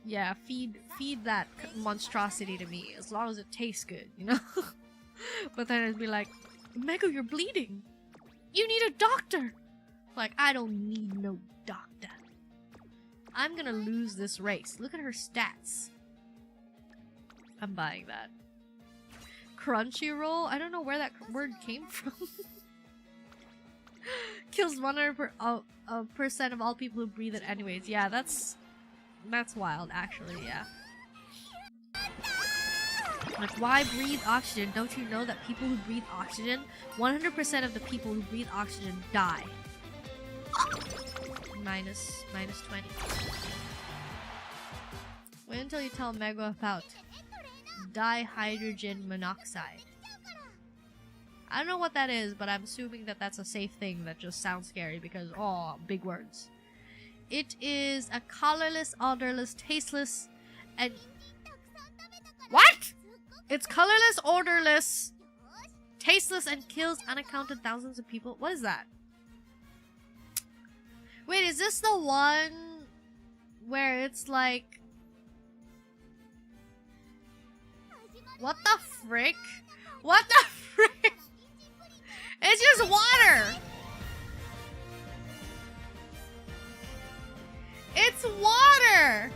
yeah, feed that monstrosity to me as long as it tastes good, you know? But then it'd be like, Mego, you're bleeding. You need a doctor. Like, I don't need no doctor. I'm gonna lose this race. Look at her stats. I'm buying that. Crunchyroll? I don't know where that word came from. Kills 100% of all people who breathe it anyways. Yeah, that's wild, actually, yeah. Like, why breathe oxygen? Don't you know that people who breathe oxygen, 100% of the people who breathe oxygen die. Minus 20. Wait until you tell Mego about dihydrogen monoxide. I don't know what that is, but I'm assuming that that's a safe thing that just sounds scary because, oh, big words. It is a colorless, odorless, tasteless, and... What? It's colorless, odorless, tasteless, and kills unaccounted thousands of people. What is that? Wait, is this the one where it's like... What the frick? What the frick? It's just water! It's water!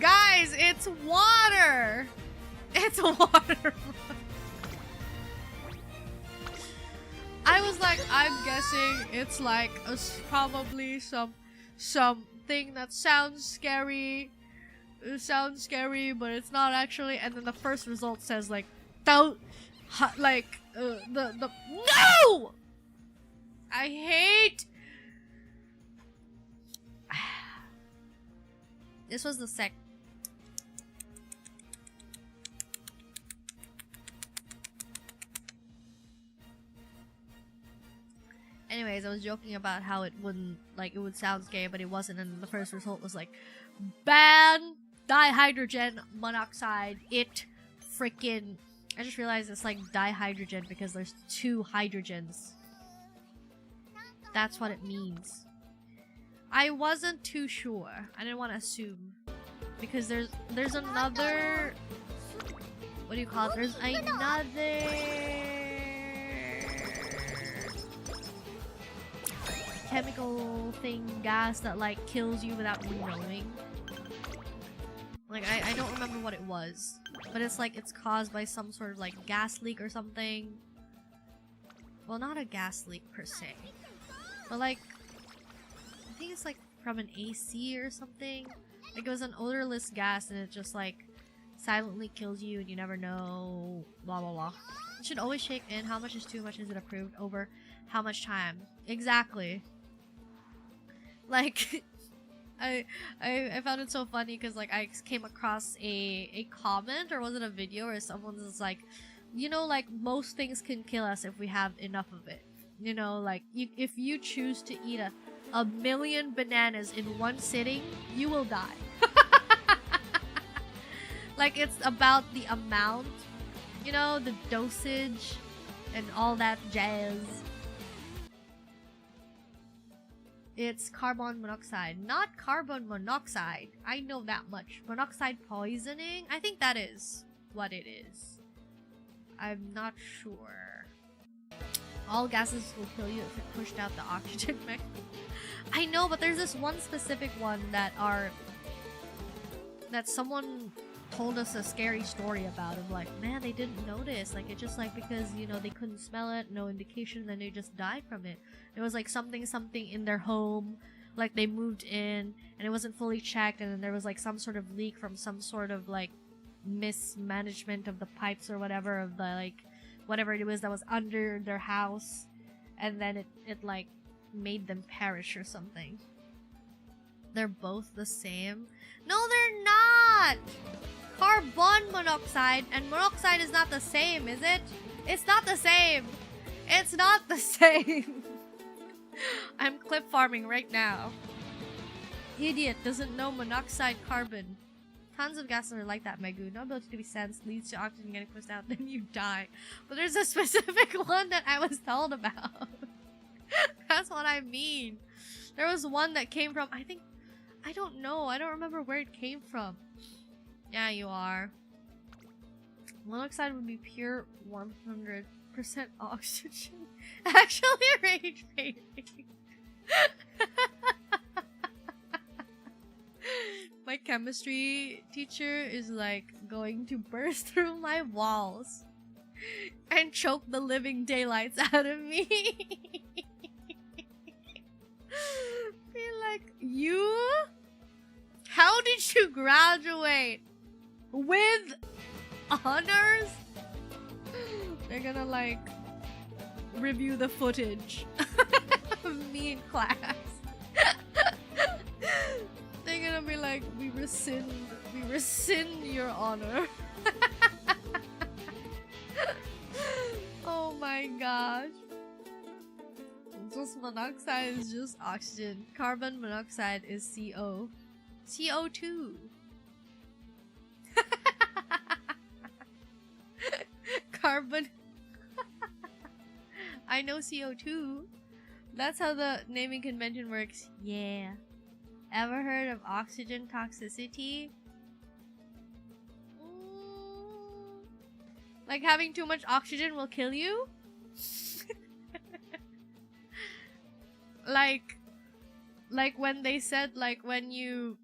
Guys, it's water! It's water! I was like, I'm guessing it's like probably something that sounds scary. It sounds scary, but it's not actually. And then the first result says like, don't, like the no. I hate. This was the sec. Anyways, I was joking about how it wouldn't, like, it would sound scary, but it wasn't, and the first result was like, ban dihydrogen monoxide, it freaking... I just realized it's like dihydrogen because there's 2 hydrogens. That's what it means. I wasn't too sure. I didn't want to assume. Because there's another... What do you call it? There's another... chemical thing, gas that like kills you without you knowing. Like, I don't remember what it was, but it's like it's caused by some sort of like gas leak or something. Well, not a gas leak per se, but like I think it's like from an AC or something. Like it was an odorless gas and it just like silently kills you and you never know, blah blah blah. You should always check in how much is too much, is it approved, over how much time. Exactly. Like I found it so funny because like I came across a comment, or was it a video where someone was like, you know, like most things can kill us if we have enough of it. You know, like if you choose to eat a million bananas in one sitting, you will die. Like it's about the amount, you know, the dosage and all that jazz. It's carbon monoxide, not carbon monoxide. I know that much. Monoxide poisoning? I think that is what it is. I'm not sure. All gases will kill you if it pushed out the oxygen mechanism. I know, but there's this one specific one that someone told us a scary story about, of like, man, they didn't notice, like it just like because, you know, they couldn't smell it, no indication, then they just died from it. It was like something in their home, like they moved in and it wasn't fully checked, and then there was like some sort of leak from some sort of like mismanagement of the pipes or whatever, of the like whatever it was that was under their house, and then it like made them perish or something. They're both the same? No, they're not! Carbon monoxide and monoxide is not the same, is it? It's not the same! It's not the same! I'm clip farming right now. Idiot doesn't know monoxide, carbon. Tons of gases are like that, Megu. No ability to be sensed, leads to oxygen getting pushed out, then you die. But there's a specific one that I was told about. That's what I mean. There was one that came from, I don't know. I don't remember where it came from. Yeah, you are. Monoxide would be pure 100% oxygen. Actually rage baiting. My chemistry teacher is like going to burst through my walls and choke the living daylights out of me. Be like, you? How did you graduate with honors? They're gonna like review the footage of me in class. They're gonna be like, we rescind your honor. Oh my gosh. Just monoxide is just oxygen. Carbon monoxide is CO. CO2. Carbon. I know CO2. That's how the naming convention works. Yeah. Ever heard of oxygen toxicity? Like having too much oxygen will kill you? Like when they said, like when you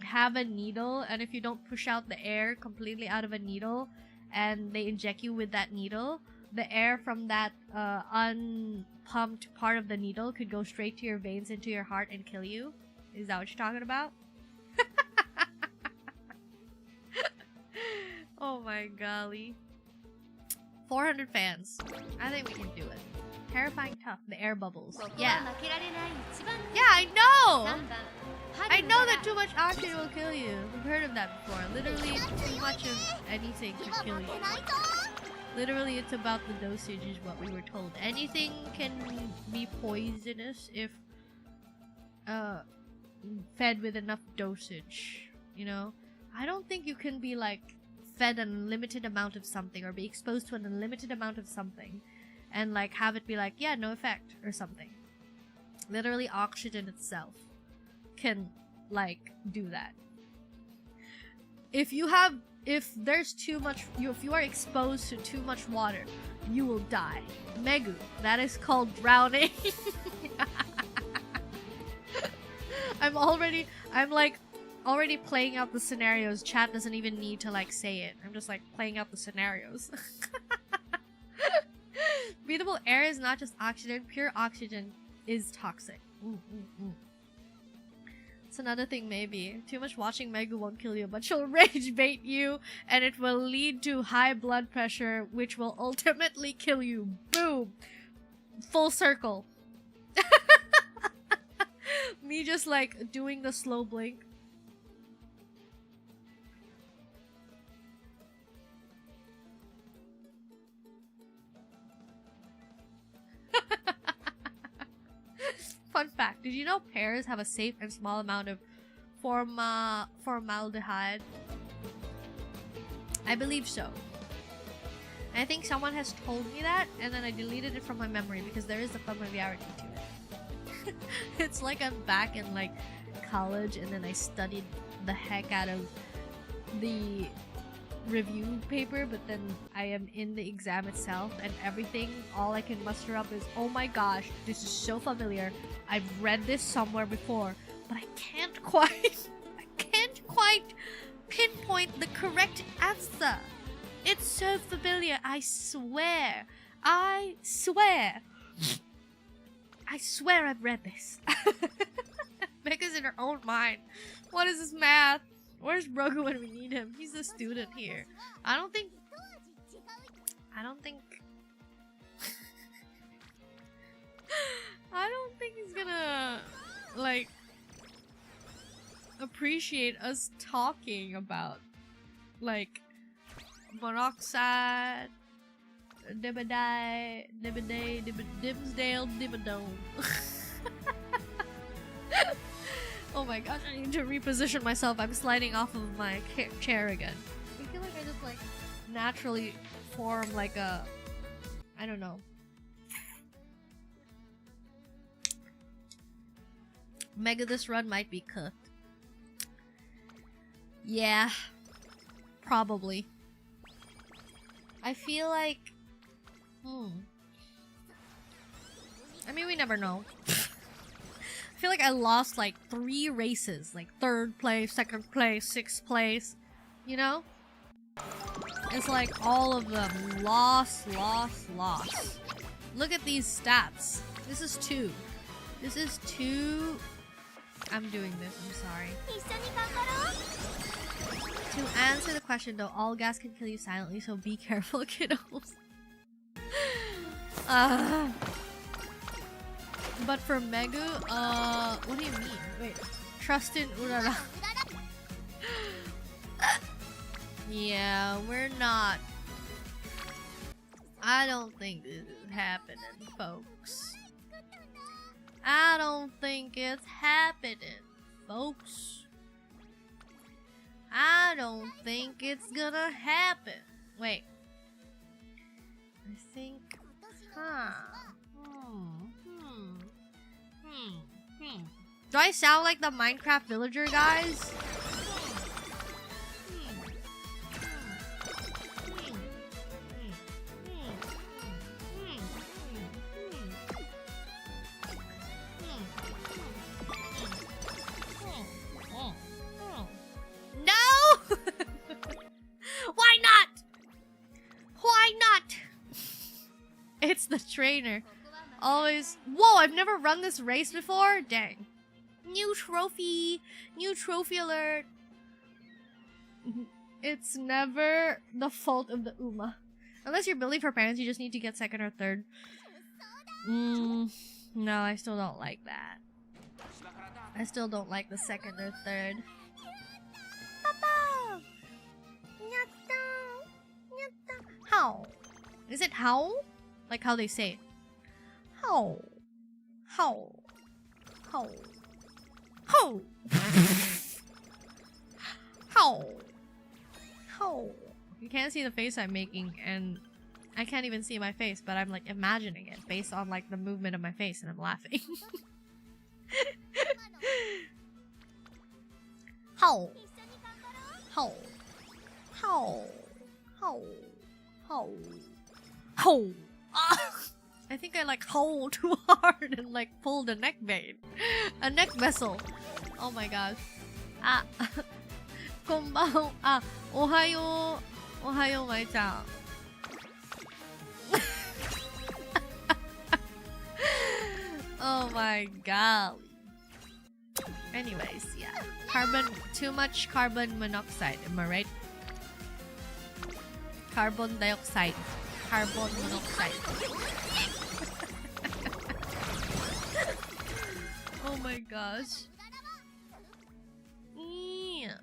have a needle and if you don't push out the air completely out of a needle and they inject you with that needle, the air from that unpumped part of the needle could go straight to your veins, into your heart, and kill you. Is that what you're talking about? Oh my golly. 400 fans. I think we can do it. Terrifying tough. The air bubbles. Yeah. Yeah, I know! I know that too much oxygen will kill you. We've heard of that before. Literally, too much of anything could kill you. Literally, it's about the dosage is what we were told. Anything can be poisonous if fed with enough dosage, you know? I don't think you can be like fed an unlimited amount of something or be exposed to an unlimited amount of something and like have it be like, yeah, no effect or something. Literally, oxygen itself can like do that. If there's too much, if you are exposed to too much water, you will die. Megu, that is called drowning. I'm like already playing out the scenarios. Chat doesn't even need to like say it. I'm just like playing out the scenarios. Be the breathable air is not just oxygen. Pure oxygen is toxic. It's another thing maybe. Too much watching Megu won't kill you, but she'll rage bait you, and it will lead to high blood pressure, which will ultimately kill you. Boom! Full circle. Me just like doing the slow blink. Fun fact, did you know pears have a safe and small amount of formaldehyde? I believe so. I think someone has told me that, and then I deleted it from my memory because there is a familiarity to it. It's like I'm back in like college, and then I studied the heck out of the review paper, but then I am in the exam itself, and everything, all I can muster up is, oh my gosh, this is so familiar. I've read this somewhere before, but I can't quite pinpoint the correct answer. It's so familiar, I swear. I swear I've read this. Becca's in her own mind. What is this math? Where's Brogu when we need him? He's a student here. I don't think he's gonna like appreciate us talking about like monoxide, Dimsdale, Dimmadome. Oh my gosh, I need to reposition myself. I'm sliding off of my chair again. I feel like I just like naturally form like a, I don't know. Mega, this run might be cooked. Yeah, probably. I feel like, I mean, we never know. I feel like I lost like 3 races, like 3rd place, 2nd place, 6th place, you know? It's like all of them lost. Look at these stats. This is 2. This is 2. I'm doing this, I'm sorry. To answer the question though, all gas can kill you silently, so be careful, kiddos. But for Megu, what do you mean? Wait, trust in URARA. Yeah, we're not. I don't think this is happening, folks. I don't think it's happening, folks. I don't think it's gonna happen. Wait. I think... Do I sound like the Minecraft villager, guys? No! Why not? Why not? It's the trainer. Always. Whoa, I've never run this race before? Dang. New trophy! New trophy alert! It's never the fault of the UMA. Unless you're building for parents, you just need to get 2nd or 3rd. No, I still don't like that. I still don't like the 2nd or 3rd. Papa! How? Is it how? Like how they say it. How? How? How? How? How? How? You can't see the face I'm making, and I can't even see my face, but I'm like imagining it based on like the movement of my face, and I'm laughing. How? How? How? How? How? How? I think I like howl too hard and like pulled a neck vein. A neck vessel. Oh my gosh. Ah. Konbanwa. Ah. Ohayo. Ohayo, Mai-chan. my golly. Anyways, yeah. Too much carbon monoxide, am I right? Carbon dioxide. Carbon monoxide. Oh my gosh. Yeah.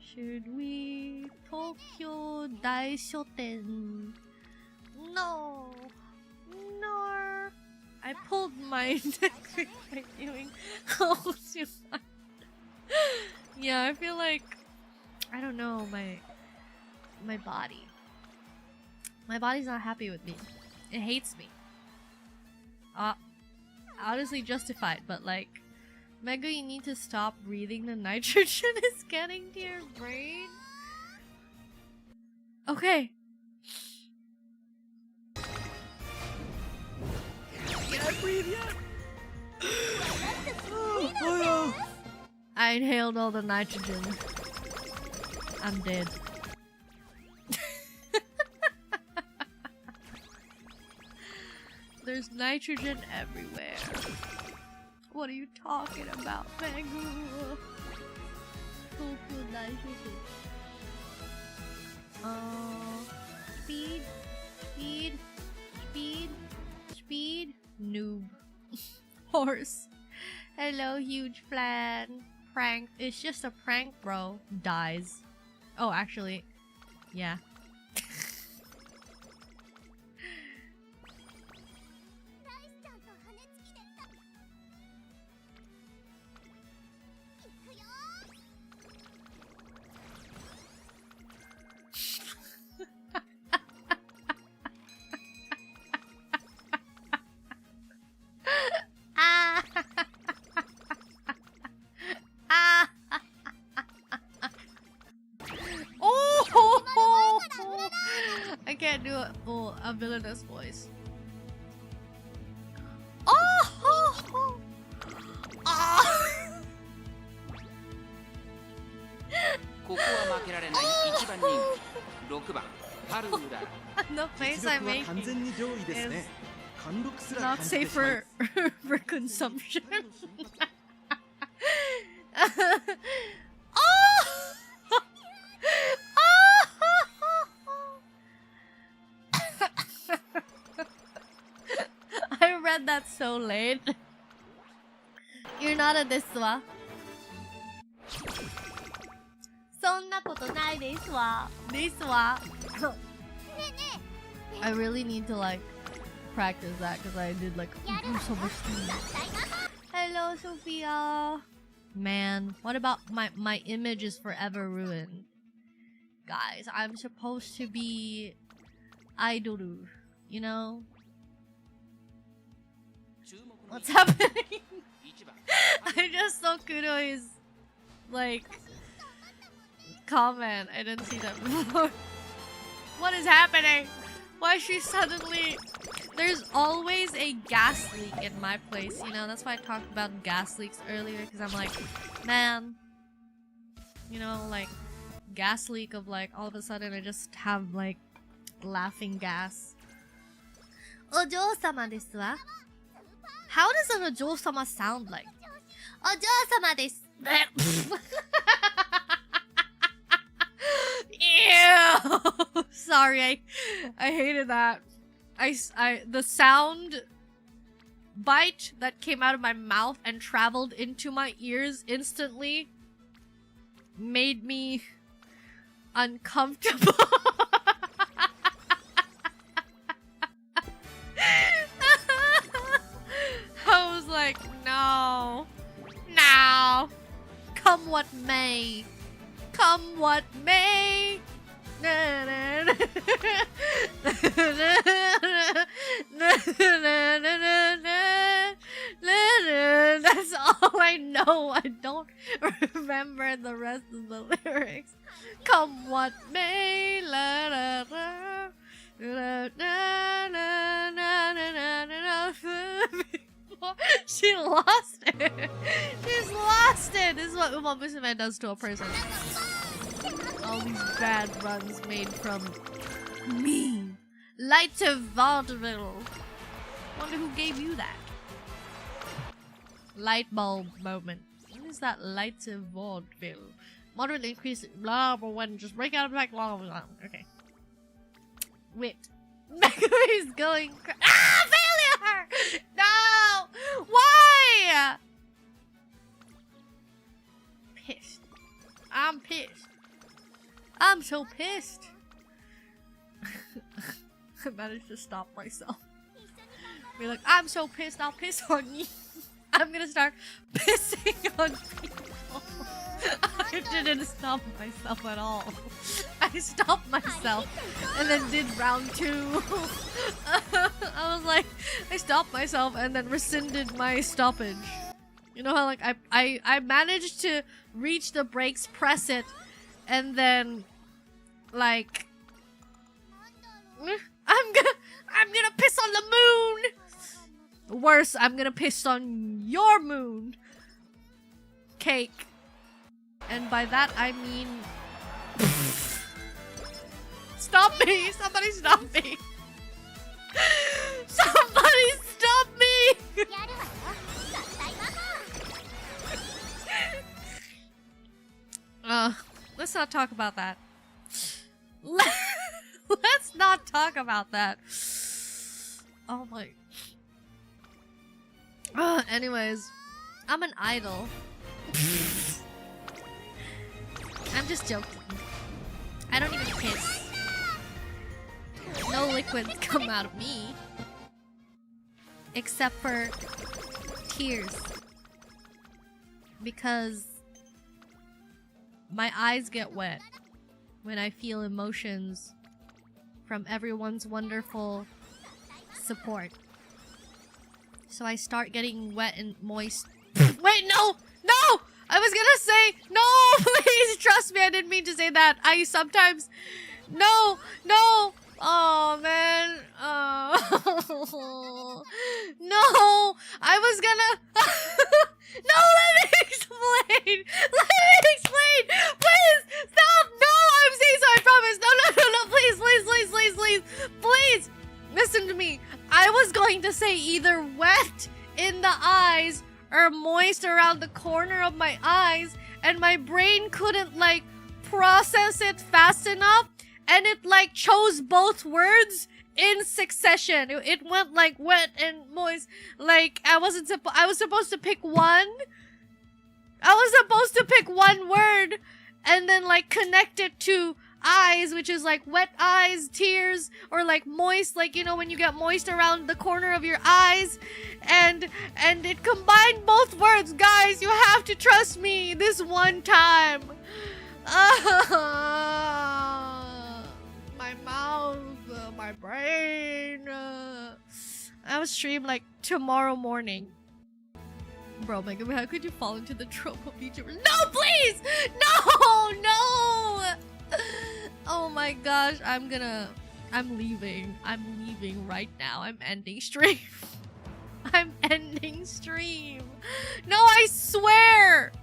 Should we Tokyo Daishoten? No. No. I pulled my neck by doing oh too much. Yeah, I feel like I don't know, my body. My body's not happy with me. It hates me. Honestly justified, but like Megu, you need to stop breathing the nitrogen is getting to your brain. Okay. Can't breathe yet. I inhaled all the nitrogen. I'm dead. There's nitrogen everywhere. What are you talking about, Megu? Speed, speed, speed, speed, noob. Horse. Hello, huge plan. Prank. It's just a prank, bro. Dies. Oh, actually, yeah. I can't do a villainous voice. Oh! The face I make is not safe for consumption. I read that so late. You're not a desu wa. Desu wa. I really need to like practice that because I did like so much things. Hello, Sophia. Man, what about my image is forever ruined. Guys, I'm supposed to be idoru, you know? What's happening? I just saw Kuroi's like comment. I didn't see that before. What is happening? Why is she suddenly... There's always a gas leak in my place, you know? That's why I talked about gas leaks earlier, because I'm like, man, you know, like, gas leak of like, all of a sudden I just have like, laughing gas. Ojo-sama desu wa? How does an ojo-sama sound like? Ojo-sama desu. Ew! Sorry, I hated that. The sound bite that came out of my mouth and traveled into my ears instantly made me uncomfortable. I was like, no. No. Come what may. Come what may. That's all I know. I don't remember the rest of the lyrics. Come what may. She lost it. She's lost it. This is what UMAMUSUME does to a person. All these bad runs made from me. Light of vaudeville. Wonder who gave you that. Light bulb moment. What is that light vaudeville? Moderate increase, blah, blah, blah, just break out of back, blah, blah, blah. Okay. Wit. Megumi is going failure! No! Why? Pissed. I'm pissed. I'm so pissed. I managed to stop myself. Be like, I'm so pissed, I'll piss on you. I'm gonna start pissing on people. I didn't stop myself at all. I stopped myself and then did round 2. I was like, I stopped myself and then rescinded my stoppage. You know how like I managed to reach the brakes, press it, and then like I'm gonna piss on the moon. Worse, I'm gonna piss on your moon. Cake. And by that I mean stop me! Somebody stop me! Somebody stop me! Let's not talk about that. Let's not talk about that. Oh my. Anyways, I'm an idol. I'm just joking. I don't even piss. No liquids come out of me. Except for tears. Because my eyes get wet when I feel emotions from everyone's wonderful support. So I start getting wet and moist. Wait, no! No! I was gonna say, no, please trust me, I didn't mean to say that. I sometimes, no, no. Oh man, no, I was gonna, no, let me explain, please, stop, no, I'm saying so, I promise, no, please, listen to me. I was going to say either wet in the eyes or moist around the corner of my eyes, and my brain couldn't like process it fast enough, and it like chose both words in succession. It went like wet and moist. Like I was supposed to pick one. I was supposed to pick one word and then like connect it to eyes, which is like wet eyes, tears, or like moist, like you know when you get moist around the corner of your eyes, and it combined both words. Guys, you have to trust me this one time. My mouth, my brain. I will stream like tomorrow morning. Bro, Megumi, how could you fall into the trope of VTuber? No, please! No! Oh my gosh, I'm leaving. I'm leaving right now. I'm ending stream. I'm ending stream. No, I swear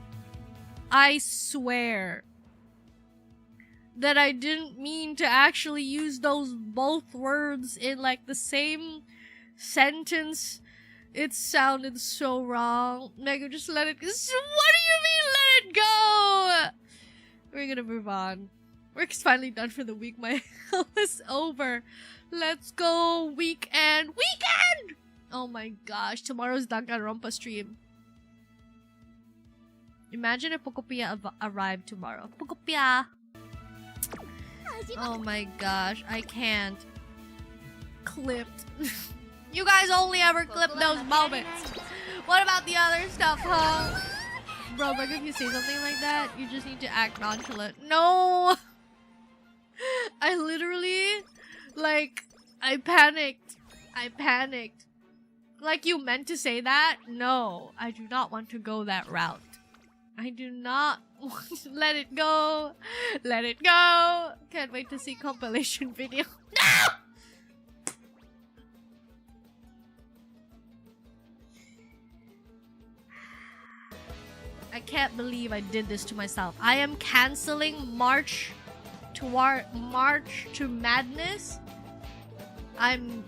that I didn't mean to actually use those both words in like the same sentence. It sounded so wrong. Mega, just let it go. What do you mean let it go? We're gonna move on. Work's finally done for the week. My hell is over. Let's go weekend. Oh my gosh, tomorrow's Danganronpa stream. Imagine if Pokopia arrived tomorrow. Pokopia! Oh my gosh, I can't. Clipped. You guys only ever clip those moments. What about the other stuff, huh? Bro, but if you say something like that, you just need to act nonchalant. No! I literally, like, I panicked. Like you meant to say that? No, I do not want to go that route. I do not want to let it go. Let it go. Can't wait to see compilation video. No! I can't believe I did this to myself. I am canceling March to Madness. I'm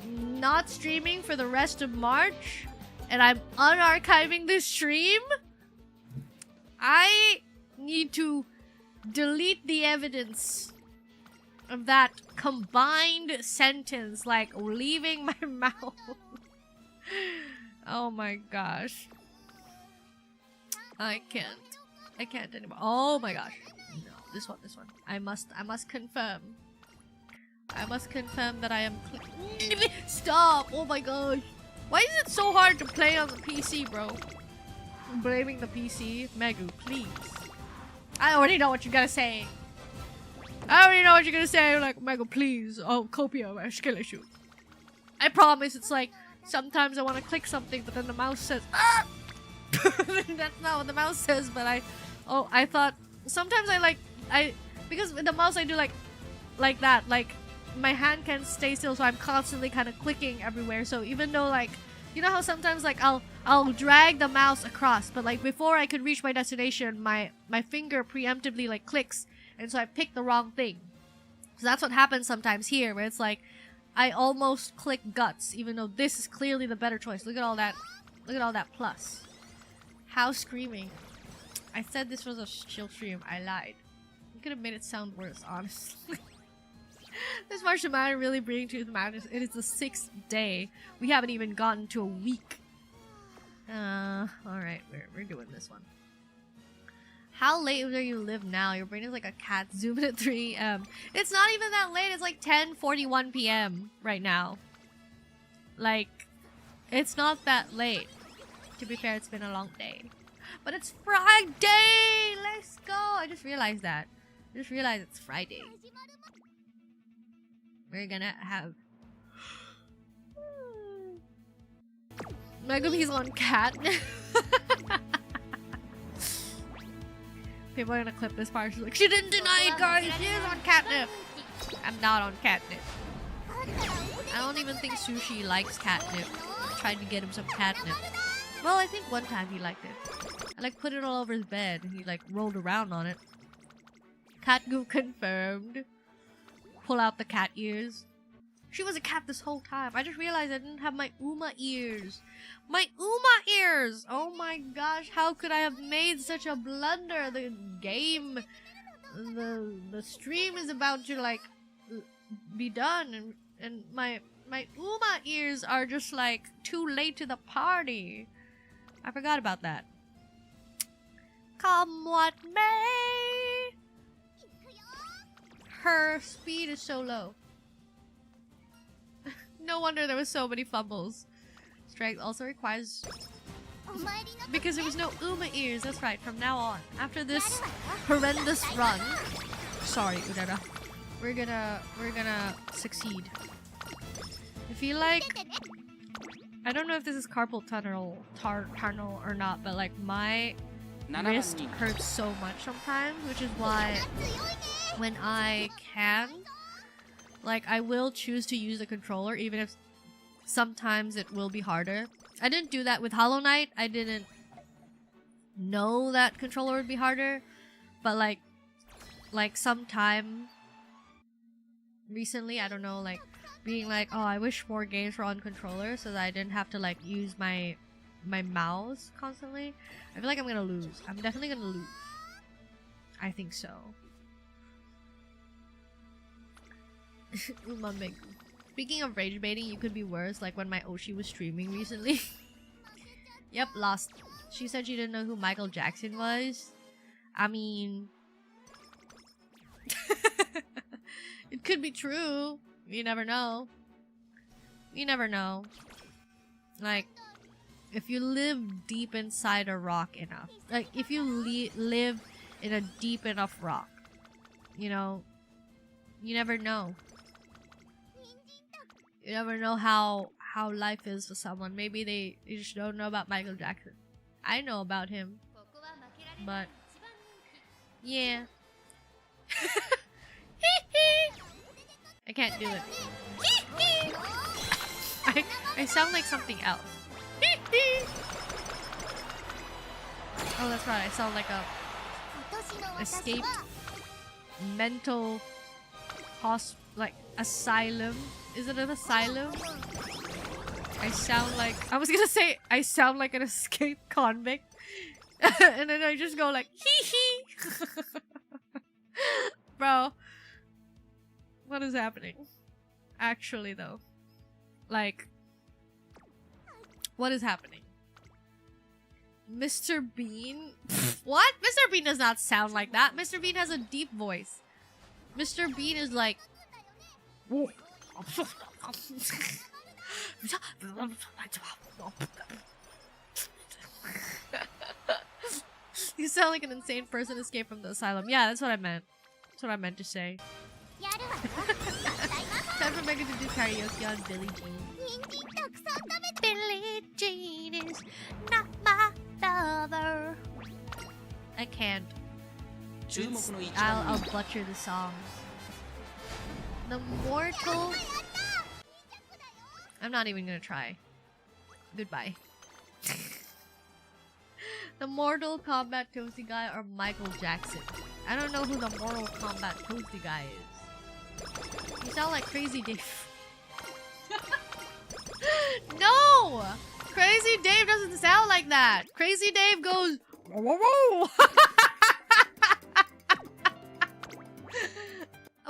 not streaming for the rest of March and I'm unarchiving this stream, I need to delete the evidence of that combined sentence, like leaving my mouth. Oh my gosh. I can't anymore. Oh my gosh. No, this one. I must confirm. I must confirm that I am Stop! Oh my gosh. Why is it so hard to play on the PC, bro? I'm blaming the PC. Megu, please. I already know what you're gonna say. Like, Megu, please. Oh, copia my skill issue. I promise it's like, sometimes I want to click something, but then the mouse says, ah! That's not what the mouse says, but I thought, sometimes because with the mouse I do like that, like, my hand can't stay still, so I'm constantly kind of clicking everywhere. So even though, like, you know how sometimes, like, I'll drag the mouse across, but like before I could reach my destination, my finger preemptively like clicks, and so I picked the wrong thing. So that's what happens sometimes here, where it's like I almost click guts, even though this is clearly the better choice. Look at all that plus. How screaming! I said this was a chill stream. I lied. You could have made it sound worse, honestly. This Martian Manor really bringing to the madness. It is the 6th day. We haven't even gotten to a week. Alright, we're doing this one. How late do you live now? Your brain is like a cat. Zoom in at 3 AM. It's not even that late. It's like 10:41 PM right now. Like, it's not that late. To be fair, it's been a long day. But it's Friday! Let's go! I just realized that. I just realized it's Friday. We're gonna have Megumi's on catnip. People are gonna clip this part. She's like, she didn't deny it, guys. She is on catnip. I'm not on catnip. I don't even think Sushi likes catnip. I tried to get him some catnip. Well, I think one time he liked it. I like put it all over his bed and he like rolled around on it. Cat goo confirmed. Pull out the cat ears. She was a cat this whole time. I just realized I didn't have my Uma ears. My Uma ears! Oh my gosh, how could I have made such a blunder? The game, the stream is about to like be done, and my Uma ears are just like too late to the party. I forgot about that. Come what may. Her speed is so low. No wonder there was so many fumbles. Strength also requires... Because there was no Uma ears, that's right, from now on. After this horrendous run... Sorry, URARA. We're gonna succeed. I feel like... I don't know if this is carpal tunnel or not, but like my wrist hurts so much sometimes, which is why when I can, like, I will choose to use the controller, even if sometimes it will be harder. I didn't do that with Hollow Knight. I didn't know that controller would be harder, but like sometime recently, I don't know, like being like, oh, I wish more games were on controller so that I didn't have to like use my mouse constantly. I feel like I'm gonna lose. I'm definitely gonna lose. I think so. Umamegu. Speaking of rage baiting, you could be worse, like when my Oshi was streaming recently. Yep, lost. She said she didn't know who Michael Jackson was. I mean... it could be true. You never know. You never know. Like, if you live deep inside a rock enough. Like, if you live in a deep enough rock. You know, you never know. You never know how life is for someone. Maybe they just don't know about Michael Jackson. I know about him. But, yeah. I can't do it. I sound like something else. Oh, that's right. I sound like a escaped mental asylum. Is it an asylum? I sound like... I was gonna say, I sound like an escaped convict. And then I just go like, hee hee. Bro. What is happening? Actually, though. Like... What is happening? Mr. Bean? What? Mr. Bean does not sound like that. Mr. Bean has a deep voice. Mr. Bean is like... You sound like an insane person escaped from the asylum. Yeah, that's what I meant. That's what I meant to say. Time for Megan to do karaoke on Billie Jean. Billie Jean is not my lover. I can't. I'll butcher the song. The mortal... I'm not even gonna try. Goodbye. The Mortal Kombat Toasty guy or Michael Jackson? I don't know who the Mortal Kombat Toasty guy is. You sound like Crazy Dave. No! Crazy Dave doesn't sound like that. Crazy Dave goes... Whoa, whoa, whoa.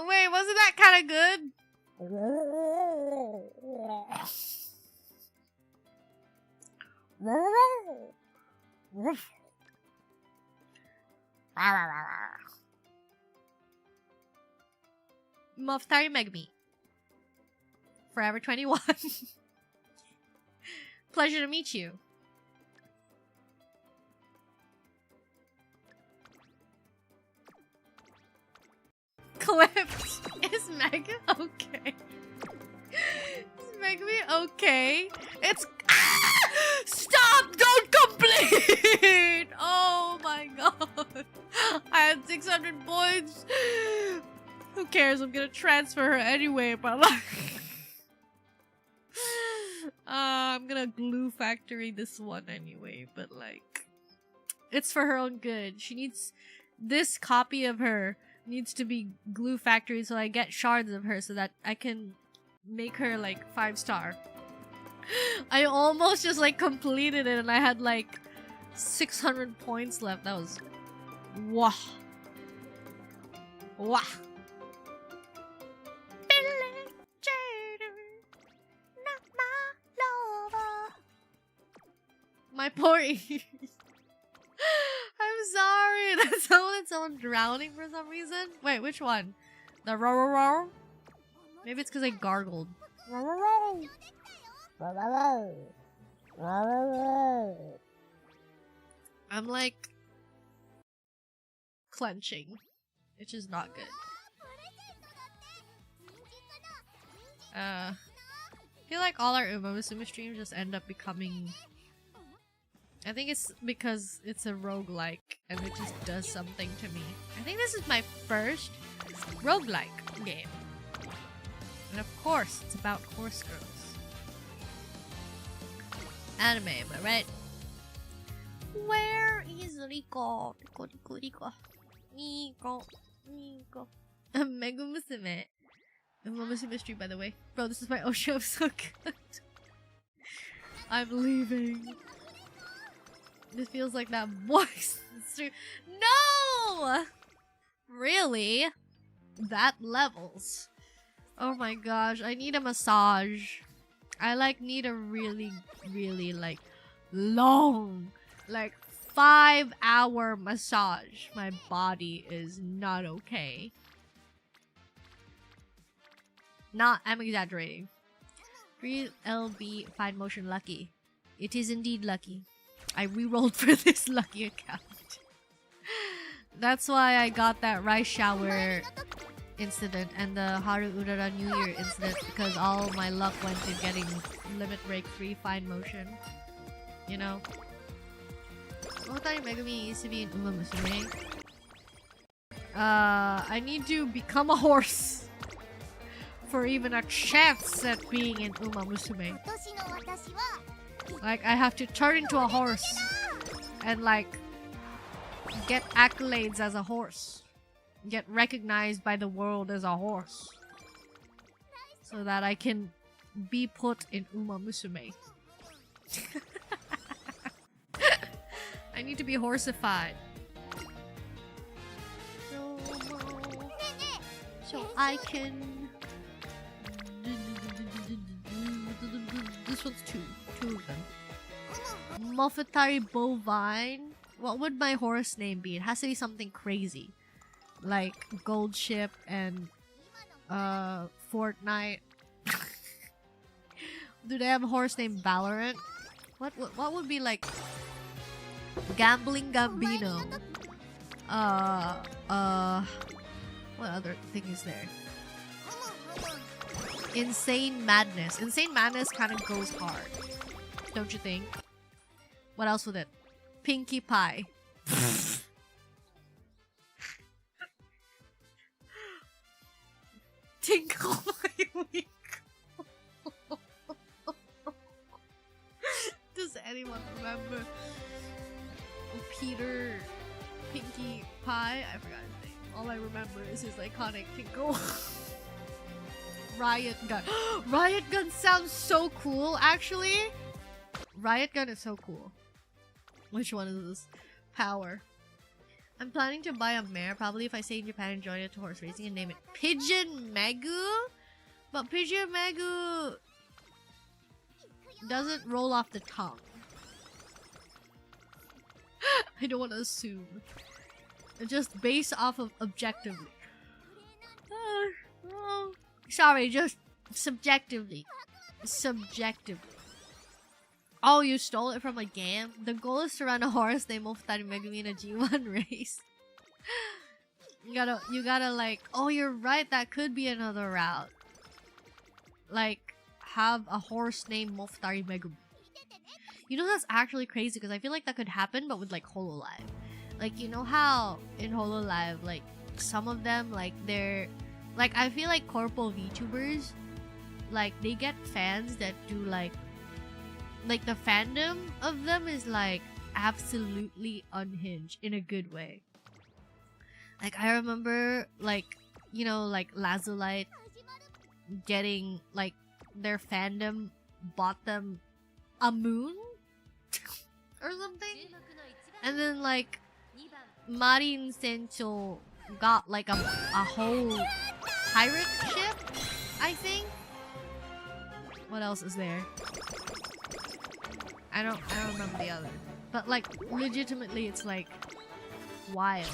Wait, wasn't that kind of good? Mofutari Megumi. Forever 21. Pleasure to meet you. Clipped. Is Meg okay? Is Megumi okay? It's... Ah! Stop! Don't complete! Oh my god. I had 600 points. Who cares? I'm gonna transfer her anyway, but like... I'm gonna glue factory this one anyway, but like... It's for her own good. She needs... This copy of her needs to be glue factory so I get shards of her so that I can make her like 5-star. I almost just like completed it and I had like 600 points left. That was... Wah. Wah. My poor ears. I'm sorry. That someone drowning for some reason. Wait, which one? The row row row? Maybe it's because I gargled. Row row row. Row row row. Row row row. I'm like clenching, which is not good. I feel like all our UMAMUSUME streams just end up becoming... I think it's because it's a roguelike and it just does something to me. I think this is my first roguelike game. And of course, it's about horse girls. Anime, am I right? Where is Rico? Rico. Megumi-musume. UMAMUSUME stream, by the way. Bro, this is my Osho. I'm so good. I'm leaving. This feels like that voice. No! Really? That levels. Oh my gosh, I need a massage. I like need a really, really like long, like 5-hour massage. My body is not okay. I'm exaggerating. Free LB fine motion lucky. It is indeed lucky. I re-rolled for this lucky account. That's why I got that rice shower incident and the Haru Urara New Year incident, because all my luck went to getting limit break free fine motion. You know? Mofutari Megumi used to be in UMAMUSUME. I need to become a horse for even a chance at being in UMAMUSUME. Like, I have to turn into a horse and, like, get accolades as a horse. Get recognized by the world as a horse. So that I can be put in UMAMUSUME. I need to be horseified. So I can... This one's two of them. Mofutari bovine. What would my horse name be? It has to be something crazy. Like Gold Ship and Fortnite. Do they have a horse named Valorant? What would be like Gambling Gambino? What other thing is there? Insane Madness. Insane Madness kind of goes hard, don't you think? What else with it? Pinkie Pie. Tinkle My Winkle. Does anyone remember Peter Pinkie Pie? I forgot his name. All I remember is his iconic tinkle. Riot Gun. Riot Gun sounds so cool, actually. Riot Gun is so cool. Which one is this? Power. I'm planning to buy a mare, probably if I stay in Japan and join it to horse racing and name it Pigeon Megu? But Pigeon Megu doesn't roll off the tongue. I don't want to assume. Just based off of objectively. Sorry, just subjectively. Subjectively. Oh, you stole it from a game? The goal is to run a horse named Mofutari Megumi in a G1 race. You gotta like, oh, you're right, that could be another route. Like, have a horse named Mofutari Megumi. You know, that's actually crazy because I feel like that could happen, but with like HoloLive. Like, you know how in HoloLive, like, some of them, like, they're... Like, I feel like corpo VTubers, like, they get fans that do like the fandom of them is like absolutely unhinged in a good way. Like, I remember, like, you know, like Lazulite getting like their fandom bought them a moon or something, and then like Marin Sencho got like a whole pirate ship, I think. What else is there? I don't remember the other. But like legitimately it's like wild.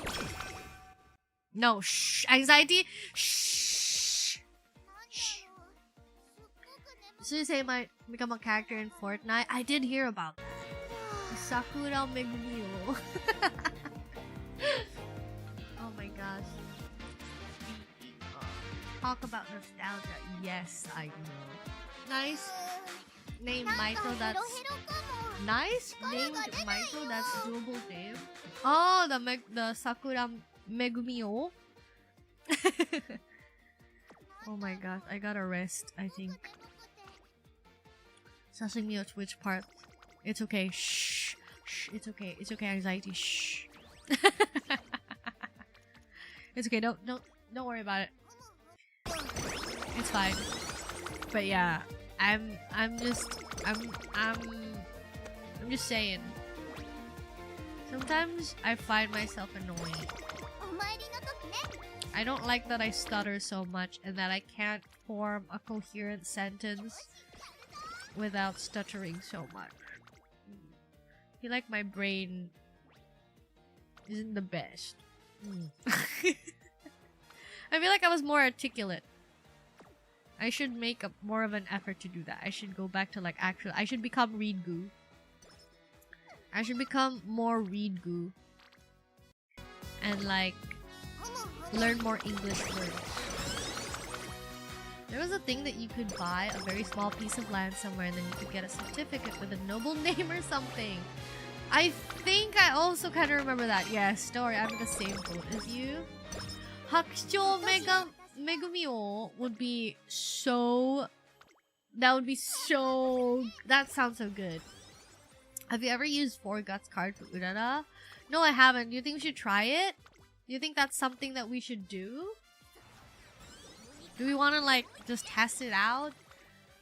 No, shh, anxiety. Shh. Shh. So you say it might become a character in Fortnite? I did hear about that. Sakura Megumi. Oh my gosh. Talk about nostalgia. Yes, I know. Nice. Name Maito, that's... Nice. Named Maito, that's doable name. Oh, the Sakura Megumi. Oh my gosh, I gotta rest, I think. Sashimi, which part? It's okay. Shh. Shh. It's okay. It's okay, anxiety. Shh. It's okay. Don't worry about it. It's fine. But yeah, I'm just saying. Sometimes I find myself annoying. I don't like that I stutter so much and that I can't form a coherent sentence without stuttering so much. I feel like my brain isn't the best. I feel like I was more articulate. I should make more of an effort to do that. I should go back to like actual... I should become Read Goo. I should become more Read Goo. And like... learn more English words. There was a thing that you could buy a very small piece of land somewhere and then you could get a certificate with a noble name or something. I think I also kind of remember that. Yes, story. I'm in the same boat as you. Hakuchou Megumi would be so... That would be so... That sounds so good. Have you ever used 4 Guts card for URARA? No, I haven't. Do you think we should try it? Do you think that's something that we should do? Do we want to like just test it out?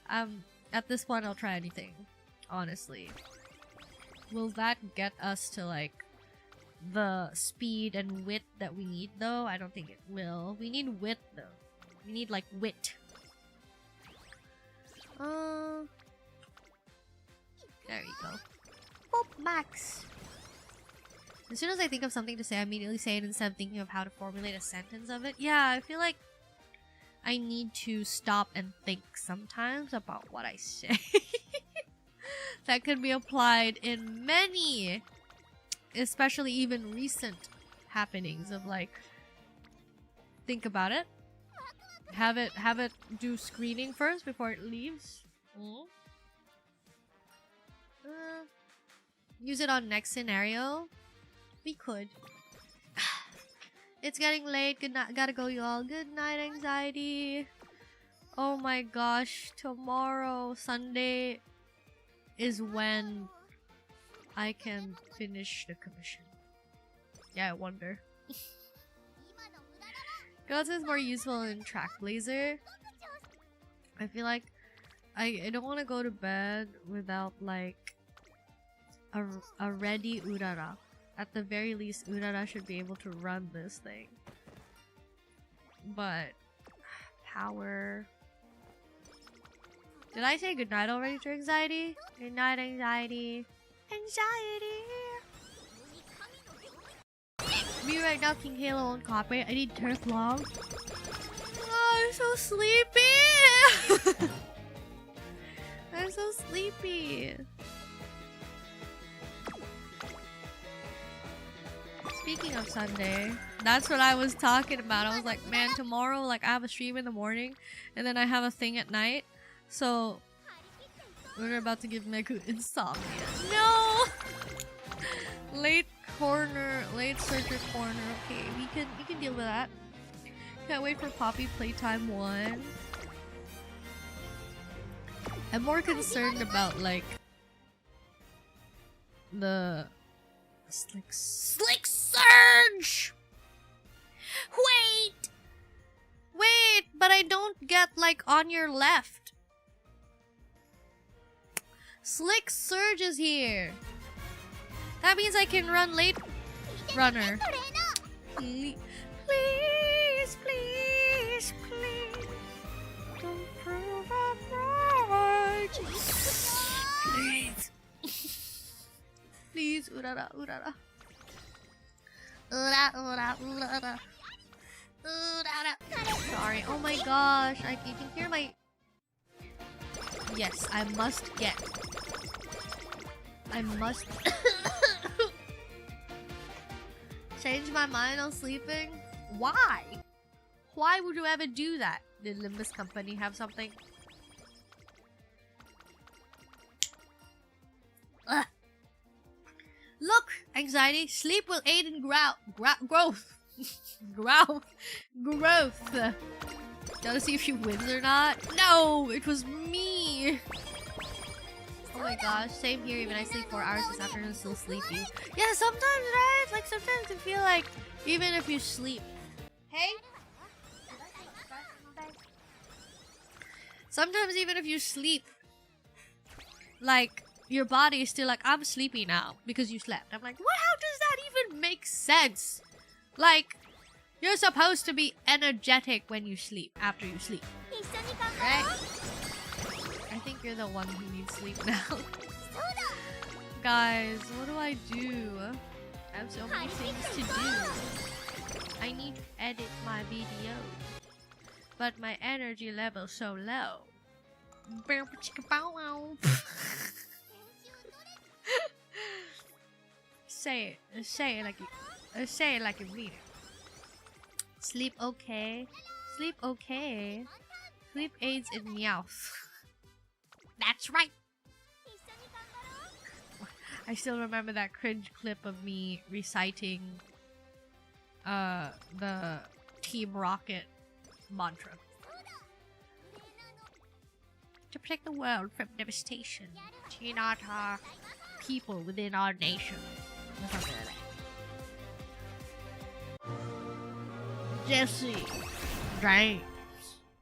At this point, I'll try anything. Honestly. Will that get us to, like, the speed and wit that we need, though? I don't think it will. We need wit, though. We need, like, wit. There you go. Boop, max. As soon as I think of something to say, I immediately say it instead of thinking of how to formulate a sentence of it. Yeah, I feel like I need to stop and think sometimes about what I say. That could be applied in many, especially even recent happenings of like, think about it. Have it do screening first before it leaves. Use it on next scenario. We could. It's getting late. Good night. Gotta go, y'all. Good night, anxiety. Oh my gosh. Tomorrow, Sunday, is when I can finish the commission. Yeah, I wonder. Gods is more useful in Track Blazer. I feel like I don't want to go to bed without like a ready Urara. At the very least, Urara should be able to run this thing. But power. Did I say goodnight already to anxiety? Good night, anxiety. Anxiety. Me right now, King Halo on copyright. I need turf long. Oh, I'm so sleepy. I'm so sleepy. Speaking of Sunday, that's what I was talking about. I was like, man, tomorrow, like, I have a stream in the morning, and then I have a thing at night. So, we're about to give Meku insomnia. No! Late searcher corner. Okay, we can deal with that. Can't wait for Poppy Playtime 1. I'm more concerned about, like, the Slick Surge! Wait, but I don't get like on your left. Slick Surge is here. That means I can run late runner. Please, please, please. Don't prove I'm right. Please. Please, Urara. Urara. Sorry. Oh my gosh. You can hear my... Yes, I must get. I must... Change my mind on sleeping? Why? Why would you ever do that? Did Limbus Company have something? Ugh. Look, anxiety, sleep will aid in growth. Growth. Gotta see if she wins or not. No, it was me. Oh my gosh, same here. Even I sleep 4 hours this afternoon, still sleepy. Yeah, sometimes, right? Like sometimes I feel like even if you sleep, hey. Sometimes even if you sleep, like. Your body is still like, I'm sleepy now because you slept. I'm like, what? How does that even make sense? Like, you're supposed to be energetic when you sleep, after you sleep. Right? I think you're the one who needs sleep now. Guys, what do I do? I have so many things to do. I need to edit my video. But my energy level's so low. Say it like you mean it. Sleep okay. Sleep okay. Sleep aids in Meowth. That's right. I still remember that cringe clip of me reciting the Team Rocket mantra. To protect the world from devastation. To unite our people within our nation. Or something like that. Jesse. James.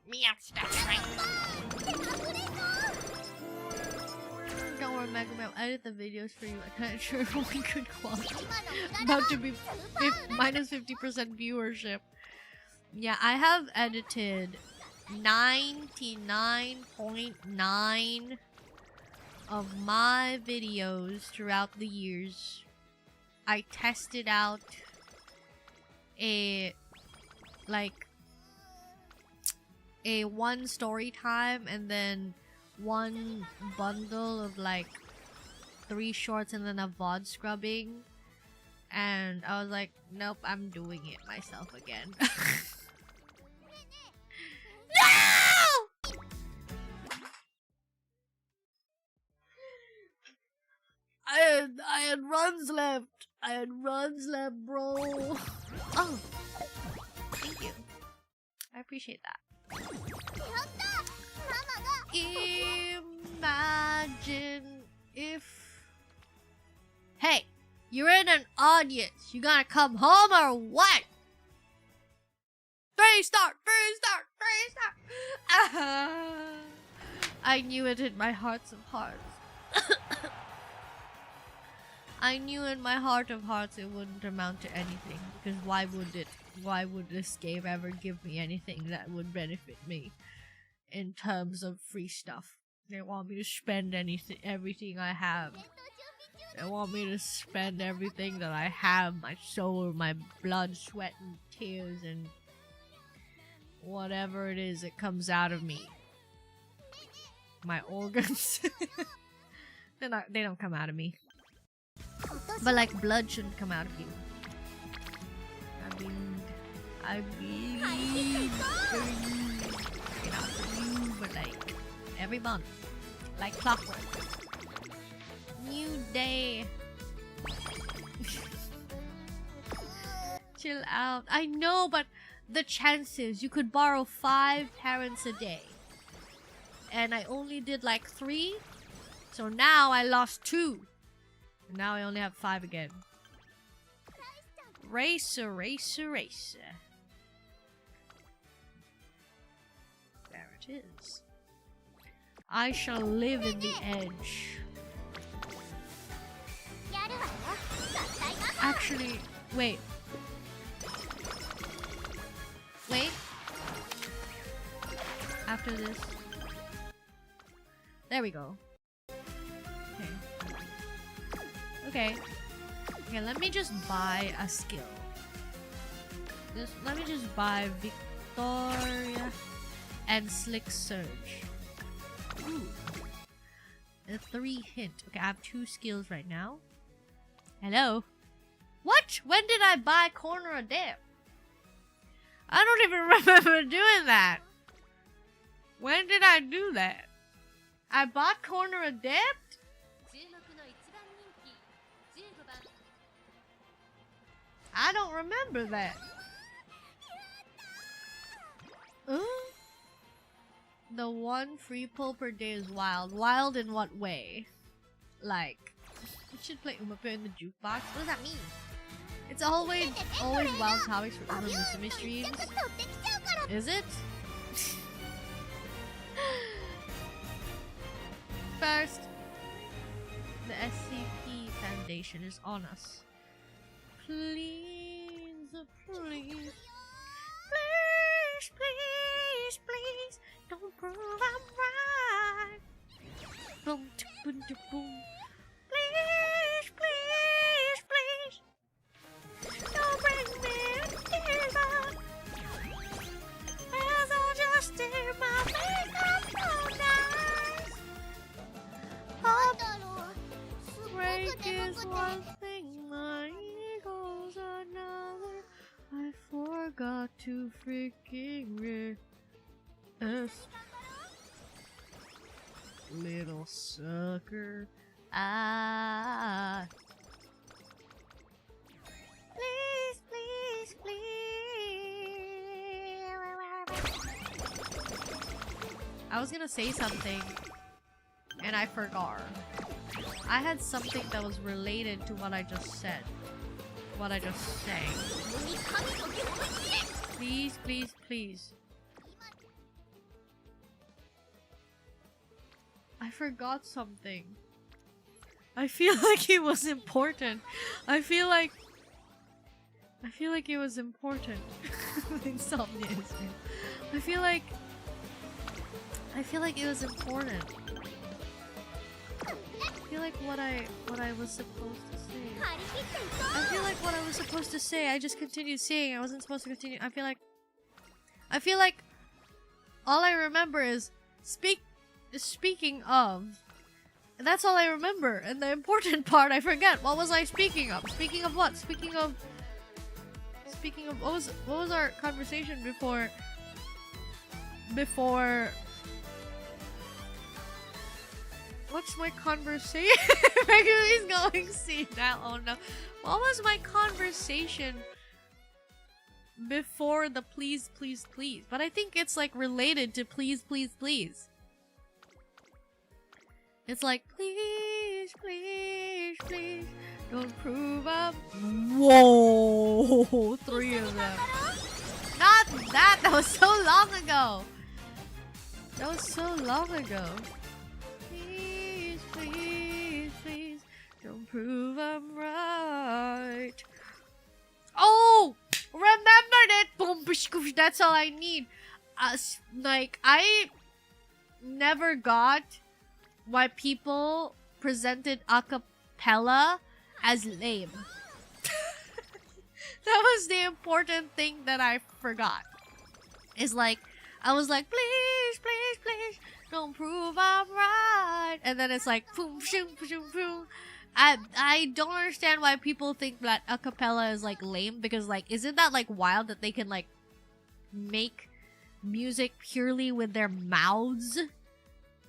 Meowth, that's right. worry, Megumi. I'll edit the videos for you. I can't ensure only good quality. About to be minus 50% viewership. Yeah, I have edited 99.9 of my videos throughout the years. I tested out a one story time and then one bundle of like 3 shorts and then a VOD scrubbing, and I was like, nope, I'm doing it myself again. No! I had runs left. I had runs left, bro. Oh, thank you. I appreciate that. Imagine if... Hey, you're in an audience. You gonna come home or what? 3-star, 3-star, 3-star. I knew it in my hearts of hearts. I knew in my heart of hearts it wouldn't amount to anything, because why would it? Why would this game ever give me anything that would benefit me in terms of free stuff? They want me to spend everything I have. They want me to spend everything that I have, my soul, my blood, sweat, and tears, and whatever it is that comes out of me. My organs. They don't come out of me. But like blood shouldn't come out of you. I bleed. Not for you, but like every month. Like clockwork. New day. Chill out. I know, but the chances, you could borrow 5 parents a day. And I only did like 3. So now I lost 2. Now I only have 5 again. Racer, racer, racer. There it is. I shall live in the edge. Actually, wait. Wait. After this. There we go. Okay. Okay, let me just buy a skill. Let me just buy Victoria and Slick Surge. Ooh. A 3 hint. Okay, I have 2 skills right now. Hello? What? When did I buy Corner of Death? I don't even remember doing that. When did I do that? I bought Corner of Death? I don't remember that. The 1 free pull per day is wild. Wild in what way? Like, you should play UMAPUSUME in the jukebox? What does that mean? It's always wild topics for UMAMUSUME streams. Is it? First, the SCP Foundation is on us. Please, please, please, please, please, don't prove I'm right. Boom, boom, boom. Please, please, please, don't bring me tears up. As I just did my makeup so nice. Break is one thing, my ego's another. I forgot to freaking rest. Little sucker. Please, please, please. I was gonna say something and I forgot. I had something that was related to what I just said. What I just sang. Please, please, please. I forgot something. I feel like it was important. I feel like it was important. Insomnia is real. I feel like it was important. I feel like what I was supposed to say. I feel like what I was supposed to say, I just continued saying. I wasn't supposed to continue. I feel like all I remember is speaking of. And that's all I remember. And the important part I forget. What was I speaking of? Speaking of what? Speaking of what was our conversation before what's my conversation? Megumi's going see now. Oh no. What was my conversation before the please, please, please? But I think it's like related to please, please, please. It's like please, please, please don't prove up. Whoa, 3 of them. Not that. That was so long ago. That was so long ago. Please, please, please don't prove I'm right. Oh, remembered it. Boom, that's all I need. Like I never got why people presented a cappella as lame. That was the important thing that I forgot. Is like, I was like, please, please, please, don't prove I'm right. And then it's like, boom, boom, boom, boom. I don't understand why people think that a cappella is like lame, because like, isn't that like wild that they can like make music purely with their mouths?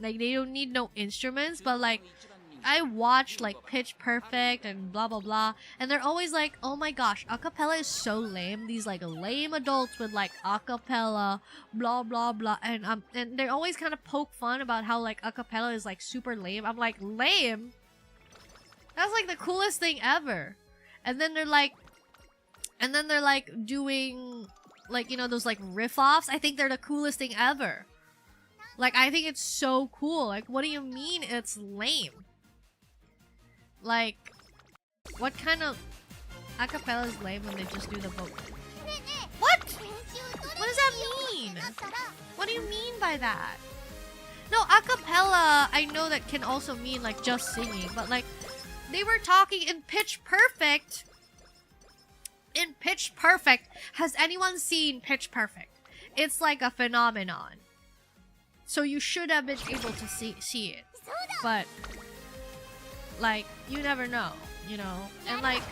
Like they don't need no instruments, but like I watch like Pitch Perfect and blah blah blah, and they're always like, oh my gosh, acapella is so lame. These like lame adults with like acapella, blah blah blah, and they always kind of poke fun about how like acapella is like super lame. I'm like, lame? That's like the coolest thing ever. And then they're like doing like, you know, those like riff offs. I think they're the coolest thing ever. Like I think it's so cool. Like what do you mean it's lame? Like, what kind of acapella is lame when they just do the vocal? What? What does that mean? What do you mean by that? No, acapella, I know that can also mean like just singing, but like, they were talking in Pitch Perfect. In Pitch Perfect, has anyone seen Pitch Perfect? It's like a phenomenon. So you should have been able to see it. But like, you never know, you know? And like,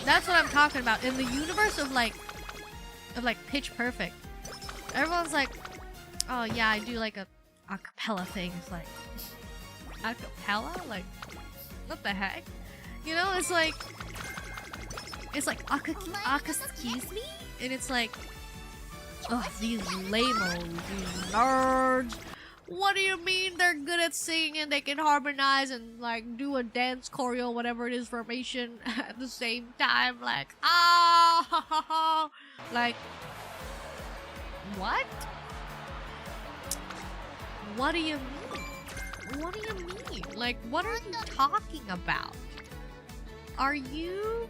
that's what I'm talking about. In the universe of like Pitch Perfect, everyone's like, oh yeah, I do like a acapella thing. It's like, acapella? Like, what the heck? You know, it's like excuse me? And it's like, oh, these lame-os, these nerds. What do you mean they're good at singing and they can harmonize and like do a dance choreo, whatever it is, formation at the same time? Like, ah, like, what? What do you mean? What do you mean? Like, what are you talking about? Are you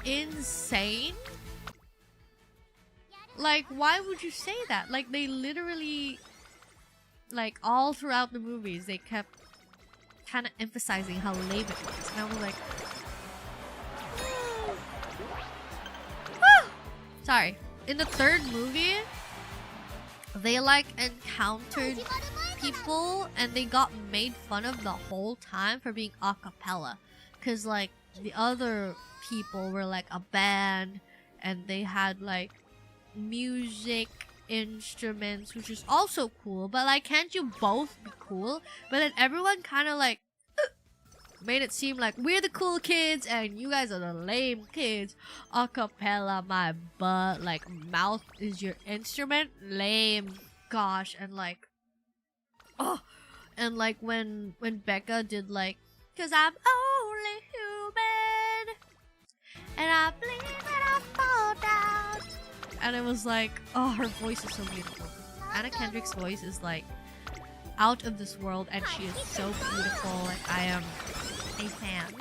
insane? Like, why would you say that? Like, they literally, like, all throughout the movies, they kept kind of emphasizing how lame it was. And I was like, sorry. In the third movie, they, like, encountered people and they got made fun of the whole time for being a cappella. Because, like, the other people were, like, a band and they had, like, music instruments, which is also cool, but like, can't you both be cool? But then everyone kind of like made it seem like we're the cool kids and you guys are the lame kids. Acapella, my butt. Like, mouth is your instrument? Lame. Gosh. And like, oh, and like when Becca did like, 'cause I'm only human and I bleed and I fall down. And it was like, oh, her voice is so beautiful. Anna Kendrick's voice is like, out of this world, and she is so beautiful. Like, I am a fan.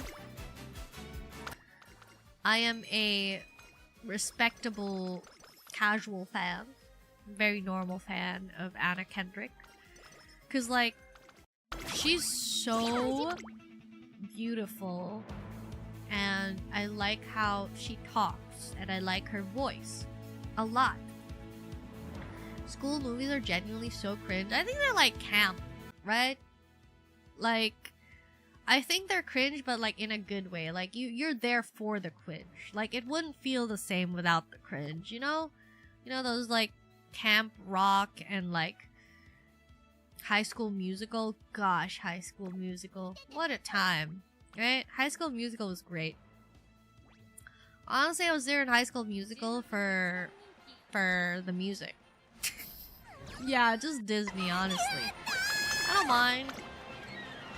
I am a respectable, casual fan. Very normal fan of Anna Kendrick. Cause like, she's so beautiful. And I like how she talks. And I like her voice. A lot. School movies are genuinely so cringe. I think they're like camp, right? Like, I think they're cringe, but like in a good way. Like you're there for the cringe. Like it wouldn't feel the same without the cringe, you know? You know those like camp rock and like High School Musical? Gosh, High School Musical. What a time, right? High School Musical was great. Honestly, I was there in High School Musical for the music. Yeah, just Disney, honestly. I don't mind.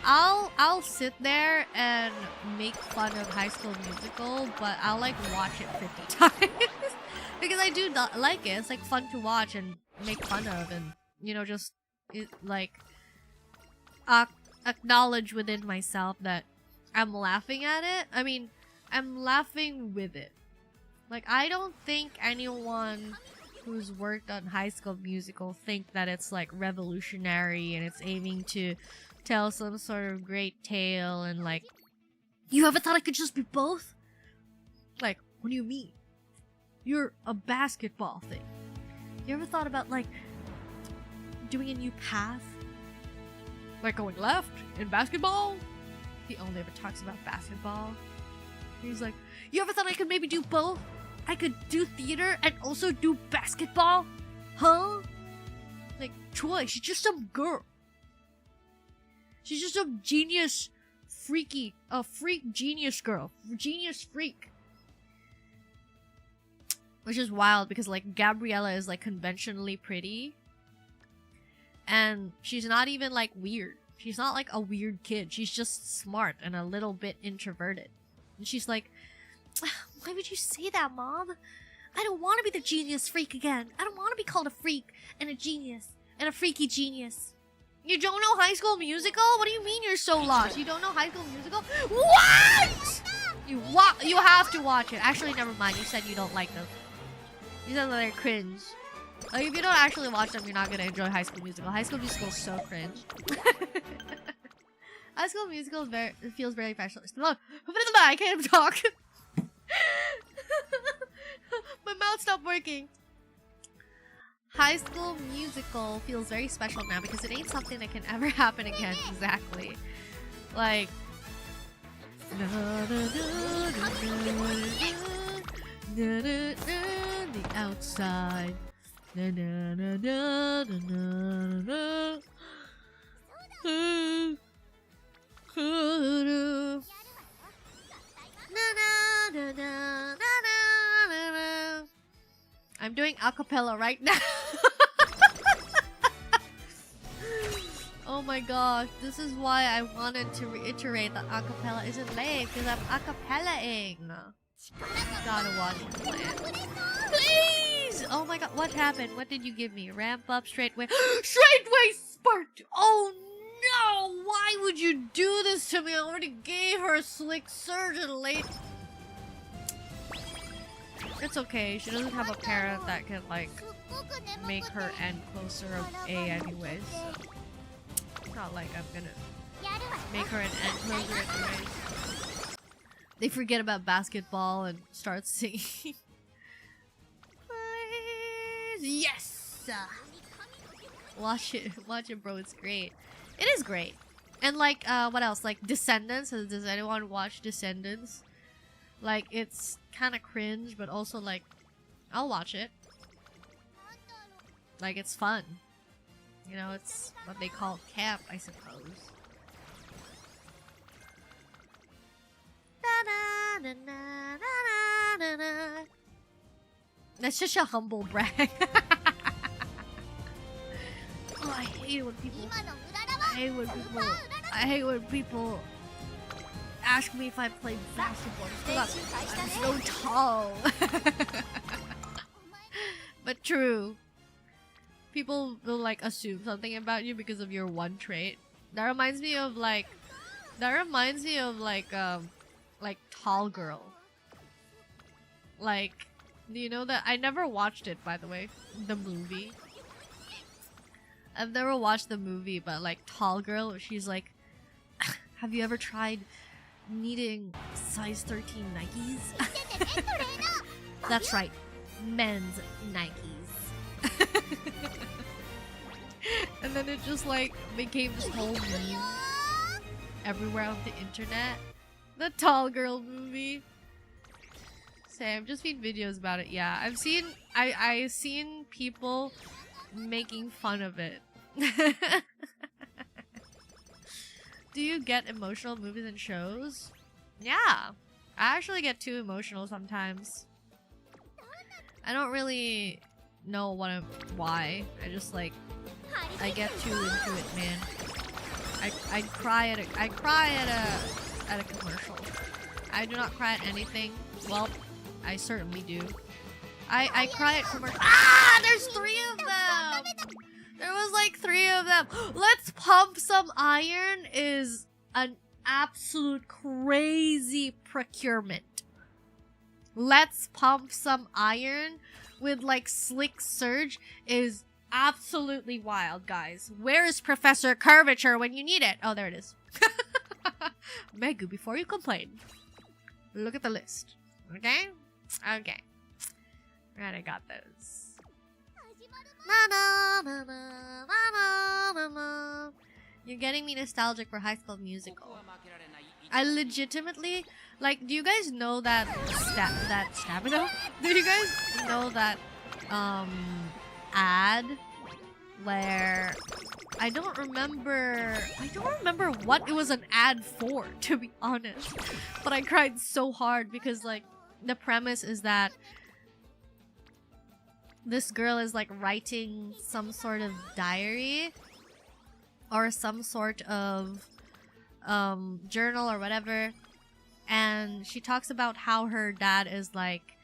I'll sit there and make fun of High School Musical, but I'll like watch it 50 times. Because I do like it. It's like fun to watch and make fun of, and you know, just like acknowledge within myself that I'm laughing at it. I mean, I'm laughing with it. Like, I don't think anyone who's worked on High School Musical think that it's like revolutionary and it's aiming to tell some sort of great tale and like, you ever thought I could just be both? Like, what do you mean? You're a basketball thing. You ever thought about like doing a new path? Like going left in basketball? He only ever talks about basketball. He's like, you ever thought I could maybe do both? I could do theater and also do basketball? Huh? Like, Troy, she's just some girl. She's just a genius, freak genius girl. Genius freak. Which is wild because, like, Gabriella is, like, conventionally pretty. And she's not even, like, weird. She's not, like, a weird kid. She's just smart and a little bit introverted. And she's like, why would you say that, Mom? I don't want to be the genius freak again. I don't want to be called a freak and a genius and a freaky genius. You don't know High School Musical? What do you mean you're so lost? You don't know High School Musical? What? You have to watch it. Actually, never mind. You said you don't like them. You said that they're cringe. Like, if you don't actually watch them, you're not gonna enjoy High School Musical. High School Musical is so cringe. High School Musical feels very special. Look, I can't even talk. My mouth stopped working. High School Musical feels very special now because it ain't something that can ever happen again. Exactly. Like, the outside. I'm doing acapella right now. Oh my gosh, this is why I wanted to reiterate that acapella isn't lame, because I'm acapellaing. Gotta watch it plan. Please! Oh my god, what happened? What did you give me? Ramp up, straightway. Straightway sparked! Oh no! Why would you do this to me? I already gave her a slick surge and late. It's okay, she doesn't have a parent that can, like, make her end closer of A anyways, so it's not like I'm gonna make her an end closer anyways. They forget about basketball and start singing. Please. Yes! Watch it, bro, it's great. It is great. And, like, what else? Like, Descendants? Does anyone watch Descendants? Like, it's kind of cringe, but also, like, I'll watch it. Like, it's fun. You know, it's what they call camp, I suppose. That's just a humble brag. Oh, I hate when people... I hate when people ask me if I play basketball because I'm so tall. But true. people will like assume something about you because of your one trait. That reminds me of like Tall Girl. Like, do you know that? I never watched it, by the way, the movie. I've never watched the movie, but like Tall Girl, she's like, have you ever tried needing size 13 Nikes? That's right, men's Nikes. And then it just like became this whole meme everywhere on the internet. The Tall Girl movie. Say, I've just seen videos about it. Yeah, I've seen people making fun of it. Do you get emotional movies and shows? Yeah, I actually get too emotional sometimes. I don't really know why. I just like I get too into it, man. I cry at a commercial. I do not cry at anything. Well, I certainly do. I cry at commercials. Ah, there's 3 of them. There was like 3 of them. Let's Pump Some Iron is an absolute crazy procurement. Let's Pump Some Iron with like Slick Surge is absolutely wild, guys. Where is Professor Curvature when you need it? Oh, there it is. Megu, before you complain, look at the list. Okay? Okay. Right, I got those. You're getting me nostalgic for High School Musical. I legitimately, like, do you guys know that stamina? Do you guys know that ad where I don't remember what it was an ad for, to be honest. But I cried so hard because like the premise is that this girl is like writing some sort of diary or some sort of journal or whatever, and she talks about how her dad is like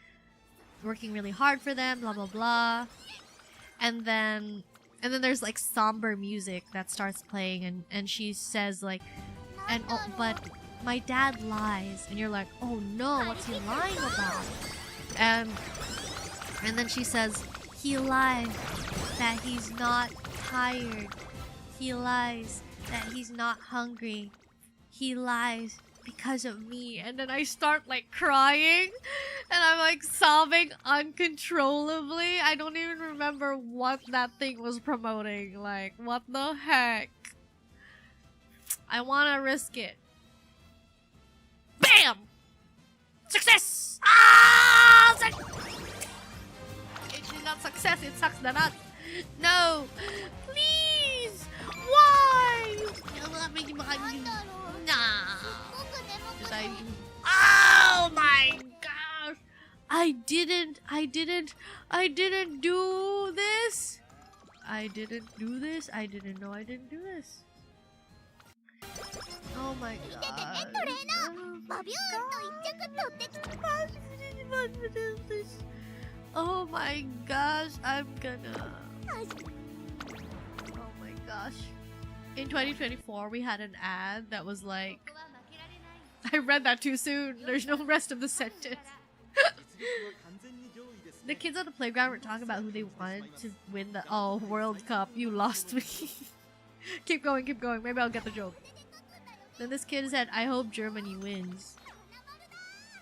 working really hard for them, blah blah blah, and then there's like somber music that starts playing, and she says like, and oh, but my dad lies, and you're like, oh no, what's he lying about? And then she says, he lies that he's not tired. He lies that he's not hungry. He lies because of me. And then I start like crying and I'm like sobbing uncontrollably. I don't even remember what that thing was promoting. Like, what the heck? I wanna risk it. BAM! Success! Ah! It's not success, it sucks the nuts. No! Please! Why? Nah. Did I do? Oh my gosh! I didn't do this. I didn't do this. I didn't know I didn't do this. Oh my god. Oh my gosh, I'm gonna... Oh my gosh. In 2024, we had an ad that was like... I read that too soon. There's no rest of the sentence. The kids on the playground were talking about who they wanted to win the World Cup. You lost me. Keep going, keep going. Maybe I'll get the joke. Then this kid said, I hope Germany wins.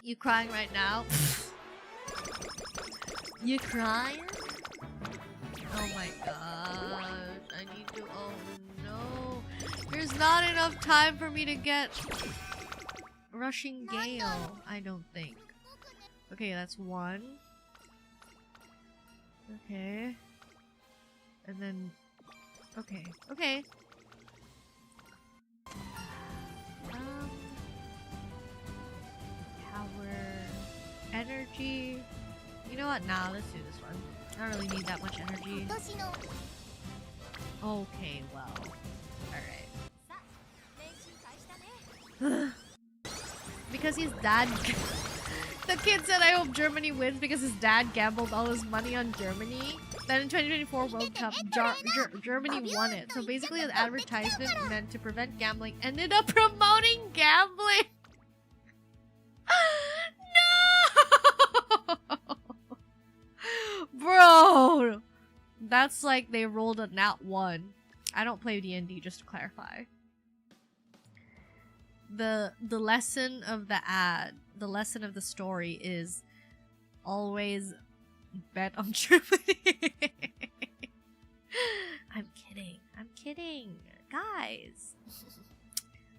You crying right now? You crying? Oh my god. I need to... Oh no. There's not enough time for me to get... Rushing Gale, I don't think. Okay, that's 1. Okay. And then... Okay. Okay. Power... Energy... You know what? Nah, let's do this one. I don't really need that much energy. Okay, well. Alright. Because his dad... The kid said I hope Germany wins because his dad gambled all his money on Germany. Then in 2024 World Cup, Germany won it. So basically, the advertisement meant to prevent gambling ended up promoting gambling. No, bro, that's like they rolled a nat 1. I don't play D&D, just to clarify. The lesson of the ad, the lesson of the story is always bet on Germany. I'm kidding, guys.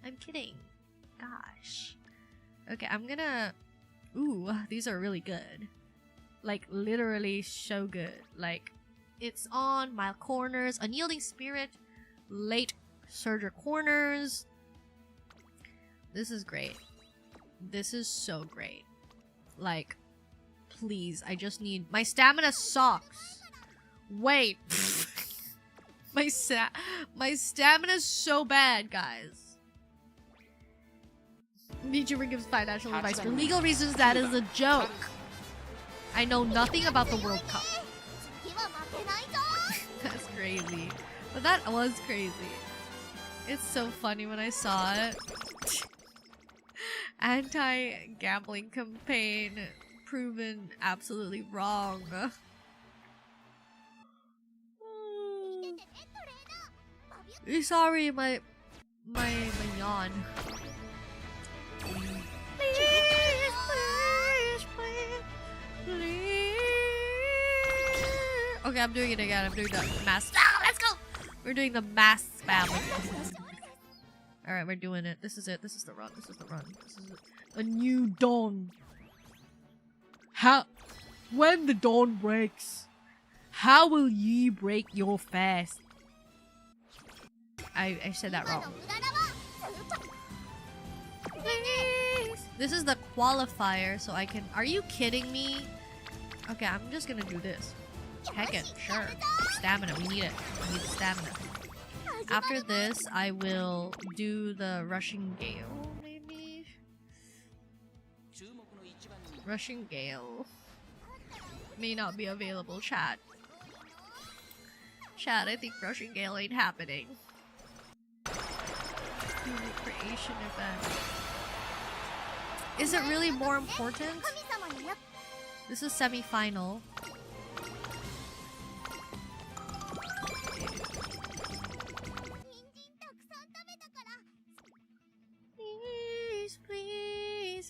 I'm kidding, gosh. Okay, I'm gonna. Ooh, these are really good. Like literally so good. Like, it's on Mild Corners, Unyielding Spirit, Late Surger Corners. This is great. This is so great. Like, please, I just need my stamina sucks. Wait. my stamina's so bad, guys. VTuber gives financial advice for legal reasons. That is a joke. I know nothing about the World Cup. That's crazy. But that was crazy. It's so funny when I saw it. Anti-gambling campaign proven absolutely wrong. Sorry, my yawn. Please. Okay, I'm doing it again. I'm doing the mass. Ah, let's go! We're doing the mass spam. Alright, we're doing it. This is it. This is the run. This is the run. This is it. A new dawn. When the dawn breaks, how will ye break your fast? I said that wrong. Please. This is the qualifier, so I can. Are you kidding me? Okay, I'm just gonna do this. Heck it, sure. Stamina, we need it. We need the stamina. After this, I will do the Rushing Gale, maybe? Rushing Gale may not be available, chat. Chat, I think Rushing Gale ain't happening. Recreation event. Is it really more important? This is semi-final.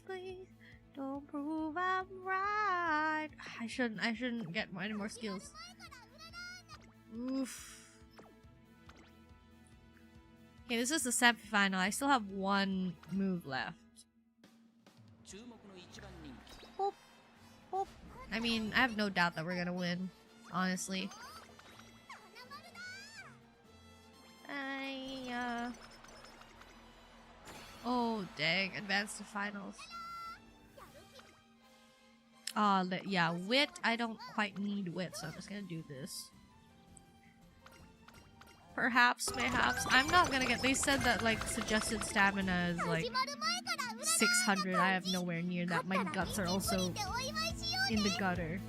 Please, don't prove I'm right. I shouldn't get any more skills. Oof. Okay, this is the semi-final. I still have one move left. Boop. Boop. I mean, I have no doubt that we're gonna win, honestly. Oh, dang. Advanced to finals. Yeah, wit. I don't quite need wit, so I'm just gonna do this. Perhaps, mayhaps. I'm not gonna get. They said that, like, suggested stamina is like 600. I have nowhere near that. My guts are also in the gutter.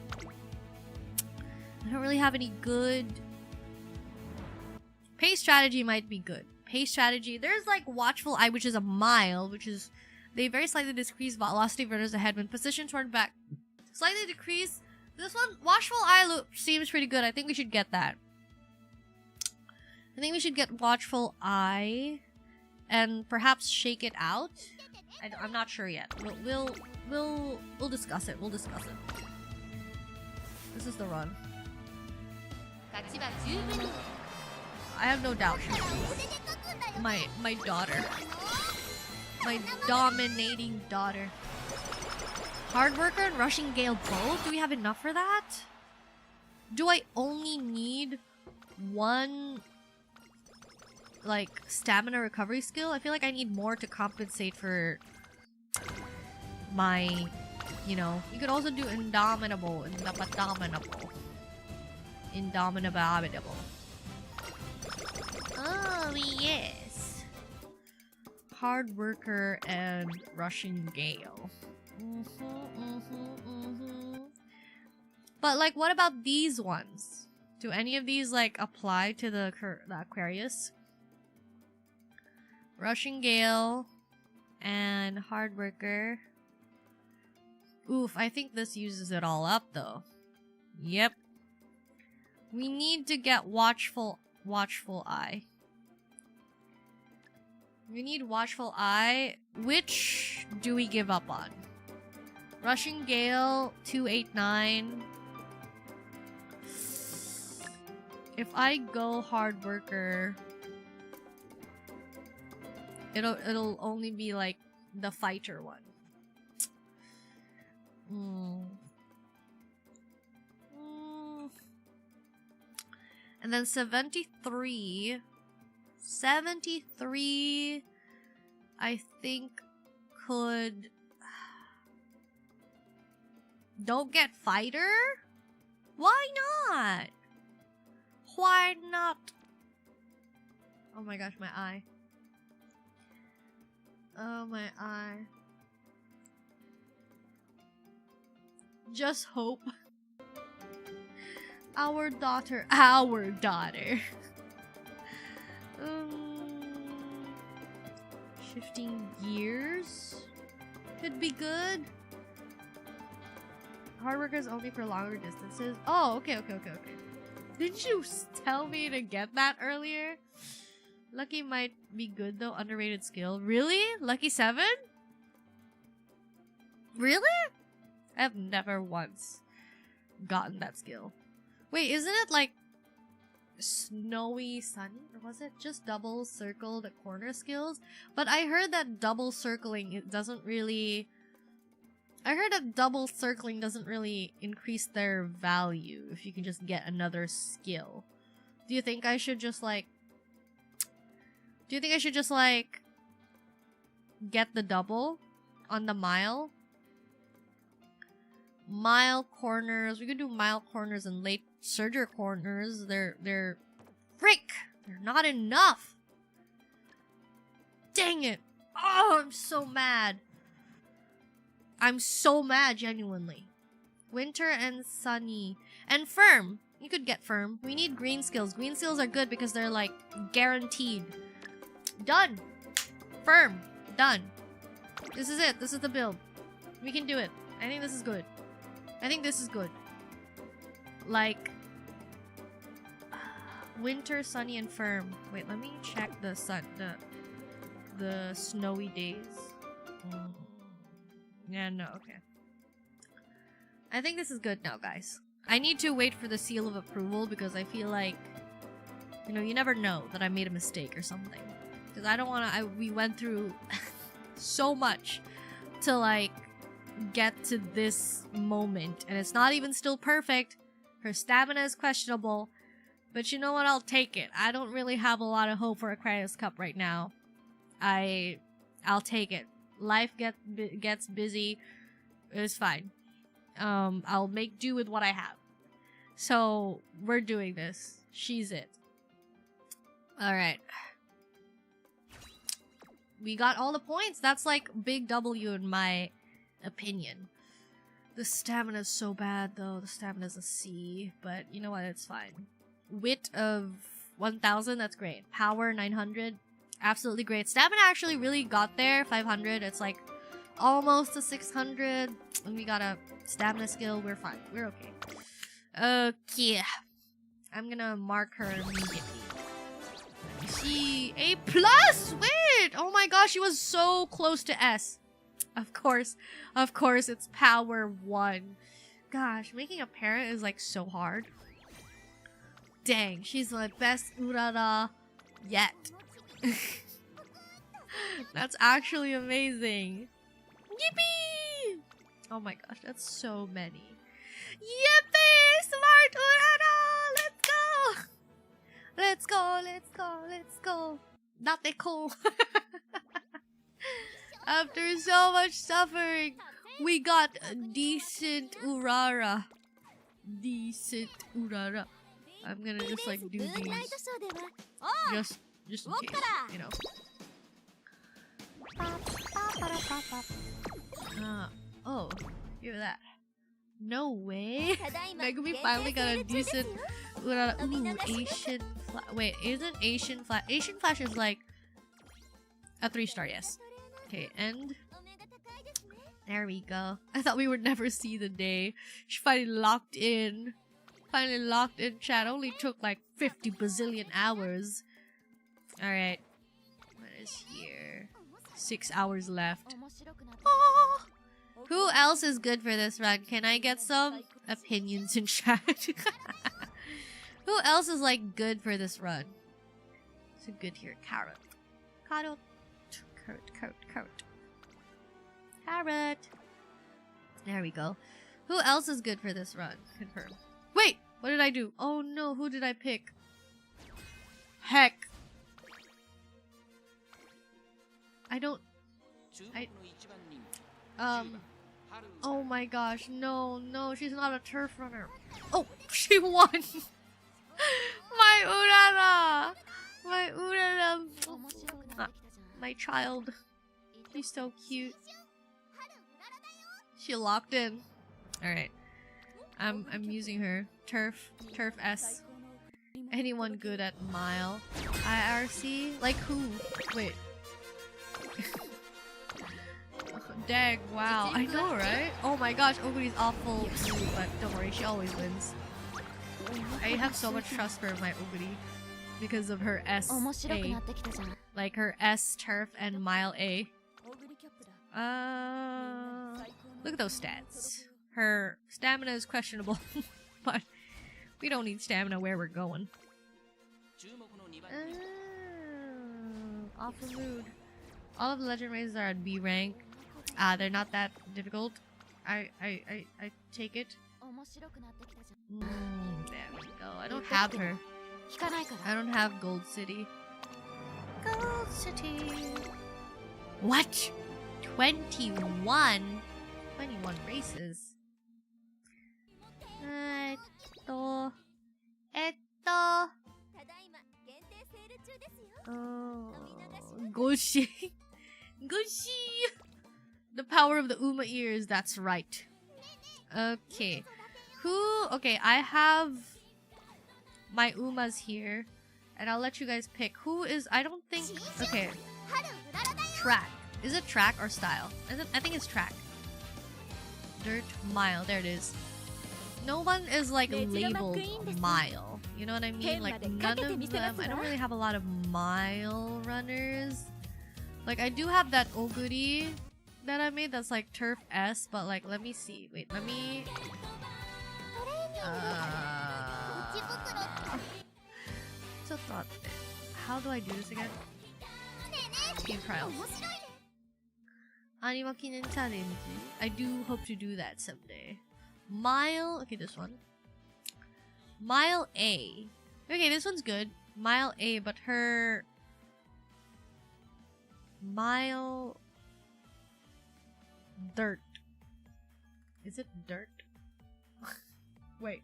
I don't really have any good. Pace strategy might be good. Pace strategy. There's like Watchful Eye, which is a mile, which is they very slightly decrease velocity versus ahead when position toward back. Slightly decrease. This one, Watchful Eye seems pretty good. I think we should get that. I think we should get Watchful Eye, and perhaps Shake It Out. I'm not sure yet. We'll discuss it. We'll discuss it. This is the run. I have no doubt she is. My daughter. My dominating daughter. Hard Worker and Rushing Gale both? Do we have enough for that? Do I only need one, like, stamina recovery skill? I feel like I need more to compensate for my, you know. You could also do Indomitable. Indomitable. Oh, yes. Hard Worker and Rushing Gale. But, like, what about these ones? Do any of these like apply to the Aquarius? Rushing Gale and Hard Worker. Oof, I think this uses it all up though. Yep. We need to get Watchful Eye. We need Watchful Eye. Which do we give up on? Rushing Gale, 289. If I go Hard Worker, it'll only be like the fighter one. And then 73, I think could... Don't get fighter? Why not? Why not? Oh my gosh, my eye. Oh my eye. Just hope. Our daughter. Shifting gears could be good. Hard work is only for longer distances. Oh, okay. Didn't you tell me to get that earlier? Lucky might be good though. Underrated skill. Really? Lucky 7? Really? I have never once gotten that skill. Wait, isn't it like Snowy Sunny? Or was it just double circle the corner skills? But I heard that double circling doesn't really increase their value if you can just get another skill. Do you think I should just like get the double on the mile? Mile corners. We could do mile corners and late surger corners. They're frick! They're not enough! Dang it! Oh, I'm so mad. I'm so mad, genuinely. Winter and sunny. And firm. You could get firm. We need green skills. Green skills are good because they're like guaranteed. Done! Firm. Done. This is it. This is the build. We can do it. I think this is good. Like winter, sunny, and firm. Wait, let me check the snowy days. Yeah, no, okay. I think this is good now, guys. I need to wait for the seal of approval because I feel like, you know, you never know that I made a mistake or something. Because I don't want to. We went through so much to like get to this moment, and it's not even still perfect. Her stamina is questionable, but you know what? I'll take it. I don't really have a lot of hope for Aquarius Cup right now. I'll take it. Life gets busy. It's fine. I'll make do with what I have. So we're doing this. She's it. All right. We got all the points. That's like big W in my opinion. The stamina is so bad though. The stamina is a C, but you know what? It's fine. Wit of 1000. That's great. Power 900. Absolutely great. Stamina actually really got there. 500. It's like almost a 600. And we got a stamina skill. We're fine. We're okay. Okay. I'm gonna mark her immediately. She A+. Wait. Oh my gosh. She was so close to S. Of course, it's power 1. Gosh, making a parent is like so hard. Dang, she's my best URARA yet. That's actually amazing. Yippee! Oh my gosh, that's so many. Yippee! Smart URARA! Let's go! Date cool. After so much suffering, we got a decent URARA. I'm gonna just like do these. Just in case, you know. Oh, look at that. No way. Megumi finally got a decent Urara. Ooh, Asian Flash. Wait, isn't Asian Flash? Asian Flash is like a 3-star, yes. Okay, end. There we go. I thought we would never see the day. She finally locked in. Finally locked in chat. Only took like 50 bazillion hours. Alright. What is here? 6 hours left. Oh! Who else is good for this run? Can I get some opinions in chat? Who else is like good for this run? So good here. Carrot. Carrot. Carrot. There we go. Who else is good for this run? Confirm. Wait! What did I do? Oh no, who did I pick? Heck. Oh my gosh, no, she's not a turf runner. Oh, she won! My Urara! My Urara! My child. He's so cute. She locked in. Alright. I'm using her. Turf S. Anyone good at mile? IRC? Like who? Wait. Dang, wow. I know, right? Oh my gosh, Oguri's awful, but don't worry, she always wins. I have so much trust for my Oguri because of her S A. Like her S, turf, and mile A. Look at those stats. Her stamina is questionable, but we don't need stamina where we're going. Awful mood. All of the legend races are at B rank. They're not that difficult. I take it. There we go. I don't have her. I don't have Gold City. Gold City. What? 21? 21 races. Oh, Goshi. Goshi. The power of the Uma ears, that's right. Okay. Okay, I have my Umas here. And I'll let you guys pick. Who is, I don't think, okay. Track. Is it track or style? I think it's track. Dirt, mile, there it is. No one is like labeled mile. You know what I mean? Like none of them. I don't really have a lot of mile runners. Like I do have that Oguri that I made that's like turf S, but like let me see. Wait, let me how do I do this again? Game trials. Anima Kinen challenge. I do hope to do that someday. Mile, okay, this one. Mile A. Okay, this one's good. Mile A, but her mile dirt. Is it dirt? Wait.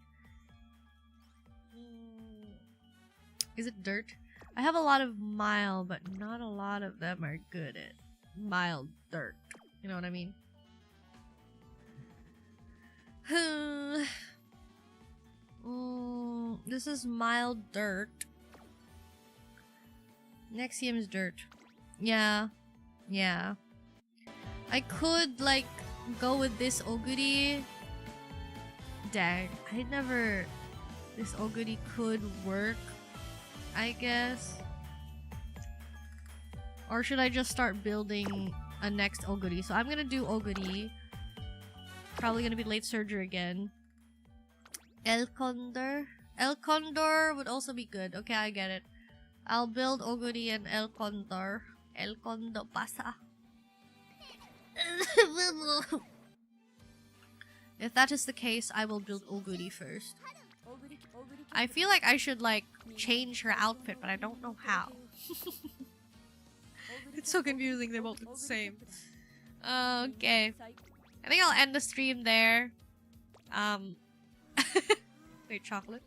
Is it dirt? I have a lot of mile, but not a lot of them are good at mile dirt. You know what I mean? This is mile dirt. Nexium is dirt. Yeah. Yeah. I could like go with this Oguri. Dang. This Oguri could work, I guess. Or should I just start building a next Oguri? So I'm gonna do Oguri. Probably gonna be late surgery again. El Condor. El Condor would also be good. Okay, I get it. I'll build Oguri and El Condor. El Condor pasa. If that is the case, I will build Oguri first. I feel like I should like change her outfit, but I don't know how. It's so confusing, they both look the same. Okay. I think I'll end the stream there. Wait, chocolate?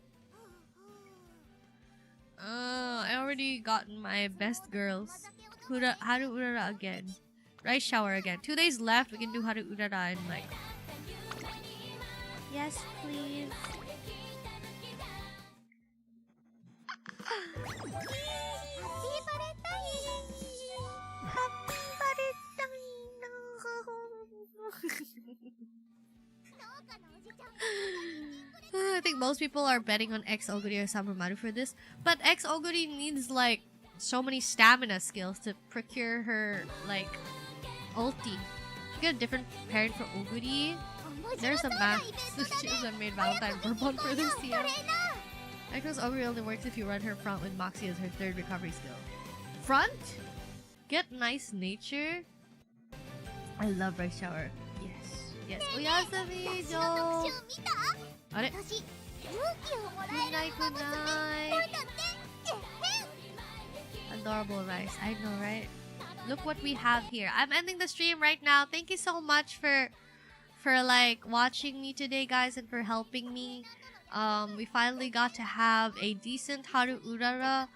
I already gotten my best girls. Haru Urara again. Rice shower again. 2 days left, we can do Haru Urara and like... Yes, please. I think most people are betting on X Oguri or Samumaru for this, but X Oguri needs like so many stamina skills to procure her like ulti. She get a different parent for Oguri. There's a math switches that made Valentine Bourbon for this year. Echo's Oguri only works if you run her front with Moxie as her third recovery skill. Front? Get nice nature? I love Rice Shower. Yes. Yes. Oyasumi jo! Are? Kunai kunai! Adorable Rice. I know, right? Look what we have here. I'm ending the stream right now. Thank you so much for like watching me today, guys, and for helping me. We finally got to have a decent Haru Urara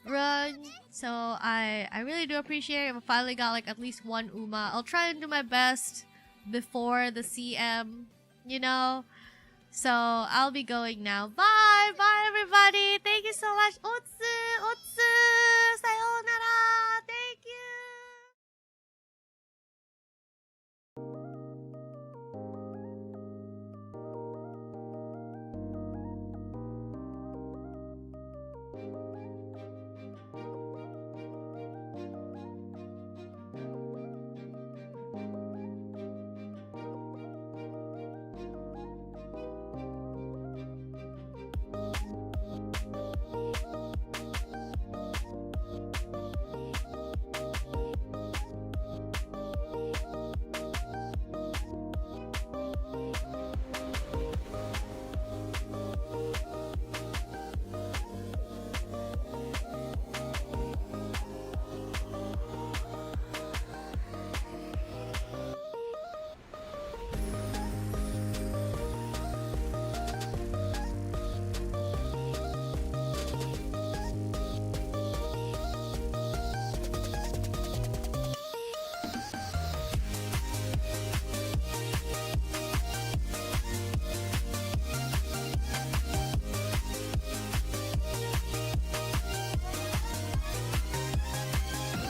run, so I really do appreciate it. We finally got like at least one Uma. I'll try and do my best before the CM, you know. So I'll be going now. Bye everybody. Thank you so much. Otsu.